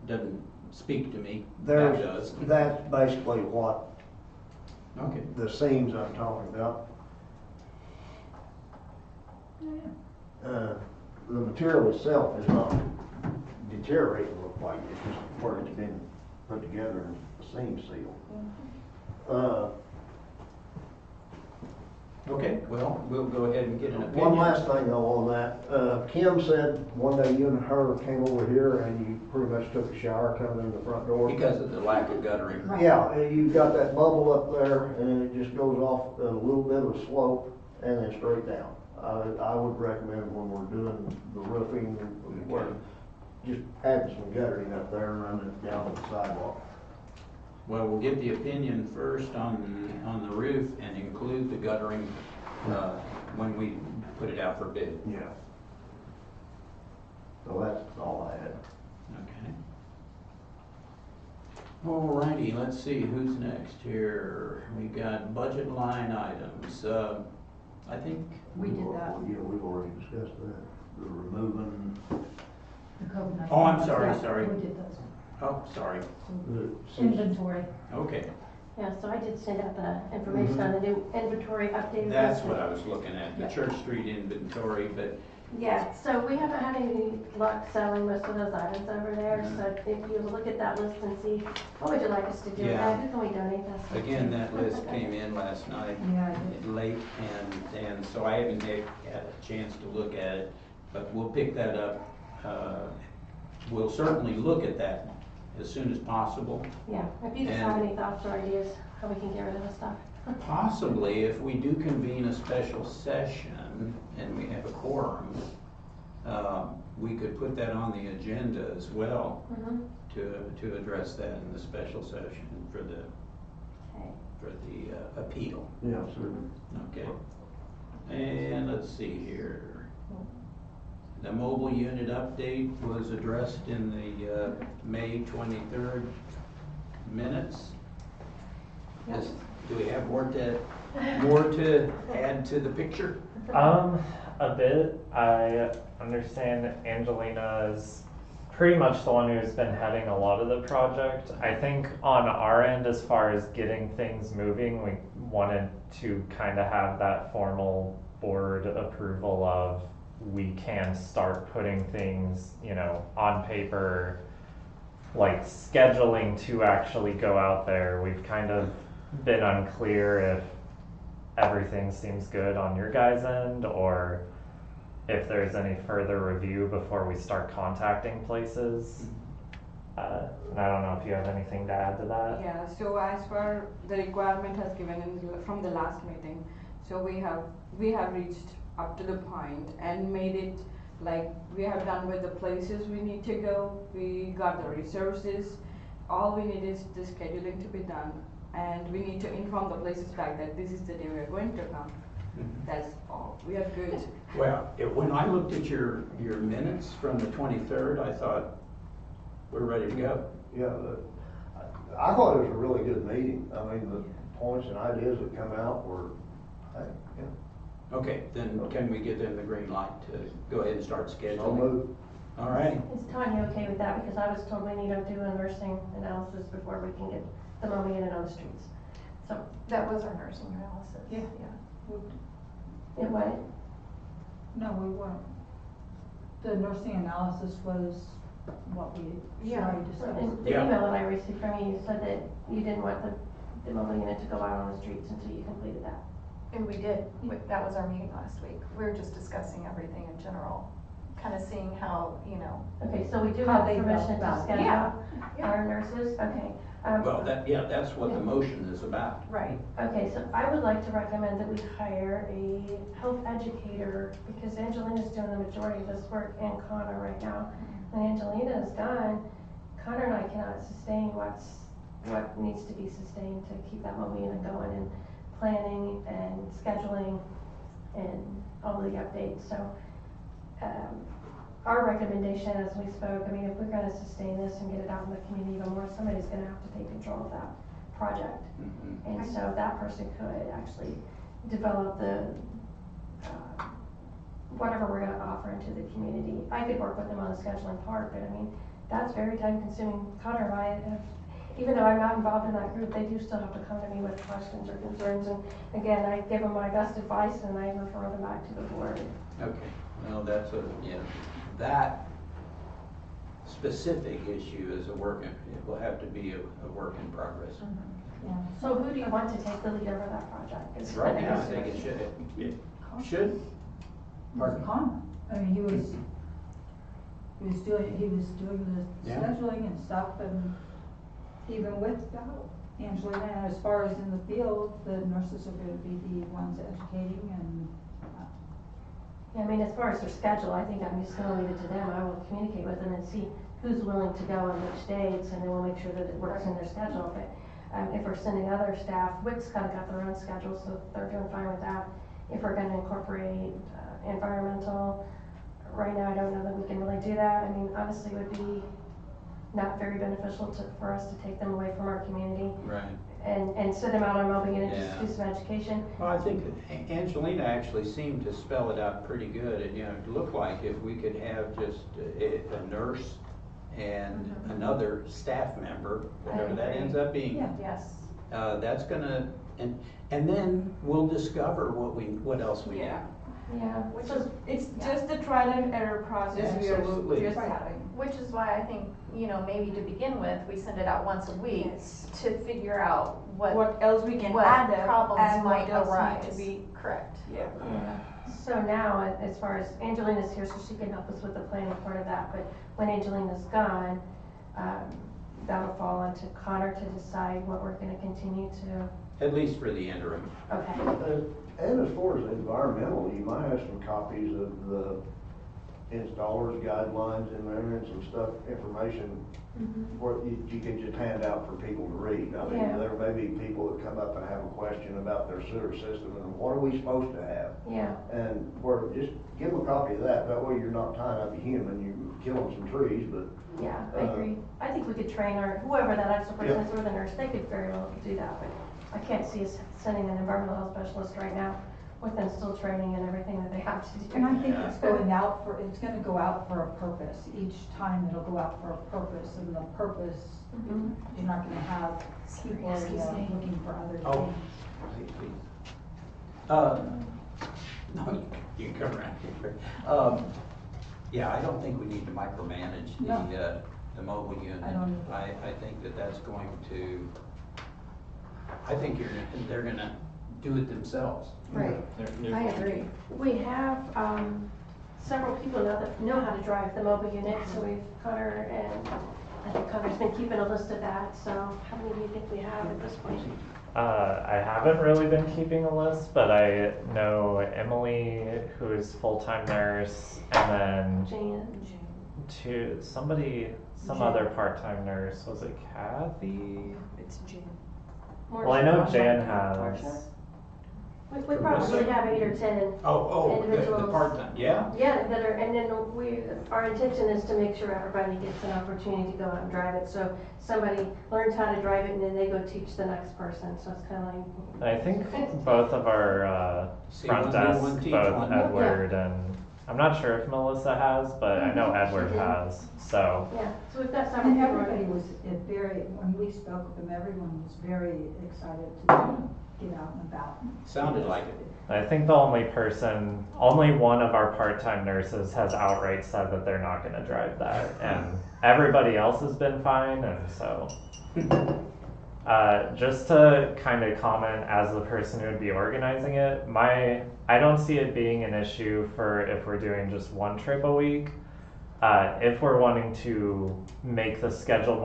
[SPEAKER 1] doesn't speak to me. That does.
[SPEAKER 3] that's basically what
[SPEAKER 1] Okay.
[SPEAKER 3] the seams I'm talking about. The material itself is not deteriorating, look like it's just where it's been put together and seam seal.
[SPEAKER 1] Okay, well, we'll go ahead and get an opinion.
[SPEAKER 3] One last thing though on that, Kim said one day you and her came over here and you pretty much took a shower coming in the front door.
[SPEAKER 1] Because of the lack of guttering.
[SPEAKER 5] Right.
[SPEAKER 3] Yeah, and you've got that bubble up there and then it just goes off a little bit of a slope and then straight down. I would recommend when we're doing the roofing, we're just adding some guttering up there and running it down the sidewalk.
[SPEAKER 1] Well, we'll get the opinion first on the roof and include the guttering, when we put it out for bid.
[SPEAKER 3] Yeah. So that's all I had.
[SPEAKER 1] Okay. Alrighty, let's see, who's next here? We got budget line items, I think,
[SPEAKER 5] We did that.
[SPEAKER 3] Yeah, we've already discussed that, the removing,
[SPEAKER 5] The COVID-19.
[SPEAKER 1] Oh, I'm sorry,
[SPEAKER 5] Yeah,
[SPEAKER 1] sorry.
[SPEAKER 5] We did those.
[SPEAKER 1] oh, sorry,
[SPEAKER 3] the.
[SPEAKER 5] Inventory.
[SPEAKER 1] okay,
[SPEAKER 2] Yeah, so I did send out the information on the new inventory updated.
[SPEAKER 1] that's
[SPEAKER 2] list.
[SPEAKER 1] what I was looking at, the
[SPEAKER 5] Yeah.
[SPEAKER 1] Church Street inventory, but
[SPEAKER 2] Yeah, so we haven't had any luck selling most of those items over there, so if you look at that list and see, what would you like us to do with
[SPEAKER 1] Yeah.
[SPEAKER 2] that? Who can we donate that to?
[SPEAKER 1] again, that list came in last night.
[SPEAKER 5] Yeah, I did.
[SPEAKER 1] Late, and so I haven't had a chance to look at it, but we'll pick that up. We'll certainly look at that as soon as possible.
[SPEAKER 2] Yeah, if you just have any thoughts or ideas, how we can get rid of the stuff.
[SPEAKER 1] Possibly, if we do convene a special session and we have a quorum, we could put that on the agenda as well
[SPEAKER 2] Mm-hmm.
[SPEAKER 1] to address that in the special session for the
[SPEAKER 2] Okay.
[SPEAKER 1] appeal.
[SPEAKER 3] Yeah, certainly.
[SPEAKER 1] Okay. And let's see here. The mobile unit update was addressed in the May 23rd minutes.
[SPEAKER 2] Yep.
[SPEAKER 1] Do we have more to add to the picture?
[SPEAKER 10] A bit. I understand Angelina is pretty much the one who's been heading a lot of the project. I think on our end, as far as getting things moving, we wanted to kind of have that formal board approval of we can start putting things, on paper, like scheduling to actually go out there. We've kind of been unclear if everything seems good on your guys' end or if there's any further review before we start contacting places. And I don't know if you have anything to add to that.
[SPEAKER 11] Yeah, so as per the requirement has given from the last meeting, so we have reached up to the point and made it like we have done with the places we need to go. We got the resources. All we need is the scheduling to be done, and we need to inform the places back that this is the day we are going to come. That's all. We are good.
[SPEAKER 1] Well, when I looked at your minutes from the 23rd, I thought, we're ready to go.
[SPEAKER 3] Yeah, I thought it was a really good meeting. I mean, the points and ideas that come out were, hey, yeah.
[SPEAKER 1] Okay, then can we give them the green light to go ahead and start
[SPEAKER 3] So
[SPEAKER 1] scheduling?
[SPEAKER 3] moved.
[SPEAKER 1] All right.
[SPEAKER 2] Is Tanya okay with that? Because I was told we need to do a nursing analysis before we can get the mowing unit on the streets. So,
[SPEAKER 7] That was our nursing analysis.
[SPEAKER 11] Yeah.
[SPEAKER 2] it what?
[SPEAKER 5] No, we weren't. The nursing analysis was what we
[SPEAKER 7] Yeah.
[SPEAKER 5] already discussed.
[SPEAKER 2] In the
[SPEAKER 1] Yeah.
[SPEAKER 2] email that I received from you, you said that you didn't want the mowing unit to go out on the streets until you completed that.
[SPEAKER 7] And we did, that was our meeting last week. We were just discussing everything in general, kind of seeing how,
[SPEAKER 2] Okay, so we do
[SPEAKER 5] How
[SPEAKER 2] have
[SPEAKER 5] they
[SPEAKER 2] permission
[SPEAKER 5] felt
[SPEAKER 2] to
[SPEAKER 5] about it.
[SPEAKER 2] schedule
[SPEAKER 7] Yeah.
[SPEAKER 2] our nurses? Okay.
[SPEAKER 1] Well, that's what the motion is about.
[SPEAKER 7] Right.
[SPEAKER 2] Okay, so I would like to recommend that we hire a health educator because Angelina's doing the majority of this work and Connor right now. When Angelina is done, Connor and I cannot sustain what needs to be sustained to keep that mobile unit going and planning and scheduling and all the updates. So, our recommendation as we spoke, I mean, if we're gonna sustain this and get it out in the community even more, somebody's gonna have to take control of that project.
[SPEAKER 1] Mhm.
[SPEAKER 2] And so that person could actually develop the, whatever we're gonna offer into the community. I could work with them on the scheduling part, but I mean, that's very time consuming. Connor and I have, even though I'm not involved in that group, they do still have to come to me with questions or concerns. And again, I give them my best advice and I refer them back to the board.
[SPEAKER 1] Okay, well, that specific issue is it will have to be a work in progress.
[SPEAKER 5] Yeah.
[SPEAKER 2] So who do you want to take the lead over that project? Is
[SPEAKER 1] Right
[SPEAKER 2] what
[SPEAKER 1] now, I
[SPEAKER 2] guess
[SPEAKER 1] think
[SPEAKER 2] you're-
[SPEAKER 1] it should. Pardon?
[SPEAKER 5] Con, I mean, he was doing the
[SPEAKER 1] Yeah.
[SPEAKER 5] scheduling and stuff, and even without Angelina, as far as in the field, the nurses are gonna be the ones educating and,
[SPEAKER 2] Yeah, I mean, as far as their schedule, I think I'm just gonna leave it to them. I will communicate with them and see who's willing to go on which dates, and then we'll make sure that it works in their schedule. But, if we're sending other staff, WIC's kinda got their own schedule, so they're doing fine with that. If we're gonna incorporate, environmental, right now, I don't know that we can really do that. I mean, obviously, it would be not very beneficial for us to take them away from our community
[SPEAKER 1] Right.
[SPEAKER 2] and send them out on mobile units
[SPEAKER 1] Yeah.
[SPEAKER 2] to do some education.
[SPEAKER 1] Well, I think that Angelina actually seemed to spell it out pretty good. It looked like if we could have just a nurse and another staff member, whatever that
[SPEAKER 2] agree.
[SPEAKER 1] ends up being,
[SPEAKER 5] yeah.
[SPEAKER 7] Yes.
[SPEAKER 1] that's gonna, and then we'll discover what else we need.
[SPEAKER 11] Yeah,
[SPEAKER 2] Yeah.
[SPEAKER 7] Which
[SPEAKER 2] So-
[SPEAKER 7] is,
[SPEAKER 11] it's
[SPEAKER 7] Yeah.
[SPEAKER 11] just the trial and error process we
[SPEAKER 1] Absolutely.
[SPEAKER 11] are just
[SPEAKER 5] Right.
[SPEAKER 11] having.
[SPEAKER 7] which is why I think, maybe to begin with, we send it out once a week
[SPEAKER 11] Yes.
[SPEAKER 7] to figure out
[SPEAKER 11] What else we can
[SPEAKER 7] what
[SPEAKER 11] add up
[SPEAKER 7] problems
[SPEAKER 11] and
[SPEAKER 7] might
[SPEAKER 11] what else
[SPEAKER 7] arise.
[SPEAKER 11] need to be,
[SPEAKER 7] Correct.
[SPEAKER 11] yeah.
[SPEAKER 2] So now, as far as Angelina's here, so she can help us with the planning part of that, but when Angelina's gone, that'll fall onto Connor to decide what we're gonna continue to,
[SPEAKER 1] At least for the interim.
[SPEAKER 2] okay.
[SPEAKER 3] And as far as environmental, you might have some copies of the installers guidelines in there and some stuff, information where you can just hand out for people to read. I mean,
[SPEAKER 2] Yeah.
[SPEAKER 3] there may be people that come up and have a question about their sewer system and what are we supposed to have?
[SPEAKER 2] Yeah,
[SPEAKER 3] And where, just give them a copy of that way you're not tying up a human, you're killing some trees, but
[SPEAKER 2] yeah, I agree. I think we could train whoever that extra person is, or the nurse, they could very well do that, but I can't see us sending an environmental health specialist right now with them still training and everything that they have to do.
[SPEAKER 5] And I think it's gonna go out for a purpose. Each time it'll go out for a purpose, and the purpose,
[SPEAKER 2] Mhm.
[SPEAKER 5] you're not gonna have people, looking for other
[SPEAKER 1] Oh.
[SPEAKER 5] things.
[SPEAKER 1] Please. No, you can come around here. Yeah, I don't think we need to micromanage
[SPEAKER 5] No.
[SPEAKER 1] the mobile unit.
[SPEAKER 5] I don't either.
[SPEAKER 1] I think that's going to, I think they're gonna do it themselves.
[SPEAKER 2] Right, I agree. We have, several people now that know how to drive the mobile unit, so Connor and, I think Connor's been keeping a list of that, so how many do you think we have at this point?
[SPEAKER 10] I haven't really been keeping a list, but I know Emily, who is full-time nurse, and then
[SPEAKER 2] Jan?
[SPEAKER 10] some other part-time nurse. Was it Kathy?
[SPEAKER 11] It's Jane.
[SPEAKER 10] Well, I know Jan
[SPEAKER 2] Marsha?
[SPEAKER 10] has.
[SPEAKER 2] We probably have 8 or 10.
[SPEAKER 1] Oh, the
[SPEAKER 2] Individuals.
[SPEAKER 1] part-time, yeah?
[SPEAKER 2] Yeah, that are, and then our intention is to make sure everybody gets an opportunity to go out and drive it. So somebody learns how to drive it and then they go teach the next person, so it's kinda like.
[SPEAKER 10] I think both of our
[SPEAKER 1] See,
[SPEAKER 10] front
[SPEAKER 1] one do,
[SPEAKER 10] desk,
[SPEAKER 1] one teach,
[SPEAKER 10] both
[SPEAKER 1] one-
[SPEAKER 10] Edward and I'm not sure if Melissa has, but I know Edward has. So
[SPEAKER 2] Yeah, so we've got several
[SPEAKER 5] And
[SPEAKER 2] people.
[SPEAKER 5] everybody was when we spoke with them, everyone was very excited to get out and about.
[SPEAKER 1] Sounded like it.
[SPEAKER 10] I think only one of our part-time nurses has outright said that they're not gonna drive that, and everybody else has been fine, and so. Just to kind of comment as the person who would be organizing it, I don't see it being an issue for if we're doing just one trip a week. If we're wanting to make the schedule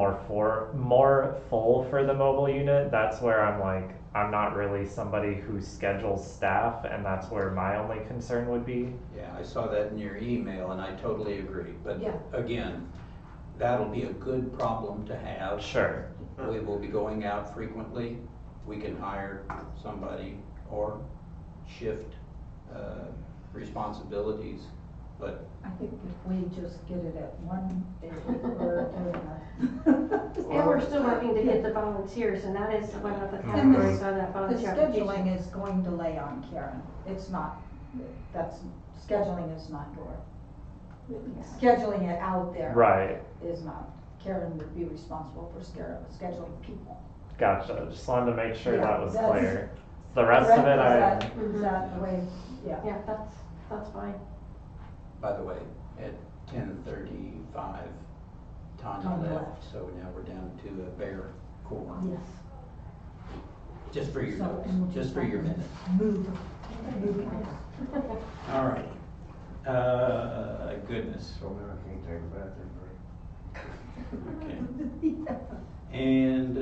[SPEAKER 10] more full for the mobile unit, that's where I'm not really somebody who schedules staff, and that's where my only concern would be.
[SPEAKER 1] Yeah, I saw that in your email and I totally agree. But
[SPEAKER 5] Yeah.
[SPEAKER 1] again, that'll be a good problem to have.
[SPEAKER 10] Sure.
[SPEAKER 1] We will be going out frequently. We can hire somebody or shift responsibilities, but
[SPEAKER 5] I think if we just get it at one day, we're doing enough.
[SPEAKER 2] And we're still working to get the volunteers, and that is one of the
[SPEAKER 5] And
[SPEAKER 2] categories on that
[SPEAKER 5] The
[SPEAKER 2] volunteer application.
[SPEAKER 5] scheduling is going to lay on Karen. It's not, scheduling is not scheduling it out there.
[SPEAKER 10] Right.
[SPEAKER 5] Is not. Karen would be responsible for scheduling people.
[SPEAKER 10] Gotcha. Just wanted to make sure
[SPEAKER 5] Yeah,
[SPEAKER 10] that was
[SPEAKER 5] that's-
[SPEAKER 10] clear. The rest of it,
[SPEAKER 5] Is that the way, yeah.
[SPEAKER 2] Yeah, that's fine.
[SPEAKER 1] by the way, at 10:35, Tanya
[SPEAKER 5] Tanya
[SPEAKER 1] left,
[SPEAKER 5] left.
[SPEAKER 1] so now we're down to a bare quorum.
[SPEAKER 5] Yes.
[SPEAKER 1] Just for your
[SPEAKER 5] So,
[SPEAKER 1] notes,
[SPEAKER 5] and we'll
[SPEAKER 1] just for your minutes.
[SPEAKER 5] Move.
[SPEAKER 1] All right. Goodness.
[SPEAKER 3] So now I can't take a bathroom break.
[SPEAKER 1] Okay. And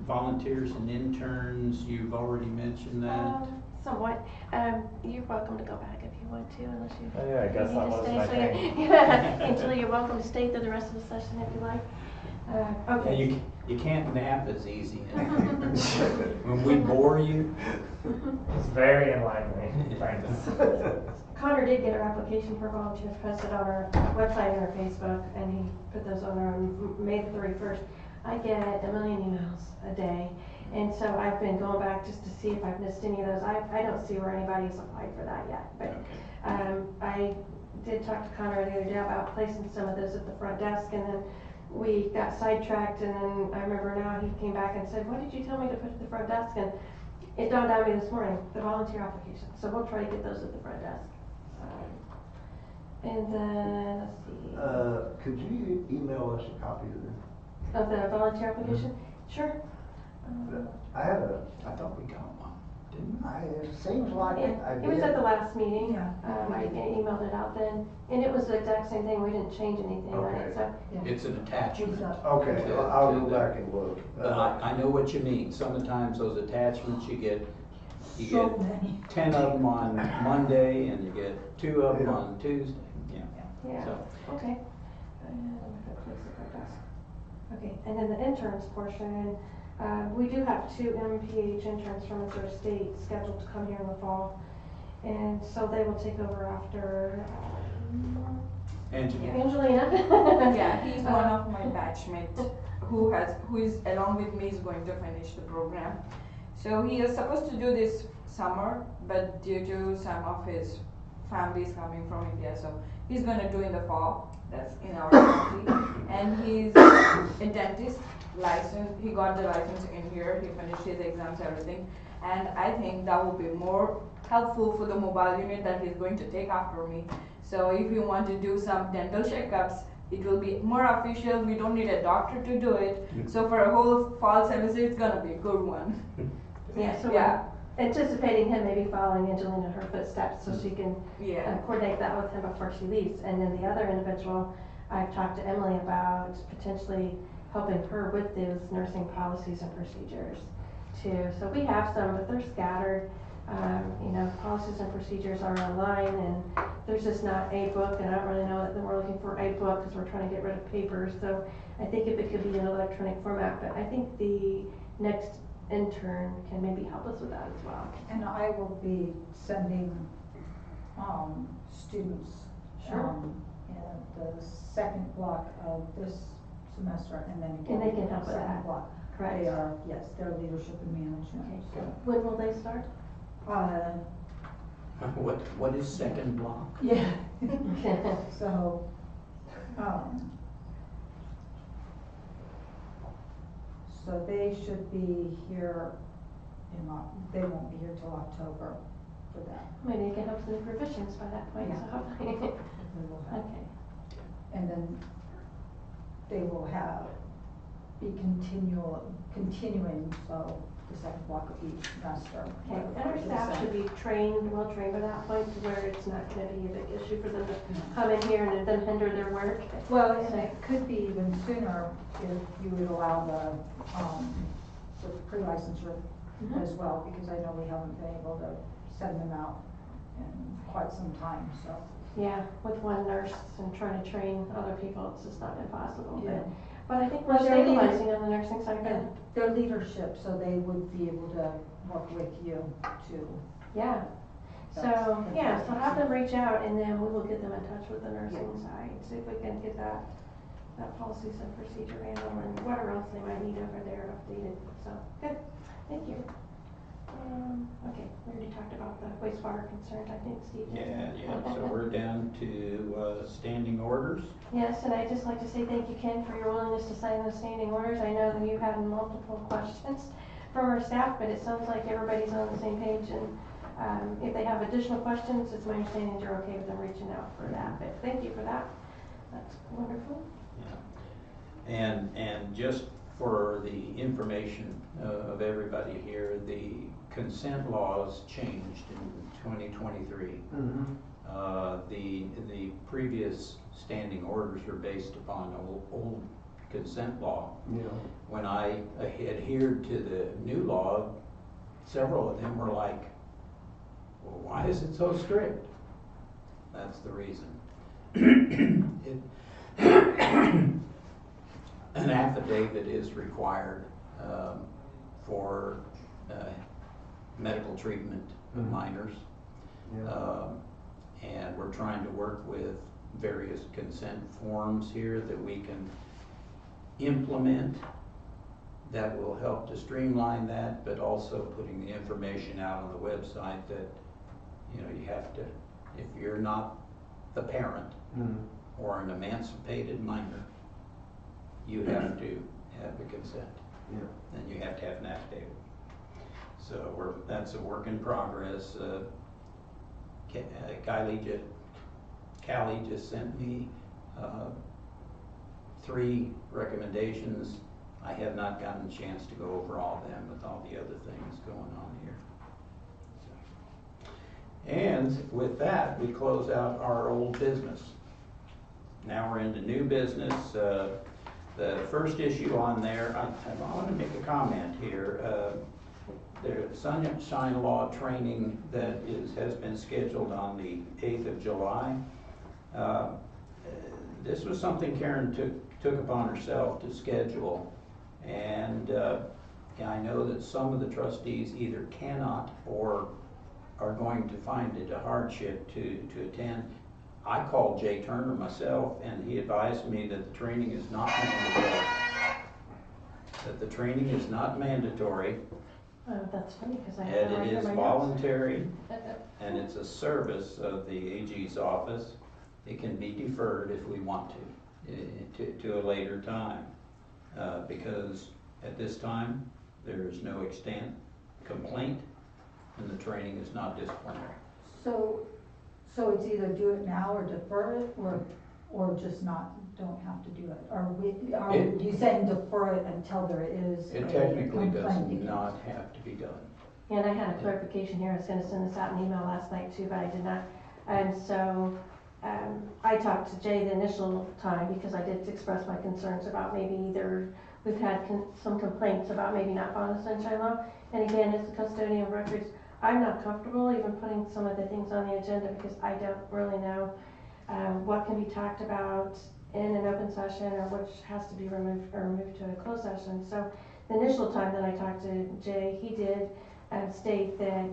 [SPEAKER 1] volunteers and interns, you've already mentioned that.
[SPEAKER 2] Somewhat. You're welcome to go back if you want to, unless you.
[SPEAKER 10] Oh, yeah, I guess
[SPEAKER 2] need
[SPEAKER 10] that
[SPEAKER 2] to
[SPEAKER 10] was
[SPEAKER 2] stay.
[SPEAKER 10] my
[SPEAKER 2] So
[SPEAKER 10] thing.
[SPEAKER 2] Angela, you're welcome to stay through the rest of the session if you like. Okay.
[SPEAKER 1] You can't nap as easy when we bore you.
[SPEAKER 10] It's very enlightening, thanks.
[SPEAKER 2] Connor did get our application for volunteers posted on our website and our Facebook, and he put those on our May the 31st. I get 1 million emails a day, and so I've been going back just to see if I've missed any of those. I don't see where anybody's applied for that yet, but I did talk to Connor the other day about placing some of those at the front desk, and then we got sidetracked, and then I remember now he came back and said, "What did you tell me to put at the front desk?" And it dawned on me this morning, the volunteer application. So we'll try to get those at the front desk. And then, let's see.
[SPEAKER 3] Could you email us a copy of this?
[SPEAKER 2] Of the volunteer application? Sure.
[SPEAKER 1] I thought we got one, didn't we?
[SPEAKER 3] It seems like I
[SPEAKER 2] It was at
[SPEAKER 3] did.
[SPEAKER 2] the last meeting.
[SPEAKER 5] Yeah.
[SPEAKER 2] I emailed it out then, and it was the exact same thing. We didn't change anything on it,
[SPEAKER 3] Okay.
[SPEAKER 2] so.
[SPEAKER 1] It's an attachment.
[SPEAKER 3] Okay, well, I'll go back and look.
[SPEAKER 1] But I know what you mean. Sometimes those attachments, you get
[SPEAKER 5] So many.
[SPEAKER 1] 10 of them on Monday, and you get 2 of them
[SPEAKER 3] Yeah.
[SPEAKER 1] on Tuesday.
[SPEAKER 2] Yeah,
[SPEAKER 1] So,
[SPEAKER 2] okay. Okay, and then the interns portion, we do have 2 MPH interns from Missouri State scheduled to come here in the fall. And so they will take over after
[SPEAKER 1] Angela.
[SPEAKER 2] Angelina.
[SPEAKER 11] Yeah, he's one of my batchmates who is along with me is going to finish the program. So he is supposed to do this summer, but due to some of his families coming from India, so he's gonna do in the fall. That's in our county, and he's a dentist license. He got the license in here. He finished his exams, everything, and I think that will be more helpful for the mobile unit that he's going to take after me. So if you want to do some dental checkups, it will be more official. We don't need a doctor to do it. So for a whole fall semester, it's gonna be a good one.
[SPEAKER 2] Yeah, so
[SPEAKER 11] Yeah.
[SPEAKER 2] we're anticipating him maybe following Angelina in her footsteps, so she can
[SPEAKER 11] Yeah.
[SPEAKER 2] coordinate that with him before she leaves. And then the other individual, I've talked to Emily about potentially helping her with those nursing policies and procedures too. So we have some, but they're scattered. Policies and procedures are online, and there's just not a book, and I don't really know that we're looking for a book because we're trying to get rid of paper. So I think if it could be in electronic format, but I think the next intern can maybe help us with that as well.
[SPEAKER 5] And I will be sending, students.
[SPEAKER 2] Sure.
[SPEAKER 5] In the second block of this semester, and then again.
[SPEAKER 2] And they can help with
[SPEAKER 5] second
[SPEAKER 2] that.
[SPEAKER 5] block.
[SPEAKER 2] Correct.
[SPEAKER 5] They are, yes, they're leadership and management, so.
[SPEAKER 2] When will they start?
[SPEAKER 1] What is second block?
[SPEAKER 5] Yeah. So, so they should be here they won't be here till October for that.
[SPEAKER 2] Maybe they can help with the revisions by that point, so hopefully.
[SPEAKER 5] We will have,
[SPEAKER 2] Okay.
[SPEAKER 5] and then they will be continuing, so the second block of each semester.
[SPEAKER 2] Okay, and our staff should be well trained by that point to where it's not gonna be a big issue for them to come in here and then hinder their work.
[SPEAKER 5] Well, and it could be even sooner if you would allow the pre-licensure as well, because I know we haven't been able to send them out in quite some time, so.
[SPEAKER 2] Yeah, with one nurse and trying to train other people, it's just not impossible,
[SPEAKER 5] Yeah.
[SPEAKER 2] but I think we're
[SPEAKER 5] Well, they're
[SPEAKER 2] stabilizing on the nursing side,
[SPEAKER 5] Yeah,
[SPEAKER 2] but,
[SPEAKER 5] their leadership, so they would be able to work with you too.
[SPEAKER 2] yeah. So,
[SPEAKER 5] That's-
[SPEAKER 2] so have them reach out and then we will get them in touch with the nursing side, see if we can get that policies and procedure handle and whatever else they might need over there updated, so, good, thank you. Okay, we already talked about the wastewater concerns, I think, Steve.
[SPEAKER 1] So we're down to standing orders.
[SPEAKER 2] Yes, and I'd just like to say thank you, Ken, for your willingness to sign those standing orders. I know that you had multiple questions from our staff, but it sounds like everybody's on the same page, and if they have additional questions, it's my understanding you're okay with them reaching out for that, but thank you for that. That's wonderful.
[SPEAKER 1] And just for the information of everybody here, the consent laws changed in 2023. The previous standing orders were based upon old consent law.
[SPEAKER 3] Yeah.
[SPEAKER 1] When I adhered to the new law, several of them were like, well, why is it so strict? That's the reason. An affidavit is required for medical treatment of minors.
[SPEAKER 3] Yeah.
[SPEAKER 1] And we're trying to work with various consent forms here that we can implement that will help to streamline that, but also putting the information out on the website that, you know, you have to, if you're not the parent or an emancipated minor, you have to have the consent.
[SPEAKER 3] Yeah.
[SPEAKER 1] And you have to have an affidavit. So that's a work in progress. Callie just sent me 3 recommendations. I have not gotten a chance to go over all of them with all the other things going on here. And with that, we close out our old business. Now we're into new business. The first issue on there, I want to make a comment here. The Sunshine Law training that has been scheduled on the 8th of July. This was something Karen took upon herself to schedule, and I know that some of the trustees either cannot or are going to find it a hardship to attend. I called Jay Turner myself, and he advised me that the training is not mandatory.
[SPEAKER 2] That's funny, because I have
[SPEAKER 1] And
[SPEAKER 2] it right
[SPEAKER 1] it
[SPEAKER 2] here
[SPEAKER 1] is
[SPEAKER 2] in my notes.
[SPEAKER 1] voluntary, and it's a service of the AG's office. It can be deferred if we want to a later time, because at this time, there is no extant complaint, and the training is not disciplinary.
[SPEAKER 5] So it's either do it now or defer it, or just don't have to do it? Are you saying defer it until there is a
[SPEAKER 1] It technically does
[SPEAKER 5] complaint?
[SPEAKER 1] not have to be done.
[SPEAKER 2] And I had a clarification here, I was gonna send this out in email last night too, but I did not. And so, I talked to Jay the initial time, because I did express my concerns about maybe either, we've had some complaints about maybe not following the Sunshine Law. And again, as a custodian of records, I'm not comfortable even putting some of the things on the agenda, because I don't really know what can be talked about in an open session, or which has to be removed to a closed session. So the initial time that I talked to Jay, he did state that,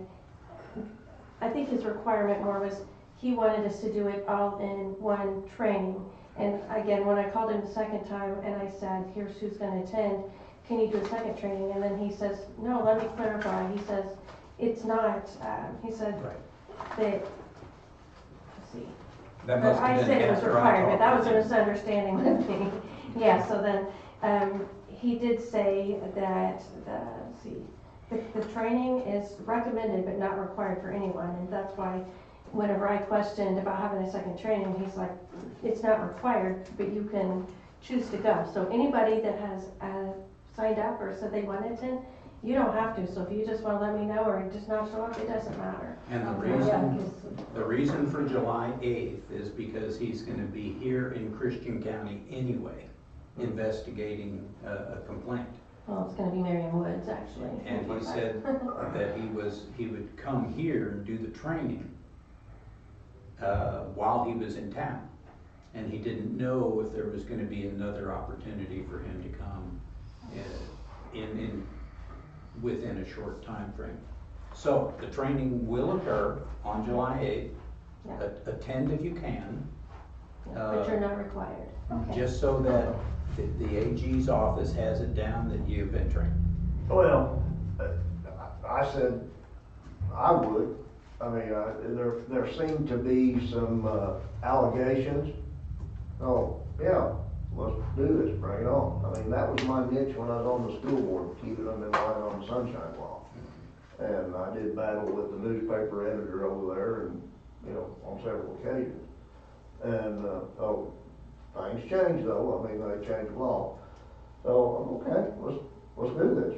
[SPEAKER 2] I think his requirement more was, he wanted us to do it all in one training. And again, when I called him the second time and I said, here's who's gonna attend, can you do a second training? And then he says, no, let me clarify. He says, it's not, he said that, let's see.
[SPEAKER 1] That must
[SPEAKER 2] I
[SPEAKER 1] have
[SPEAKER 2] said
[SPEAKER 1] been
[SPEAKER 2] it was
[SPEAKER 1] after I
[SPEAKER 2] required, but that
[SPEAKER 1] talked
[SPEAKER 2] was a
[SPEAKER 1] to him.
[SPEAKER 2] misunderstanding with me. Yeah, so then, he did say that, let's see, the training is recommended but not required for anyone, and that's why whenever I questioned about having a second training, he's like, it's not required, but you can choose to go. So anybody that has, signed up or said they wanted to, you don't have to, so if you just wanna let me know or just not show up, it doesn't matter.
[SPEAKER 1] And the reason for July 8th is because he's gonna be here in Christian County anyway, investigating a complaint.
[SPEAKER 2] Well, it's gonna be Merriam Woods, actually.
[SPEAKER 1] And he said that he would come here and do the training while he was in town. And he didn't know if there was gonna be another opportunity for him to come within a short time frame. So the training will occur on July 8th.
[SPEAKER 2] Yeah.
[SPEAKER 1] Attend if you can.
[SPEAKER 2] But you're not required. Okay.
[SPEAKER 1] Just so that the AG's office has it down that you've been trained.
[SPEAKER 3] Well, I said I would. I mean, there seemed to be some allegations. Oh, yeah, let's do this, bring it on. I mean, that was my niche when I was on the school board, keeping them in line on the Sunshine Law. And I did battle with the newspaper editor over there, and, you know, on several occasions. And, things change though, I mean, they change the law. So, okay, let's do this.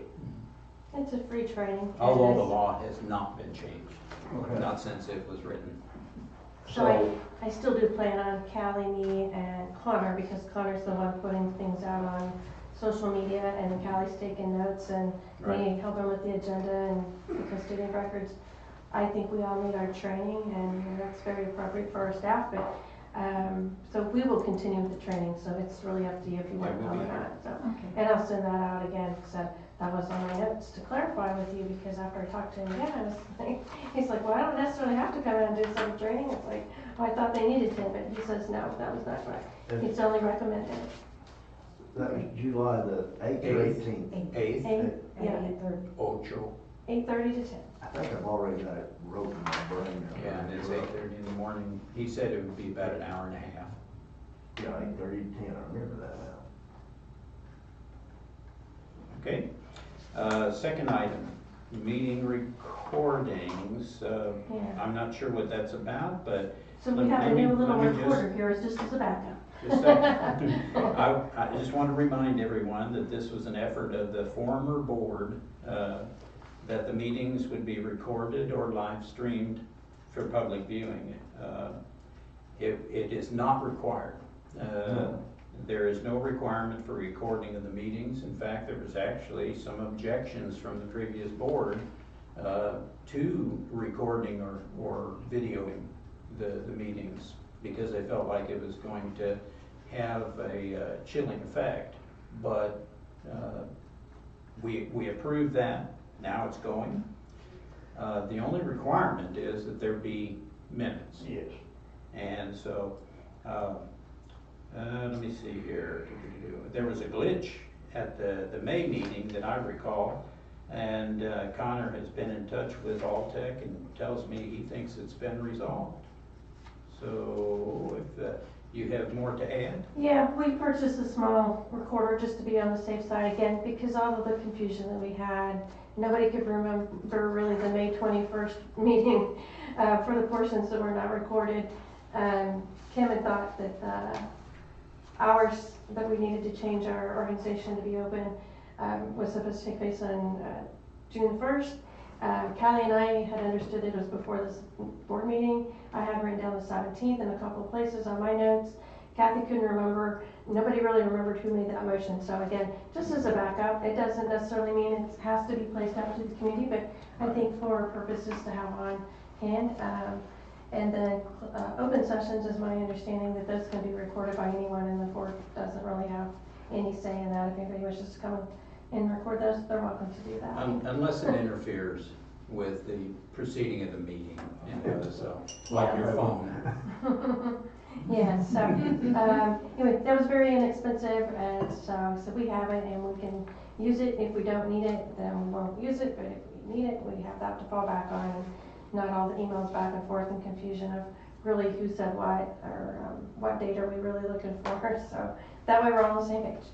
[SPEAKER 2] It's a free training.
[SPEAKER 1] Although the law has not been changed,
[SPEAKER 3] Okay.
[SPEAKER 1] not since it was written.
[SPEAKER 2] So I still do plan on Callie, me, and Connor, because Connor's the one putting things out on social media, and Callie's taking notes, and me helping with the agenda and the custodian records. I think we all need our training, and that's very appropriate for our staff, but, so we will continue with the training, so it's really up to you if you want to come or not, so.
[SPEAKER 5] Okay.
[SPEAKER 2] And I'll send that out again, because that was on my notes to clarify with you, because after I talked to him again, I was like, he's like, well, I don't necessarily have to come in and do some training. It's like, oh, I thought they needed to, but he says, no, that was not right. It's only recommended.
[SPEAKER 3] That was July the 8th or 18th.
[SPEAKER 1] Eighth,
[SPEAKER 2] Yeah,
[SPEAKER 1] 8:30.
[SPEAKER 2] 8:30 to 10.
[SPEAKER 3] I think I've already got it wrote in my brain.
[SPEAKER 1] Yeah, and it's 8:30 in the morning. He said it would be about an hour and a half.
[SPEAKER 3] Yeah, 8:30 to 10, I remember that now.
[SPEAKER 1] Okay. Second item, meeting recordings.
[SPEAKER 2] Yeah.
[SPEAKER 1] I'm not sure what that's about, but
[SPEAKER 2] So we have a
[SPEAKER 1] let me-
[SPEAKER 2] new little
[SPEAKER 1] let me
[SPEAKER 2] recorder here, it's just as a backup.
[SPEAKER 1] I just want to remind everyone that this was an effort of the former board, that the meetings would be recorded or live streamed for public viewing. It is not required. There is no requirement for recording of the meetings. In fact, there was actually some objections from the previous board to recording or videoing the meetings, because they felt like it was going to have a chilling effect. But we approved that. Now it's going. The only requirement is that there be minutes.
[SPEAKER 3] Yes.
[SPEAKER 1] And so, let me see here. There was a glitch at the May meeting that I recall, and Connor has been in touch with Alltech and tells me he thinks it's been resolved. So if you have more to add?
[SPEAKER 2] Yeah, we purchased a small recorder just to be on the safe side again, because all of the confusion that we had, nobody could remember really the May 21st meeting for the portions that were not recorded. Kim had thought that hours that we needed to change our organization to be open was supposed to take place on June 1st. Callie and I had understood it was before this board meeting. I had written down the 17th in a couple of places on my notes. Kathy couldn't remember. Nobody really remembered who made that motion. So again, just as a backup, it doesn't necessarily mean it has to be placed out to the community, but I think for purposes to have on hand. And then open sessions is my understanding that those can be recorded by anyone, and the board doesn't really have any say in that. If anybody wishes to come and record those, they're welcome to do that.
[SPEAKER 1] Unless it interferes with the proceeding of the meeting, so, like
[SPEAKER 2] Yeah.
[SPEAKER 1] your phone.
[SPEAKER 2] Yeah, so, anyway, that was very inexpensive, and so we have it, and we can use it. If we don't need it, then we won't use it, but if we need it, we have that to fall back on, and not all the emails back and forth and confusion of really who said what, or what date are we really looking for, so that way we're all on the same page.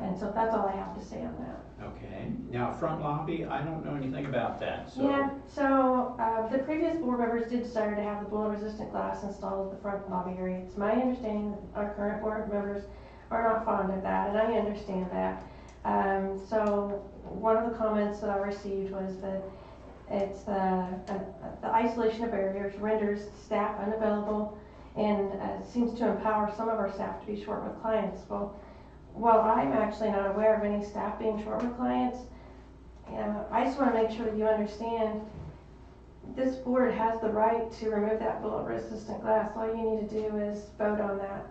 [SPEAKER 2] And so that's all I have to say on that.
[SPEAKER 1] Okay, now front lobby, I don't know anything about that, so.
[SPEAKER 2] Yeah, so the previous board members did desire to have the bullet-resistant glass installed at the front lobby area. It's my understanding that our current board members are not fond of that, and I understand that. So one of the comments that I received was that it's the isolation of barriers renders staff unavailable and seems to empower some of our staff to be short with clients. Well, I'm actually not aware of any staff being short with clients. I just want to make sure that you understand this board has the right to remove that bullet resistant glass. All you need to do is vote on that.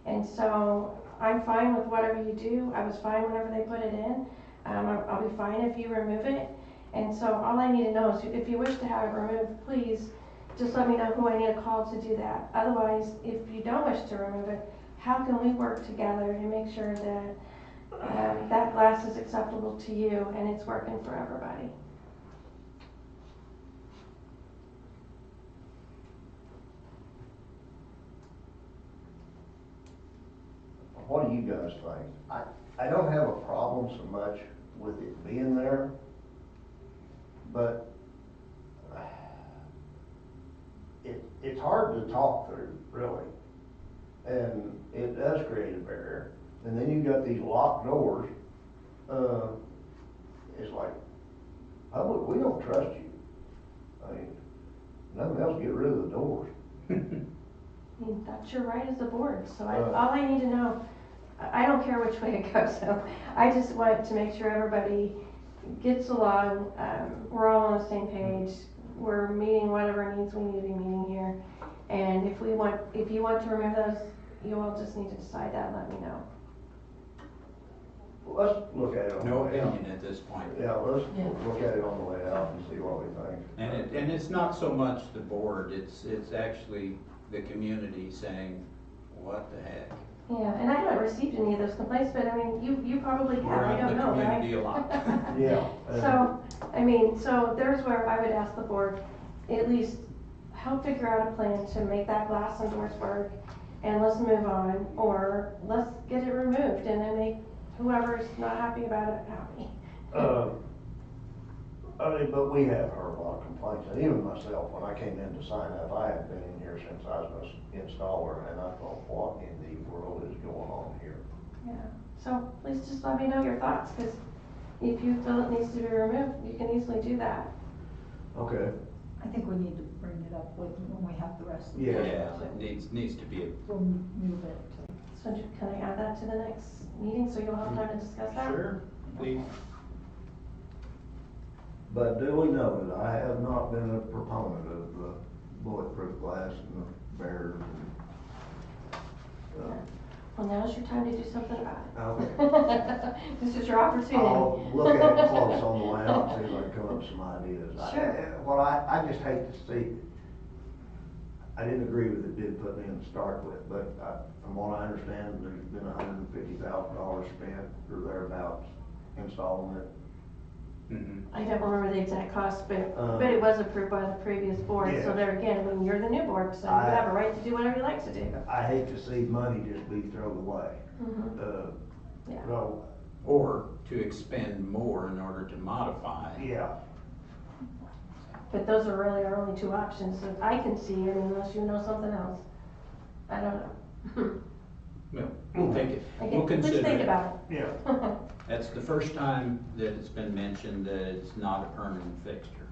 [SPEAKER 2] And so I'm fine with whatever you do. I was fine whenever they put it in. I'll be fine if you remove it. And so all I need to know is if you wish to have it removed, please just let me know who I need to call to do that. Otherwise, if you don't wish to remove it, how can we work together to make sure that that glass is acceptable to you and it's working for everybody?
[SPEAKER 3] What do you guys think? I don't have a problem so much with it being there, but it's hard to talk through, really. and it does create a barrier. And then you got these locked doors, it's like, public, we don't trust you. I mean, nothing else, get rid of the doors.
[SPEAKER 2] I mean, that's your right as a board, so
[SPEAKER 3] Right.
[SPEAKER 2] all I need to know, I don't care which way it goes, so I just want to make sure everybody gets along, we're all on the same page, we're meeting whatever needs we need to be meeting here. And if you want to remove those, you all just need to decide that and let me know.
[SPEAKER 3] Let's look at it on the
[SPEAKER 1] No
[SPEAKER 3] way out.
[SPEAKER 1] opinion at this point.
[SPEAKER 3] Yeah, let's look at it on the way out and see what we think.
[SPEAKER 1] And it's not so much the board, it's actually the community saying, what the heck?
[SPEAKER 2] Yeah, and I haven't received any of those complaints, but I mean, you probably
[SPEAKER 1] We're
[SPEAKER 2] have, I
[SPEAKER 1] out in
[SPEAKER 2] don't
[SPEAKER 1] the
[SPEAKER 2] know,
[SPEAKER 1] community
[SPEAKER 2] right?
[SPEAKER 1] a lot.
[SPEAKER 3] Yeah.
[SPEAKER 2] So, I mean, so there's where I would ask the board, at least help figure out a plan to make that glass and doors work, and let's move on, or let's get it removed and then make whoever's not happy about it happy.
[SPEAKER 3] I mean, but we have heard a lot of complaints, and even myself, when I came in to sign up, I had been in here since I was an installer, and I thought, what in the world is going on here?
[SPEAKER 2] Yeah, so please just let me know your thoughts, because if you feel it needs to be removed, you can easily do that.
[SPEAKER 3] Okay.
[SPEAKER 5] I think we need to bring it up with, when we have the rest of the.
[SPEAKER 3] Yeah.
[SPEAKER 1] Yeah, it needs to be,
[SPEAKER 5] We'll move it.
[SPEAKER 2] So can I add that to the next meeting, so you'll have time to discuss that?
[SPEAKER 1] sure, please.
[SPEAKER 3] But duly noted, I have not been a proponent of the bulletproof glass and the barriers and,
[SPEAKER 2] Well, now's your time to do something about it.
[SPEAKER 3] okay.
[SPEAKER 2] This is your opportunity.
[SPEAKER 3] I'll look at it close on the way out, and see if I can come up with some ideas.
[SPEAKER 2] Sure.
[SPEAKER 3] Well, I just hate to see, I didn't agree with it being put in to start with, but from what I understand, there's been $150,000 spent or thereabouts installing it.
[SPEAKER 1] Mhm.
[SPEAKER 2] I don't remember the exact cost, but
[SPEAKER 3] Uh,
[SPEAKER 2] it was approved by the previous board, so
[SPEAKER 3] yes.
[SPEAKER 2] there again, I mean, you're the new board, so you
[SPEAKER 3] I-
[SPEAKER 2] have a right to do whatever you like to do.
[SPEAKER 3] I hate to see money just be thrown away.
[SPEAKER 2] Mhm. Yeah.
[SPEAKER 3] So,
[SPEAKER 1] Or to expend more in order to modify.
[SPEAKER 3] yeah,
[SPEAKER 2] But those are really our only two options that I can see, I mean, unless you know something else. I don't know.
[SPEAKER 1] Well, we'll take it, we'll
[SPEAKER 2] Again, please
[SPEAKER 1] consider
[SPEAKER 2] think
[SPEAKER 1] it.
[SPEAKER 2] about
[SPEAKER 3] yeah.
[SPEAKER 2] it.
[SPEAKER 1] That's the first time that it's been mentioned that it's not a permanent fixture.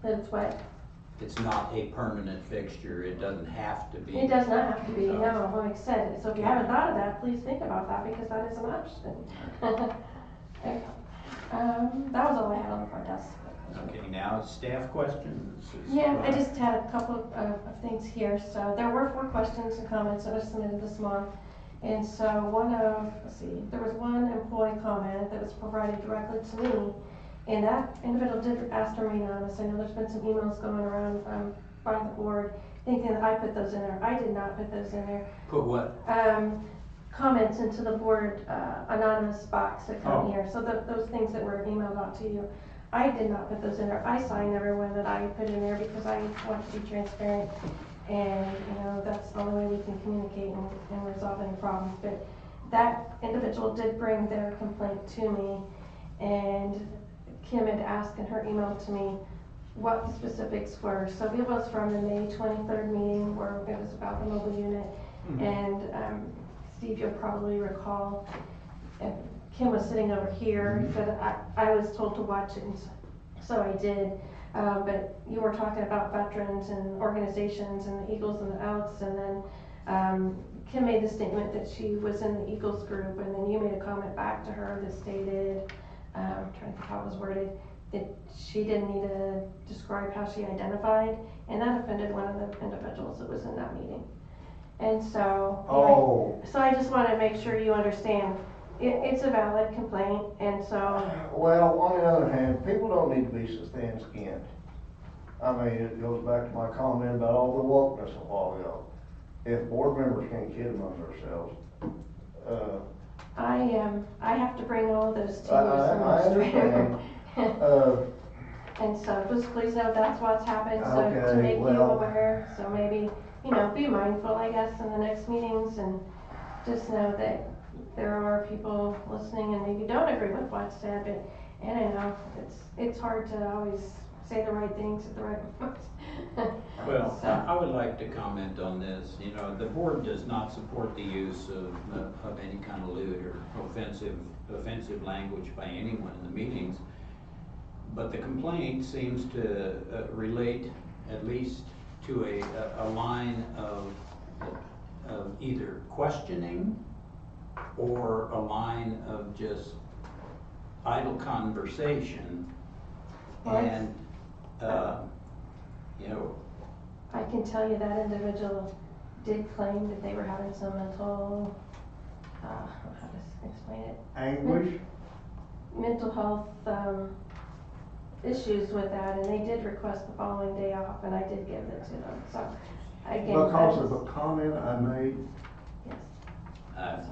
[SPEAKER 2] But it's what?
[SPEAKER 1] It's not a permanent fixture, it doesn't have to be.
[SPEAKER 2] It does not have to be,
[SPEAKER 1] So-
[SPEAKER 2] no, like I said, so if you haven't thought of that, please think about that, because that is an option. Okay. That was all I had on the front desk.
[SPEAKER 1] Okay, now it's staff questions.
[SPEAKER 2] Yeah, I just had a couple of things here. So there were 4 questions and comments that were submitted this month. And so there was one employee comment that was provided directly to me. And that individual did ask to remain anonymous. I know there's been some emails going around by the board thinking that I put those in there. I did not put those in there.
[SPEAKER 1] Put what?
[SPEAKER 2] Comments into the board anonymous box that come
[SPEAKER 1] Oh.
[SPEAKER 2] here. So those things that were emailed out to you. I did not put those in there. I sign everyone that I put in there because I want to be transparent. And, that's the only way we can communicate and resolve any problems. But that individual did bring their complaint to me. And Kim had asked in her email to me what the specifics were. So it was from the May 23rd meeting where it was about the mobile unit. And Steve, you'll probably recall, Kim was sitting over here, but I was told to watch it, and so I did. But you were talking about veterans and organizations and the Eagles and the Elks, and then Kim made the statement that she was in the Eagles group, and then you made a comment back to her that stated, I'm trying to think how it was worded, that she didn't need to describe how she identified, and that offended one of the individuals that was in that meeting. And so, anyway, so I just want to make sure you understand, it's a valid complaint, and so.
[SPEAKER 3] Well, on the other hand, people don't need to be so thin-skinned. I mean, it goes back to my comment about all the wokeness a while ago. If board members can't kid among themselves,
[SPEAKER 2] I have to bring all of those to you
[SPEAKER 3] I
[SPEAKER 2] as
[SPEAKER 3] understand.
[SPEAKER 2] And so just please know that's what's happened, so to
[SPEAKER 3] Okay,
[SPEAKER 2] make you
[SPEAKER 3] well.
[SPEAKER 2] aware, so maybe, be mindful, I guess, in the next meetings, and just know that there are people listening and maybe don't agree with what's said, but, and I know, it's hard to always say the right things at the right moment.
[SPEAKER 1] Well,
[SPEAKER 2] So-
[SPEAKER 1] I would like to comment on this. You know, the board does not support the use of any kind of lewd or offensive language by anyone in the meetings. But the complaint seems to relate at least to a line of either questioning or a line of just idle conversation.
[SPEAKER 2] Well,
[SPEAKER 1] And, you know,
[SPEAKER 2] I can tell you that individual did claim that they were having some mental, how to explain it?
[SPEAKER 3] Anguish?
[SPEAKER 2] Mental health, issues with that, and they did request the following day off, and I did give it to them, so, again.
[SPEAKER 3] Because
[SPEAKER 2] I
[SPEAKER 3] of
[SPEAKER 2] was-
[SPEAKER 3] a comment I made?
[SPEAKER 2] Yes,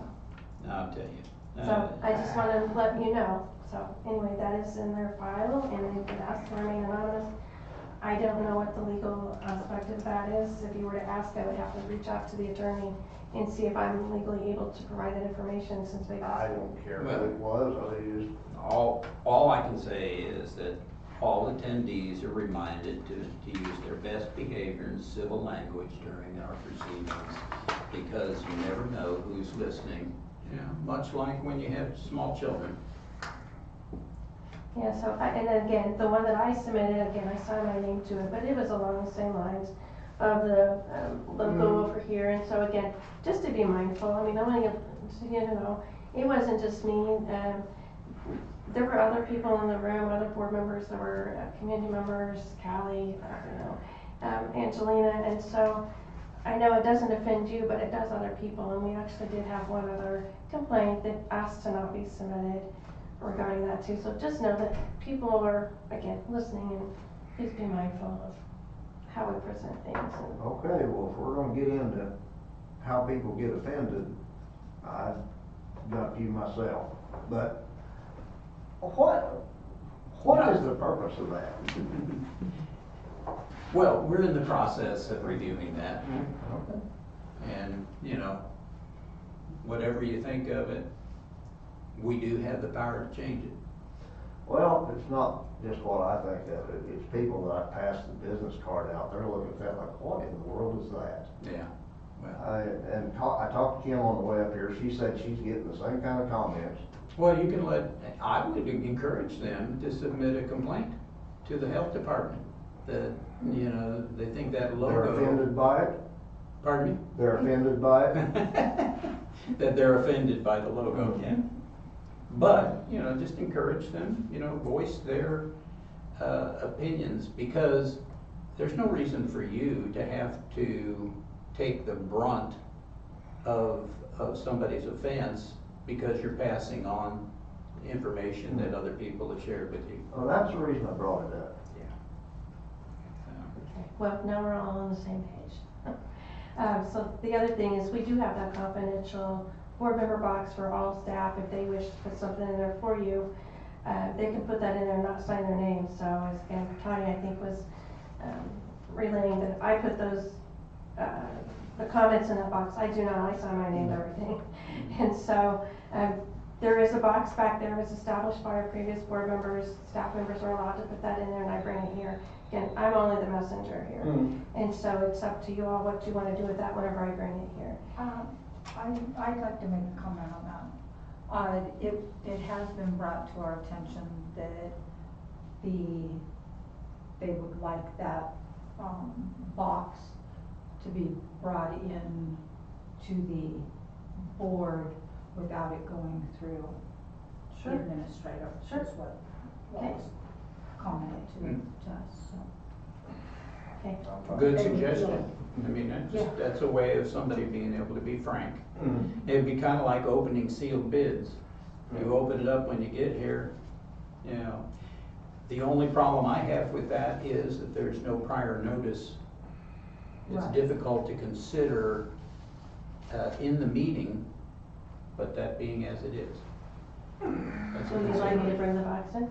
[SPEAKER 1] I'll tell you.
[SPEAKER 2] so I just wanna let you know, so, anyway, that is in their file, and they've been asked to remain anonymous. I don't know what the legal aspect of that is. If you were to ask, I would have to reach out to the attorney and see if I'm legally able to provide that information since they've
[SPEAKER 3] I
[SPEAKER 2] asked.
[SPEAKER 3] don't care what it was, I just,
[SPEAKER 1] All I can say is that all attendees are reminded to use their best behavior in civil language during our proceedings, because you never know who's listening, much like when you have small children.
[SPEAKER 2] Yeah, so, and then again, the one that I submitted, again, I signed my name to it, but it was along the same lines of the logo over here, and so again, just to be mindful, I mean, I want you to know, it wasn't just me, there were other people in the room, other board members, there were community members, Callie, Angelina, and so I know it doesn't offend you, but it does other people, and we actually did have one other complaint that asked to not be submitted regarding that too, so just know that people are, again, listening, and please be mindful of how we present things. And
[SPEAKER 3] okay, well, if we're gonna get into how people get offended, I've got a few myself, but what is the purpose of that?
[SPEAKER 1] Well, we're in the process of reviewing that,
[SPEAKER 3] Okay.
[SPEAKER 1] and, whatever you think of it, we do have the power to change it.
[SPEAKER 3] Well, it's not just what I think of it, it's people that I pass the business card out, they're looking at that like, what in the world is that?
[SPEAKER 1] Yeah, well.
[SPEAKER 3] I talked to Kim on the way up here, she said she's getting the same kind of comments.
[SPEAKER 1] Well, I would encourage them to submit a complaint to the health department, that, they think that logo.
[SPEAKER 3] They're offended by it?
[SPEAKER 1] Pardon me?
[SPEAKER 3] They're offended by it?
[SPEAKER 1] That they're offended by the logo, yeah. But, just encourage them, voice their, opinions, because there's no reason for you to have to take the brunt of somebody's offense because you're passing on information that other people have shared with you.
[SPEAKER 3] Well, that's the reason I brought it up.
[SPEAKER 2] Okay, well, now we're all on the same page. So the other thing is, we do have that confidential board member box for all staff. If they wish to put something in there for you, they can put that in there and not sign their name. So as again, Tanya, I think, was relaying that if I put those, the comments in that box, I do not, I sign my name to everything. And so, there is a box back there, it was established by our previous board members, staff members are allowed to put that in there, and I bring it here. Again, I'm only the messenger here, and so it's up to you all what you wanna do with that whenever I bring it here.
[SPEAKER 5] I'd like to make a comment on that. It has been brought to our attention that they would like that, box to be brought in to the board without it going through the
[SPEAKER 2] Sure.
[SPEAKER 5] administrator,
[SPEAKER 2] Sure.
[SPEAKER 5] is what
[SPEAKER 2] Okay.
[SPEAKER 5] was commented to us, so.
[SPEAKER 2] Okay,
[SPEAKER 1] Good suggestion. I mean, that's a way of somebody being able to be frank. It'd be kinda like opening sealed bids. You open it up when you get here, The only problem I have with that is that there's no prior notice. It's
[SPEAKER 5] Right.
[SPEAKER 1] difficult to consider, in the meeting, but that being as it is. That's a
[SPEAKER 2] would you like me to
[SPEAKER 1] consideration.
[SPEAKER 2] bring the box in?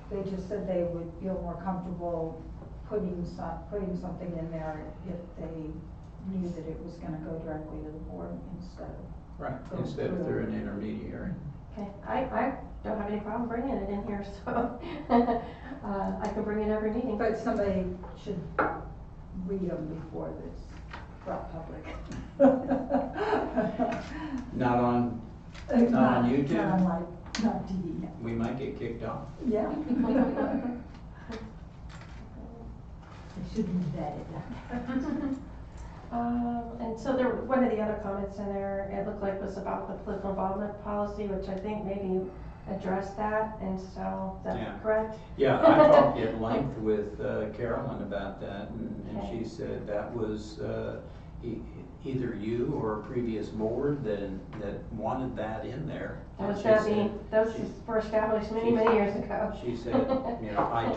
[SPEAKER 5] They just said they would feel more comfortable putting something in there if they knew that it was gonna go directly to the board instead of.
[SPEAKER 1] Right, instead of through an intermediary.
[SPEAKER 2] Okay, I don't have any problem bringing it in here, so. I can bring it every meeting.
[SPEAKER 5] But somebody should read them before it's brought public.
[SPEAKER 1] Not on YouTube?
[SPEAKER 5] Not on like, not TV,
[SPEAKER 1] We might get kicked off.
[SPEAKER 5] yeah. It should be vetted.
[SPEAKER 2] And so there, one of the other comments in there, it looked like was about the political involvement policy, which I think maybe addressed that, and so, is
[SPEAKER 1] Yeah.
[SPEAKER 2] that correct?
[SPEAKER 1] Yeah, I talked at length with Carolyn about that, and
[SPEAKER 2] Okay.
[SPEAKER 1] she said that was either you or a previous board that wanted that in there.
[SPEAKER 2] That
[SPEAKER 1] And
[SPEAKER 2] was
[SPEAKER 1] she
[SPEAKER 2] that
[SPEAKER 1] said-
[SPEAKER 2] those were established many, many years ago.
[SPEAKER 1] She said, you know, I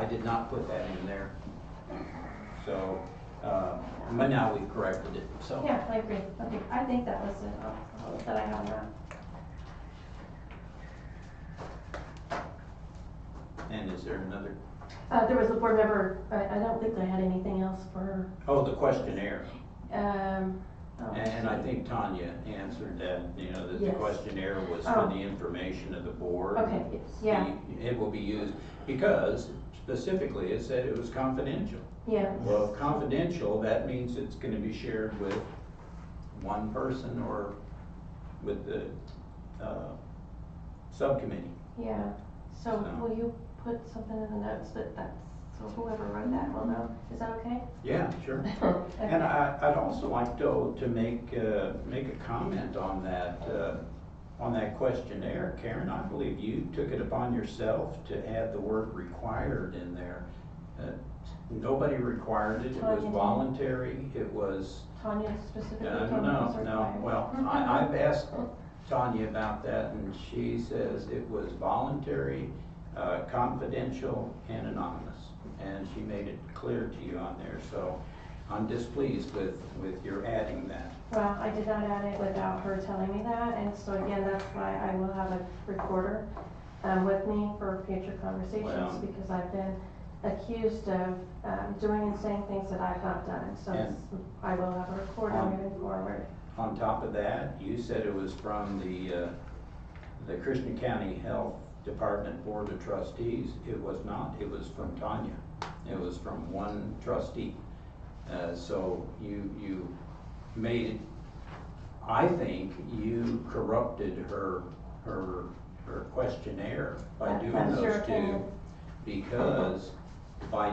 [SPEAKER 1] did not put that in there. So, but now we've corrected it, so.
[SPEAKER 2] Yeah, I agree. Okay, I think that was it, all that I have on that.
[SPEAKER 1] And is there another,
[SPEAKER 2] There was a board member, I don't think I had anything else for,
[SPEAKER 1] oh, the questionnaire.
[SPEAKER 2] oh,
[SPEAKER 1] And I think Tanya answered that, you know, that the
[SPEAKER 5] Yes.
[SPEAKER 1] questionnaire was
[SPEAKER 2] Oh.
[SPEAKER 1] for the information of the board.
[SPEAKER 2] Okay, yeah,
[SPEAKER 1] It will be used, because specifically it said it was confidential.
[SPEAKER 2] yeah.
[SPEAKER 1] Well, if confidential, that means it's gonna be shared with one person or with the, subcommittee.
[SPEAKER 2] Yeah, so
[SPEAKER 1] So-
[SPEAKER 2] will you put something in the notes so whoever wrote that will know, is that okay?
[SPEAKER 1] Yeah, sure.
[SPEAKER 2] Okay.
[SPEAKER 1] And I'd also like to make a comment on that questionnaire. Karen, I believe you took it upon yourself to add the word required in there. Nobody required it, it was
[SPEAKER 2] Tanya did.
[SPEAKER 1] voluntary, it was,
[SPEAKER 2] Tanya specifically
[SPEAKER 1] no,
[SPEAKER 2] told me it was
[SPEAKER 1] no,
[SPEAKER 2] required.
[SPEAKER 1] well, I've asked Tanya about that, and she says it was voluntary, confidential, and anonymous. And she made it clear to you on there, so I'm displeased with your adding that.
[SPEAKER 2] Well, I did not add it without her telling me that, and so again, that's why I will have a recorder with me for future conversations,
[SPEAKER 1] Well-
[SPEAKER 2] because I've been accused of doing and saying things that I've not done, so
[SPEAKER 1] And-
[SPEAKER 2] I will have a recorder
[SPEAKER 1] On-
[SPEAKER 2] moving forward.
[SPEAKER 1] On top of that, you said it was from the Christian County Health Department Board of Trustees. It was not, it was from Tanya. It was from one trustee. So you made, I think you corrupted her questionnaire by doing
[SPEAKER 2] That's your
[SPEAKER 1] those two.
[SPEAKER 2] opinion.
[SPEAKER 1] Because by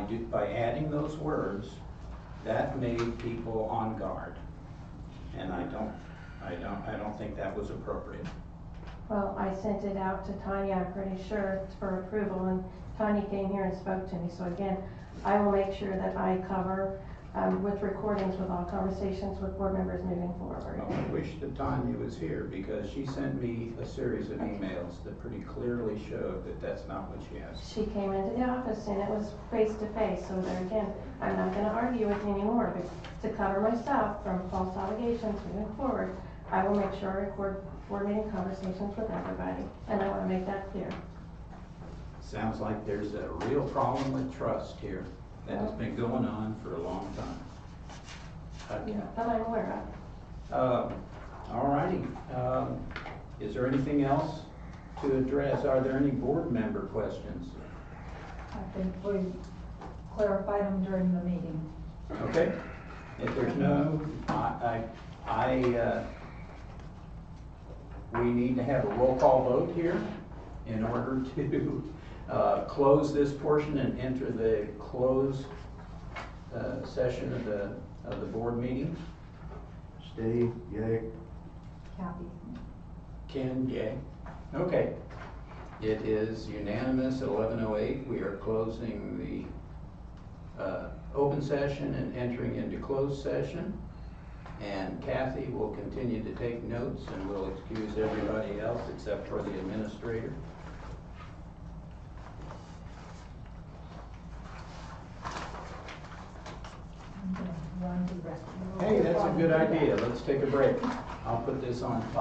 [SPEAKER 1] adding those words, that made people on guard. And I don't think that was appropriate.
[SPEAKER 2] Well, I sent it out to Tanya, I'm pretty sure, for approval, and Tanya came here and spoke to me, so again, I will make sure that I cover, with recordings with all conversations with board members moving forward.
[SPEAKER 1] Well, I wish that Tanya was here, because she sent me a series of emails that pretty clearly showed that that's not what she asked.
[SPEAKER 2] She came into the office and it was face to face, so there again, I'm not gonna argue with you anymore, but to cover myself from false allegations moving forward, I will make sure I record board meeting conversations with everybody, and I wanna make that clear.
[SPEAKER 1] Sounds like there's a real problem with trust here that has been going on for a long time. Okay.
[SPEAKER 2] That I'm aware of.
[SPEAKER 1] All righty. Is there anything else to address? Are there any board member questions?
[SPEAKER 5] I think we clarified them during the meeting.
[SPEAKER 1] Okay. If there's no, we need to have a roll call vote here in order to close this portion and enter the closed session of the board meeting.
[SPEAKER 3] Steve, yay.
[SPEAKER 5] Kathy.
[SPEAKER 1] Ken, yay. Okay. It is unanimous at 11:08. We are closing the open session and entering into closed session. And Kathy will continue to take notes and will excuse everybody else except for the administrator.
[SPEAKER 5] I'm gonna run the rest of the.
[SPEAKER 1] Hey, that's a good idea. Let's take a break. I'll put this on top.